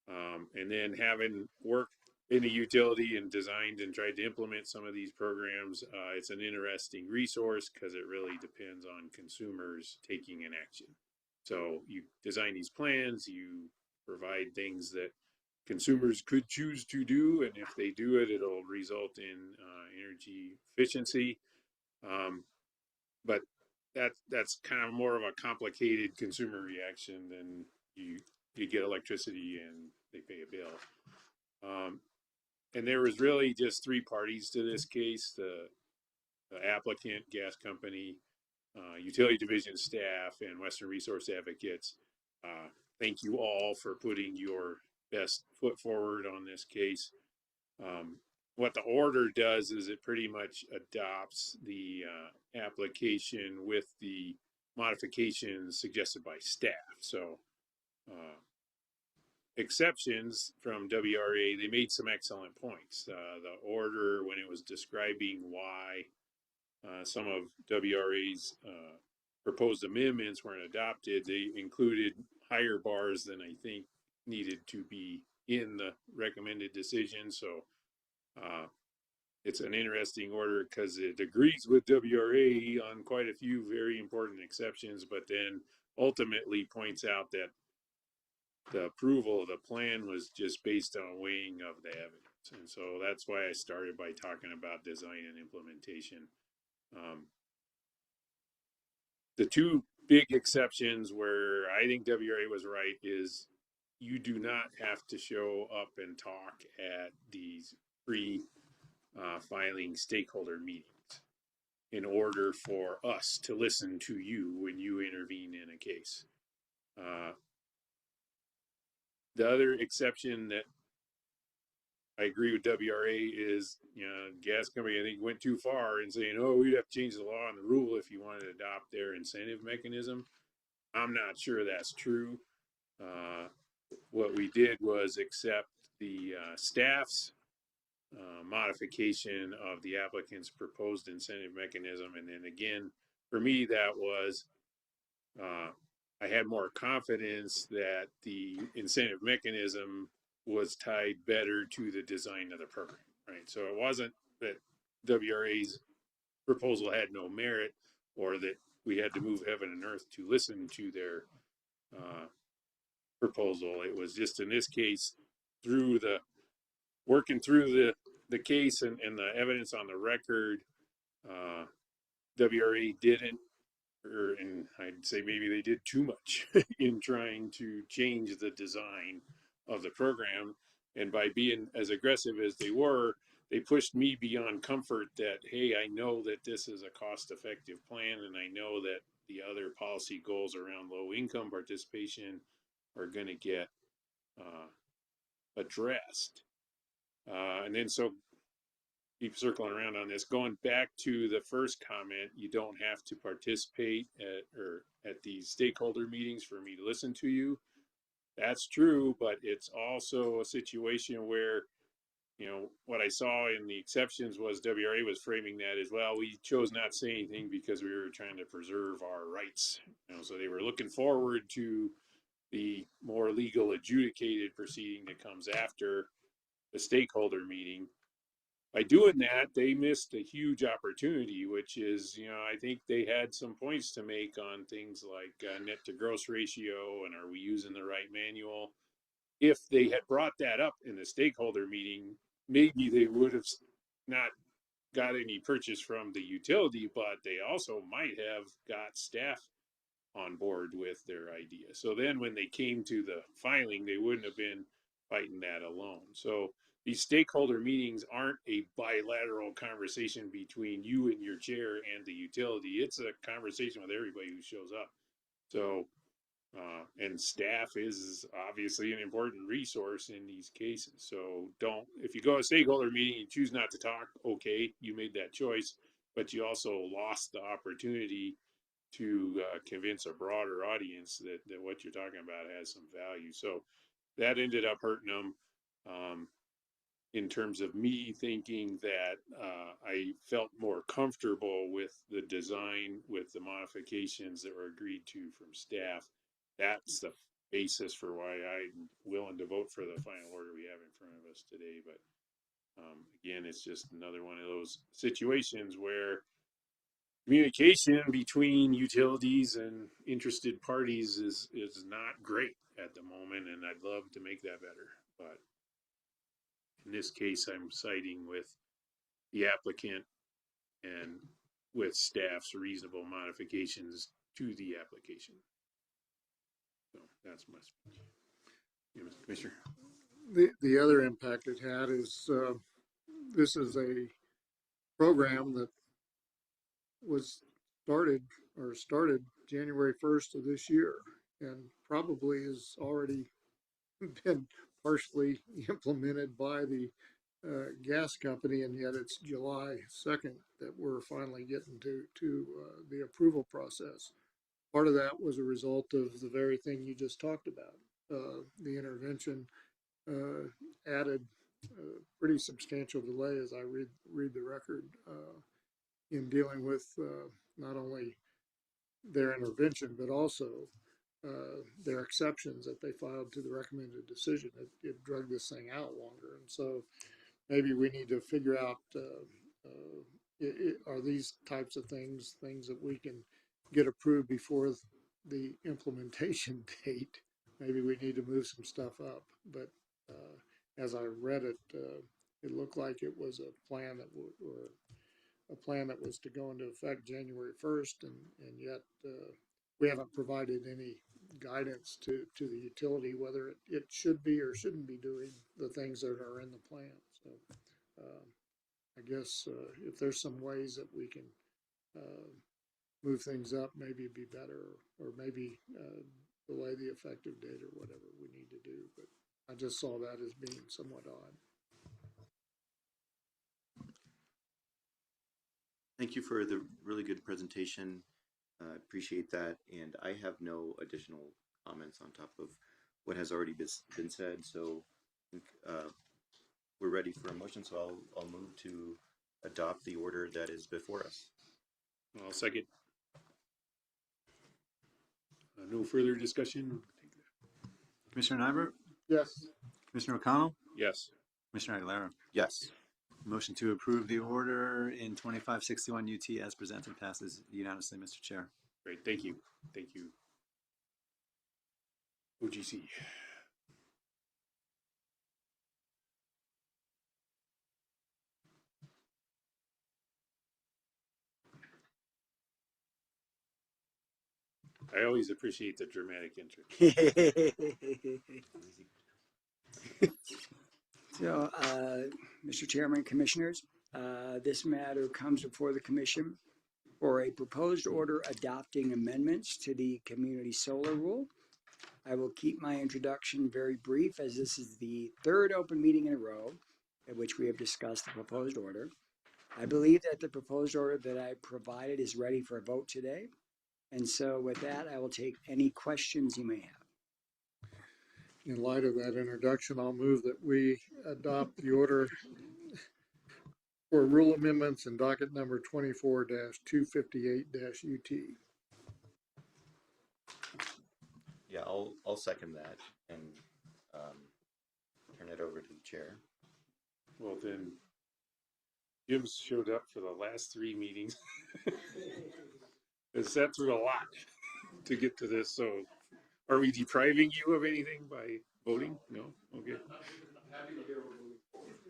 And then having worked in a utility and designed and tried to implement some of these programs, it's an interesting resource because it really depends on consumers taking an action. So you design these plans, you provide things that consumers could choose to do, and if they do it, it'll result in energy efficiency. But that's kind of more of a complicated consumer reaction than you get electricity and they pay a bill. And there was really just three parties to this case: the applicant, gas company, utility division staff, and Western Resource Advocates. Thank you all for putting your best foot forward on this case. What the order does is it pretty much adopts the application with the modifications suggested by staff. So exceptions from WRA, they made some excellent points. The order, when it was describing why some of WRA's proposed amendments weren't adopted, they included higher bars than I think needed to be in the recommended decision. So it's an interesting order because it agrees with WRA on quite a few very important exceptions, but then ultimately points out that the approval of the plan was just based on weighing of the evidence. And so that's why I started by talking about design and implementation. The two big exceptions where I think WRA was right is you do not have to show up and talk at these filing stakeholder meetings in order for us to listen to you when you intervene in a case. The other exception that I agree with WRA is, gas company, I think, went too far in saying, oh, we'd have to change the law and the rule if you wanted to adopt their incentive mechanism. I'm not sure that's true. What we did was accept the staff's modification of the applicant's proposed incentive mechanism. And then again, for me, that was, I had more confidence that the incentive mechanism was tied better to the design of the program, right? So it wasn't that WRA's proposal had no merit or that we had to move heaven and earth to listen to their proposal. It was just, in this case, working through the case and the evidence on the record, WRA didn't, and I'd say maybe they did too much in trying to change the design of the program. And by being as aggressive as they were, they pushed me beyond comfort that, hey, I know that this is a cost-effective plan, and I know that the other policy goals around low income participation are going to get addressed. And then so keep circling around on this, going back to the first comment, you don't have to participate at these stakeholder meetings for me to listen to you. That's true, but it's also a situation where, what I saw in the exceptions was WRA was framing that as, well, we chose not to say anything because we were trying to preserve our rights. So they were looking forward to the more legal adjudicated proceeding that comes after the stakeholder meeting. by doing that, they missed a huge opportunity, which is, I think they had some points to make on things like net to gross ratio and are we using the right manual? If they had brought that up in the stakeholder meeting, maybe they would have not got any purchase from the utility, but they also might have got staff on board with their idea. So then when they came to the filing, they wouldn't have been fighting that alone. So these stakeholder meetings aren't a bilateral conversation between you and your chair and the utility. It's a conversation with everybody who shows up. So, and staff is obviously an important resource in these cases. So if you go to a stakeholder meeting and choose not to talk, okay, you made that choice, but you also lost the opportunity to convince a broader audience that what you're talking about has some value. So that ended up hurting them. In terms of me thinking that I felt more comfortable with the design, with the modifications that were agreed to from staff. That's the basis for why I'm willing to vote for the final order we have in front of us today. But again, it's just another one of those situations where communication between utilities and interested parties is not great at the moment, and I'd love to make that better. But in this case, I'm siding with the applicant and with staff's reasonable modifications to the application. So that's my speech. Yeah, Mr. Commissioner.
The other impact it had is this is a program that was started January 1st of this year and probably has already been partially implemented by the gas company, and yet it's July 2nd that we're finally getting to the approval process. Part of that was a result of the very thing you just talked about. The intervention added a pretty substantial delay, as I read the record, in dealing with not only their intervention, but also their exceptions that they filed to the recommended decision. It drug this thing out longer. And so maybe we need to figure out, are these types of things that we can get approved before the implementation date? Maybe we need to move some stuff up. But as I read it, it looked like it was a plan that was to go into effect January 1st, and yet we haven't provided any guidance to the utility whether it should be or shouldn't be doing the things that are in the plan. So I guess if there's some ways that we can move things up, maybe it'd be better, or maybe delay the effective date or whatever we need to do. But I just saw that as being somewhat odd.
Thank you for the really good presentation. Appreciate that. And I have no additional comments on top of what has already been said. So I think we're ready for a motion. So I'll move to adopt the order that is before us.
I'll second. No further discussion.
Commissioner Nybert?
Yes.
Commissioner O'Connell?
Yes.
Commissioner Aguilera?
Yes.
Motion to approve the order in 2561 UT as presented passes unanimously, Mr. Chair.
Great. Thank you. Thank you. OGC. I always appreciate the dramatic entry.
So, Mr. Chairman, Commissioners, this matter comes before the Commission for a proposed order adopting amendments to the Community Solar Rule. I will keep my introduction very brief, as this is the third open meeting in a row at which we have discussed the proposed order. I believe that the proposed order that I provided is ready for a vote today. And so with that, I will take any questions you may have.
In light of that introduction, I'll move that we adopt the order for rule amendments in docket number 24-258-UT.
Yeah, I'll second that and turn it over to the chair.
Well, then Jim's showed up for the last 3 meetings. Has sat through a lot to get to this. So are we depriving you of anything by voting? No? Okay.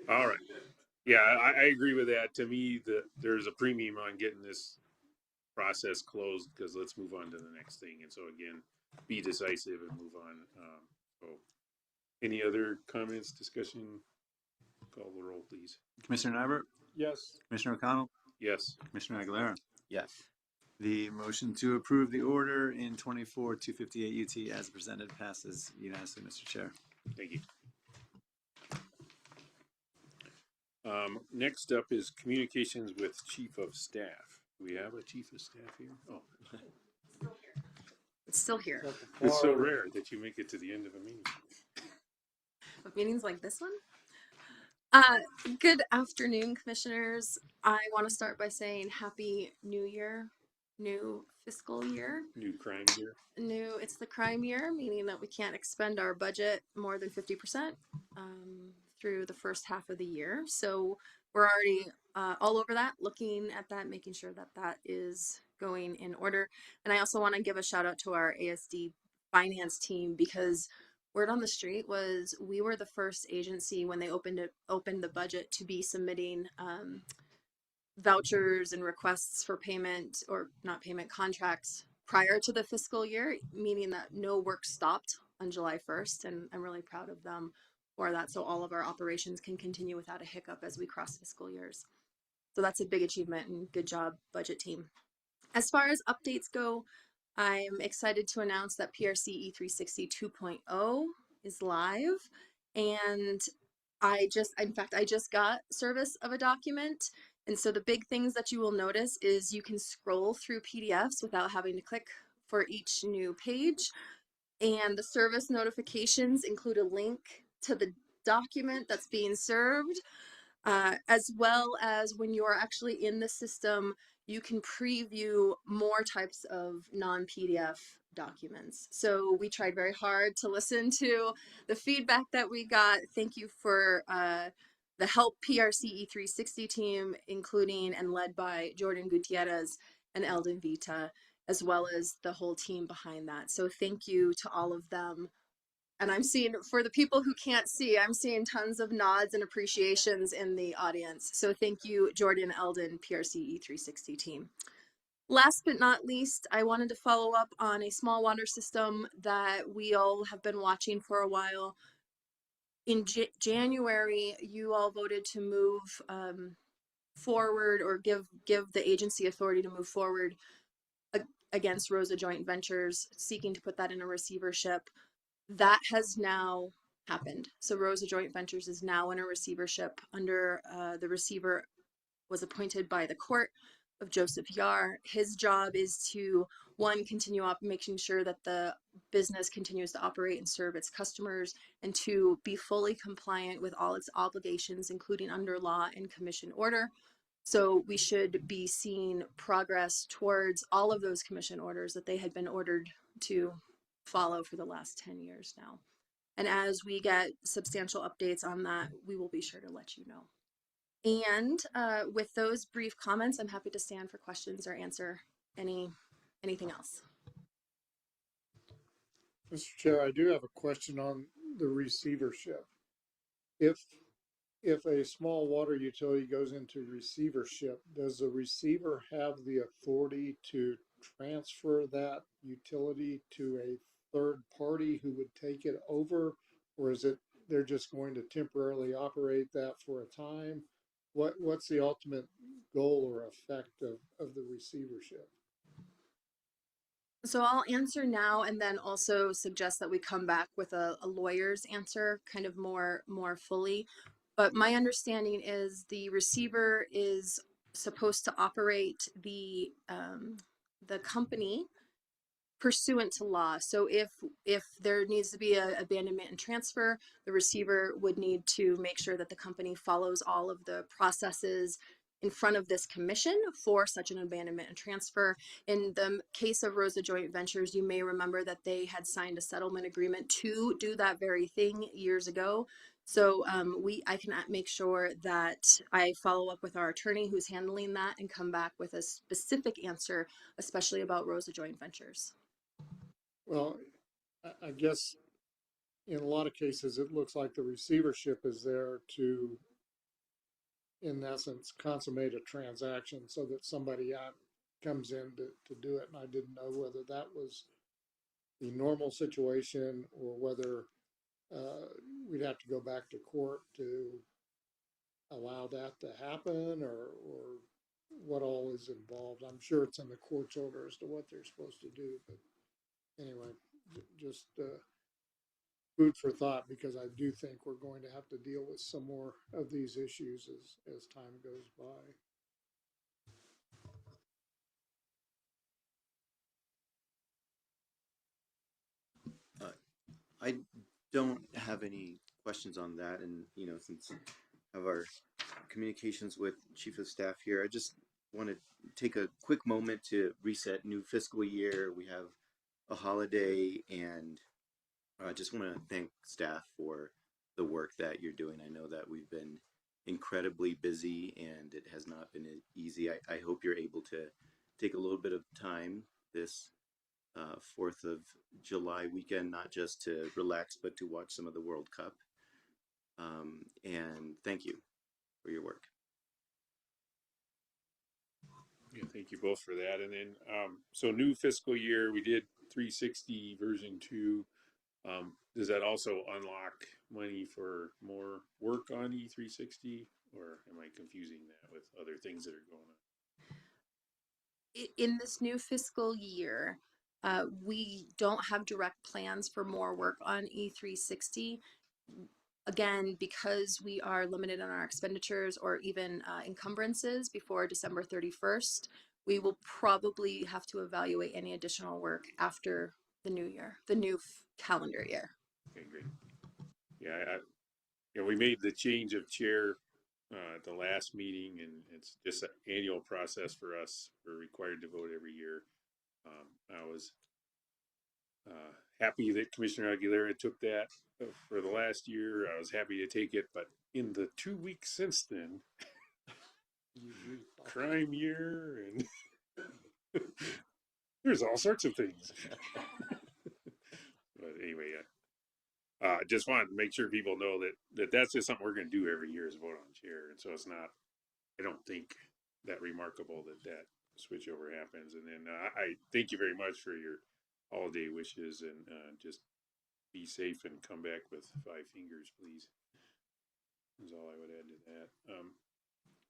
All right. Yeah, I agree with that. To me, there's a premium on getting this process closed because let's move on to the next thing. And so again, be decisive and move on. So any other comments, discussion? Call the roll, please.
Commissioner Nyberg,
Yes.
Commissioner O'Connell,
Yes.
Commissioner Aguilera.
Yes.
The motion to approve the order in 24-258 UT as presented passes unanimously, Mr. Chair.
Thank you. Next up is communications with Chief of Staff. Do we have a Chief of Staff here? Oh,
It's still here.
it's so rare that you make it to the end of a meeting.
Of meetings like this one. Good afternoon, commissioners. I want to start by saying Happy New Year, new fiscal year.
New crime year.
It's the crime year, meaning that we can't expend our budget more than 50% through the first half of the year. So we're already all over that, looking at that, making sure that that is going in order. And I also want to give a shout out to our ASD finance team because word on the street was we were the first agency when they opened the budget to be submitting vouchers and requests for payment or not payment contracts prior to the fiscal year, meaning that no work stopped on July 1st. And I'm really proud of them for that. So all of our operations can continue without a hiccup as we cross fiscal years. So that's a big achievement and good job, budget team. As far as updates go, I'm excited to announce that PRC E360 2.0 is live. And I just got service of a document. And so the big things that you will notice is you can scroll through PDFs without having to click for each new page. And the service notifications include a link to the document that's being served, as well as when you're actually in the system, you can preview more types of non-PDF documents. So we tried very hard to listen to the feedback that we got. Thank you for the Help PRC E360 team, including and led by Jordan Gutierrez and Eldon Vita, as well as the whole team behind that. So thank you to all of them. And I'm seeing, for the people who can't see, I'm seeing tons of nods and appreciations in the audience. So thank you, Jordan, Eldon, PRC E360 team. Last but not least, I wanted to follow up on a small water system that we all have been watching for a while. In January, you all voted to move forward or give the agency authority to move forward against Rosa Joint Ventures, seeking to put that in a receivership. That has now happened. So Rosa Joint Ventures is now in a receivership under the receiver was appointed by the court of Joseph Yar. His job is to, one, continue making sure that the business continues to operate and serve its customers, and two, be fully compliant with all its obligations, including under law and commission order. So we should be seeing progress towards all of those commission orders that they had been ordered to follow for the last 10 years now. And as we get substantial updates on that, we will be sure to let you know. And with those brief comments, I'm happy to stand for questions or answer anything else.
Mr. Chair, I do have a question on the receivership. If a small water utility goes into receivership, does the receiver have the authority to transfer that utility to a third party who would take it over? Or is it they're just going to temporarily operate that for a time? What's the ultimate goal or effect of the receivership?
So I'll answer now and then also suggest that we come back with a lawyer's answer kind of more fully. But my understanding is the receiver is supposed to operate the company pursuant to law. So if there needs to be an abandonment and transfer, the receiver would need to make sure that the company follows all of the processes in front of this commission for such an abandonment and transfer. In the case of Rosa Joint Ventures, you may remember that they had signed a settlement agreement to do that very thing years ago. So I can make sure that I follow up with our attorney who's handling that and come back with a specific answer, especially about Rosa Joint Ventures.
Well, I guess in a lot of cases, it looks like the receivership is there to, in essence, consummate a transaction so that somebody comes in to do it. And I didn't know whether that was the normal situation or whether we'd have to go back to court to allow that to happen, or what all is involved. I'm sure it's in the court's order as to what they're supposed to do, but anyway, just food for thought, because I do think we're going to have to deal with some more of these issues as time goes by.
I don't have any questions on that, and since I have our communications with Chief of Staff here, I just want to take a quick moment to reset new fiscal year. We have a holiday, and I just want to thank staff for the work that you're doing. I know that we've been incredibly busy, and it has not been easy. I hope you're able to take a little bit of time this 4th of July weekend, not just to relax, but to watch some of the World Cup. And thank you for your work.
Yeah, thank you both for that. And then, so new fiscal year, we did 360 version 2. Does that also unlock money for more work on E360, or am I confusing that with other things that are going on?
In this new fiscal year, we don't have direct plans for more work on E360. Again, because we are limited on our expenditures or even encumbrances before December 31st, we will probably have to evaluate any additional work after the new year, the new calendar year.
Okay, great. Yeah, we made the change of chair at the last meeting, and it's just an annual process for us. We're required to vote every year. I was happy that Commissioner Aguilera took that for the last year. I was happy to take it, but in the 2 weeks since then, crime year, and there's all sorts of things. But anyway, I just wanted to make sure people know that that's just something we're going to do every year, is vote on chair. And so it's not, I don't think, that remarkable that switchover happens. And then I thank you very much for your holiday wishes, and just be safe and come back with 5 fingers, please. Is all I would add to that.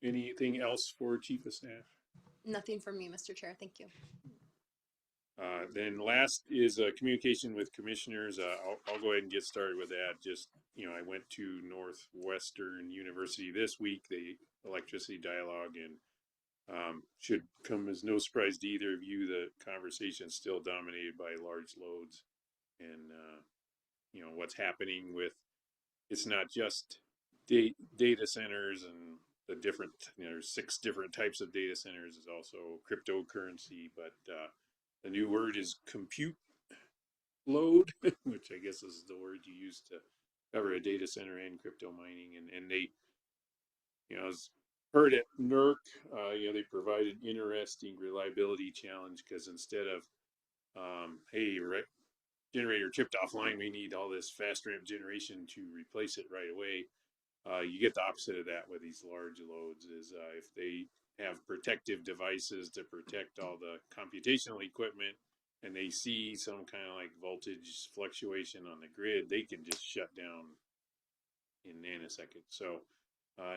Anything else for Chief of Staff?
Nothing from me, Mr. Chair. Thank you.
Then last is communication with commissioners. I'll go ahead and get started with that. Just, I went to Northwestern University this week, the electricity dialogue, and should come as no surprise to either of you, the conversation is still dominated by large loads, and what's happening with, it's not just data centers and the different, there's 6 different types of data centers. There's also cryptocurrency, but the new word is compute load, which I guess is the word you use to cover a data center and crypto mining. And they, I was heard at NERC, they provide an interesting reliability challenge, because instead of, hey, generator tripped offline, we need all this fast ramp generation to replace it right away. You get the opposite of that with these large loads, is if they have protective devices to protect all the computational equipment, and they see some kind of like voltage fluctuation on the grid, they can just shut down in nanoseconds. So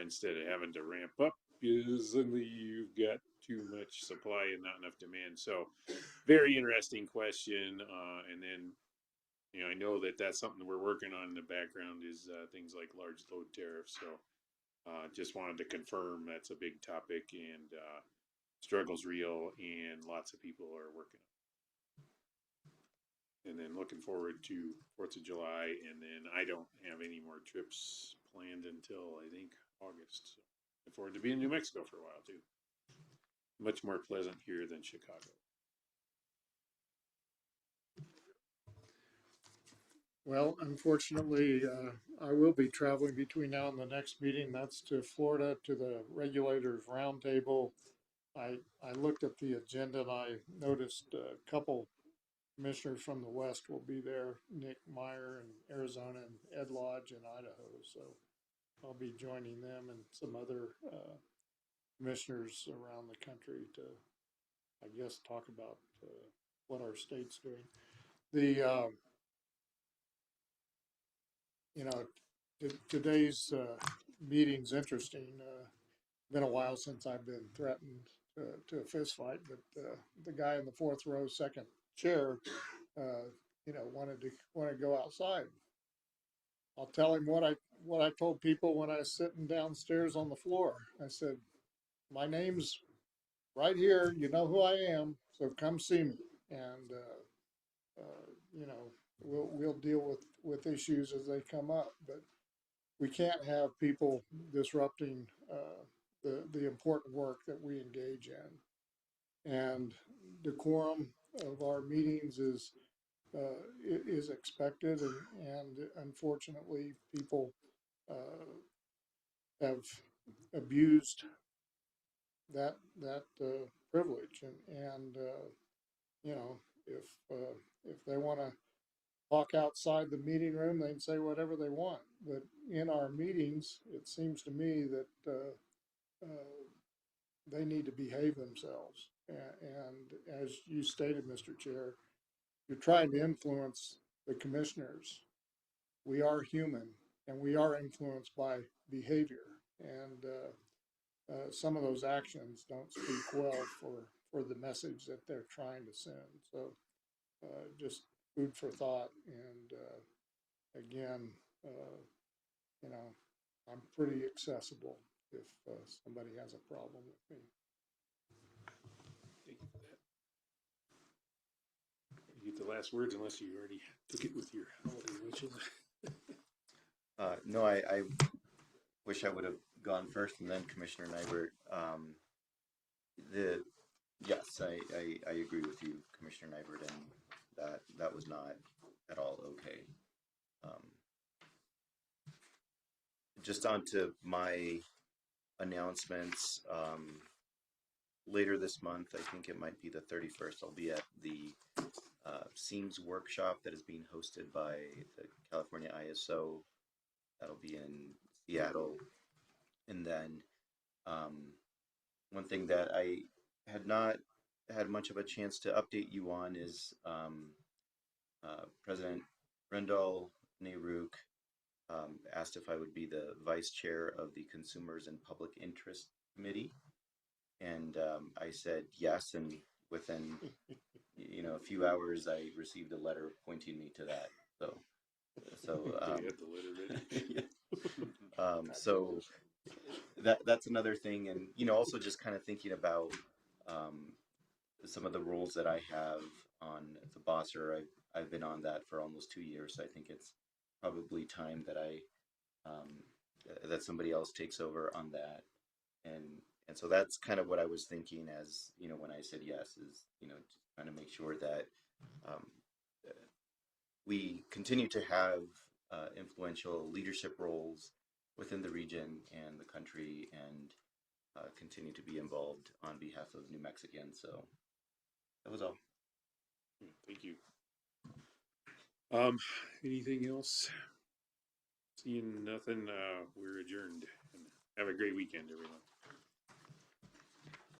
instead of having to ramp up, suddenly you've got too much supply and not enough demand. So very interesting question. And then, I know that that's something we're working on in the background, is things like large load tariffs. So just wanted to confirm that's a big topic, and struggle's real, and lots of people are working on it. And then looking forward to 4th of July, and then I don't have any more trips planned until I think August. So forward to being in New Mexico for a while too. Much more pleasant here than Chicago.
Well, unfortunately, I will be traveling between now and the next meeting. That's to Florida to the regulators roundtable. I looked at the agenda and I noticed a couple commissioners from the West will be there, Nick Meyer in Arizona and Ed Lodge in Idaho. So I'll be joining them and some other commissioners around the country to, I guess, talk about what our state's doing. The, you know, today's meeting's interesting. Been a while since I've been threatened to a fist fight, but the guy in the fourth row, second chair, you know, wanted to go outside. I'll tell him what I told people when I was sitting downstairs on the floor. I said, my name's right here. You know who I am, so come see me. And you know, we'll deal with issues as they come up, but we can't have people disrupting the important work that we engage in. And decorum of our meetings is expected, and unfortunately, people have abused that privilege, and you know, if they want to talk outside the meeting room, they can say whatever they want. But in our meetings, it seems to me that they need to behave themselves. And as you stated, Mr. Chair, you're trying to influence the commissioners. We are human, and we are influenced by behavior. And some of those actions don't speak well for the message that they're trying to send. So just food for thought. And again, you know, I'm pretty accessible if somebody has a problem with me.
Thank you for that. You get the last words unless you already took it with your holiday ritual.
No, I wish I would have gone first and then Commissioner Nybert. Yes, I agree with you, Commissioner Nybert, and that was not at all okay. Just on to my announcements. Later this month, I think it might be the 31st, I'll be at the SEAMS workshop that is being hosted by the California ISO. That'll be in Seattle. And then one thing that I had not had much of a chance to update you on is President Rendell Nehruch asked if I would be the vice chair of the Consumers and Public Interest Committee. And I said yes, and within a few hours, I received a letter pointing me to that. So
you have the letter ready?
yeah. So that's another thing, and also just kind of thinking about some of the roles that I have on the Bosser. I've been on that for almost 2 years. So I think it's probably time that that somebody else takes over on that, and so that's kind of what I was thinking as when I said yes, is just trying to make sure that we continue to have influential leadership roles within the region and the country, and continue to be involved on behalf of New Mexicans. So that was all.
Thank you. Anything else? Seeing nothing, we're adjourned. Have a great weekend, everyone.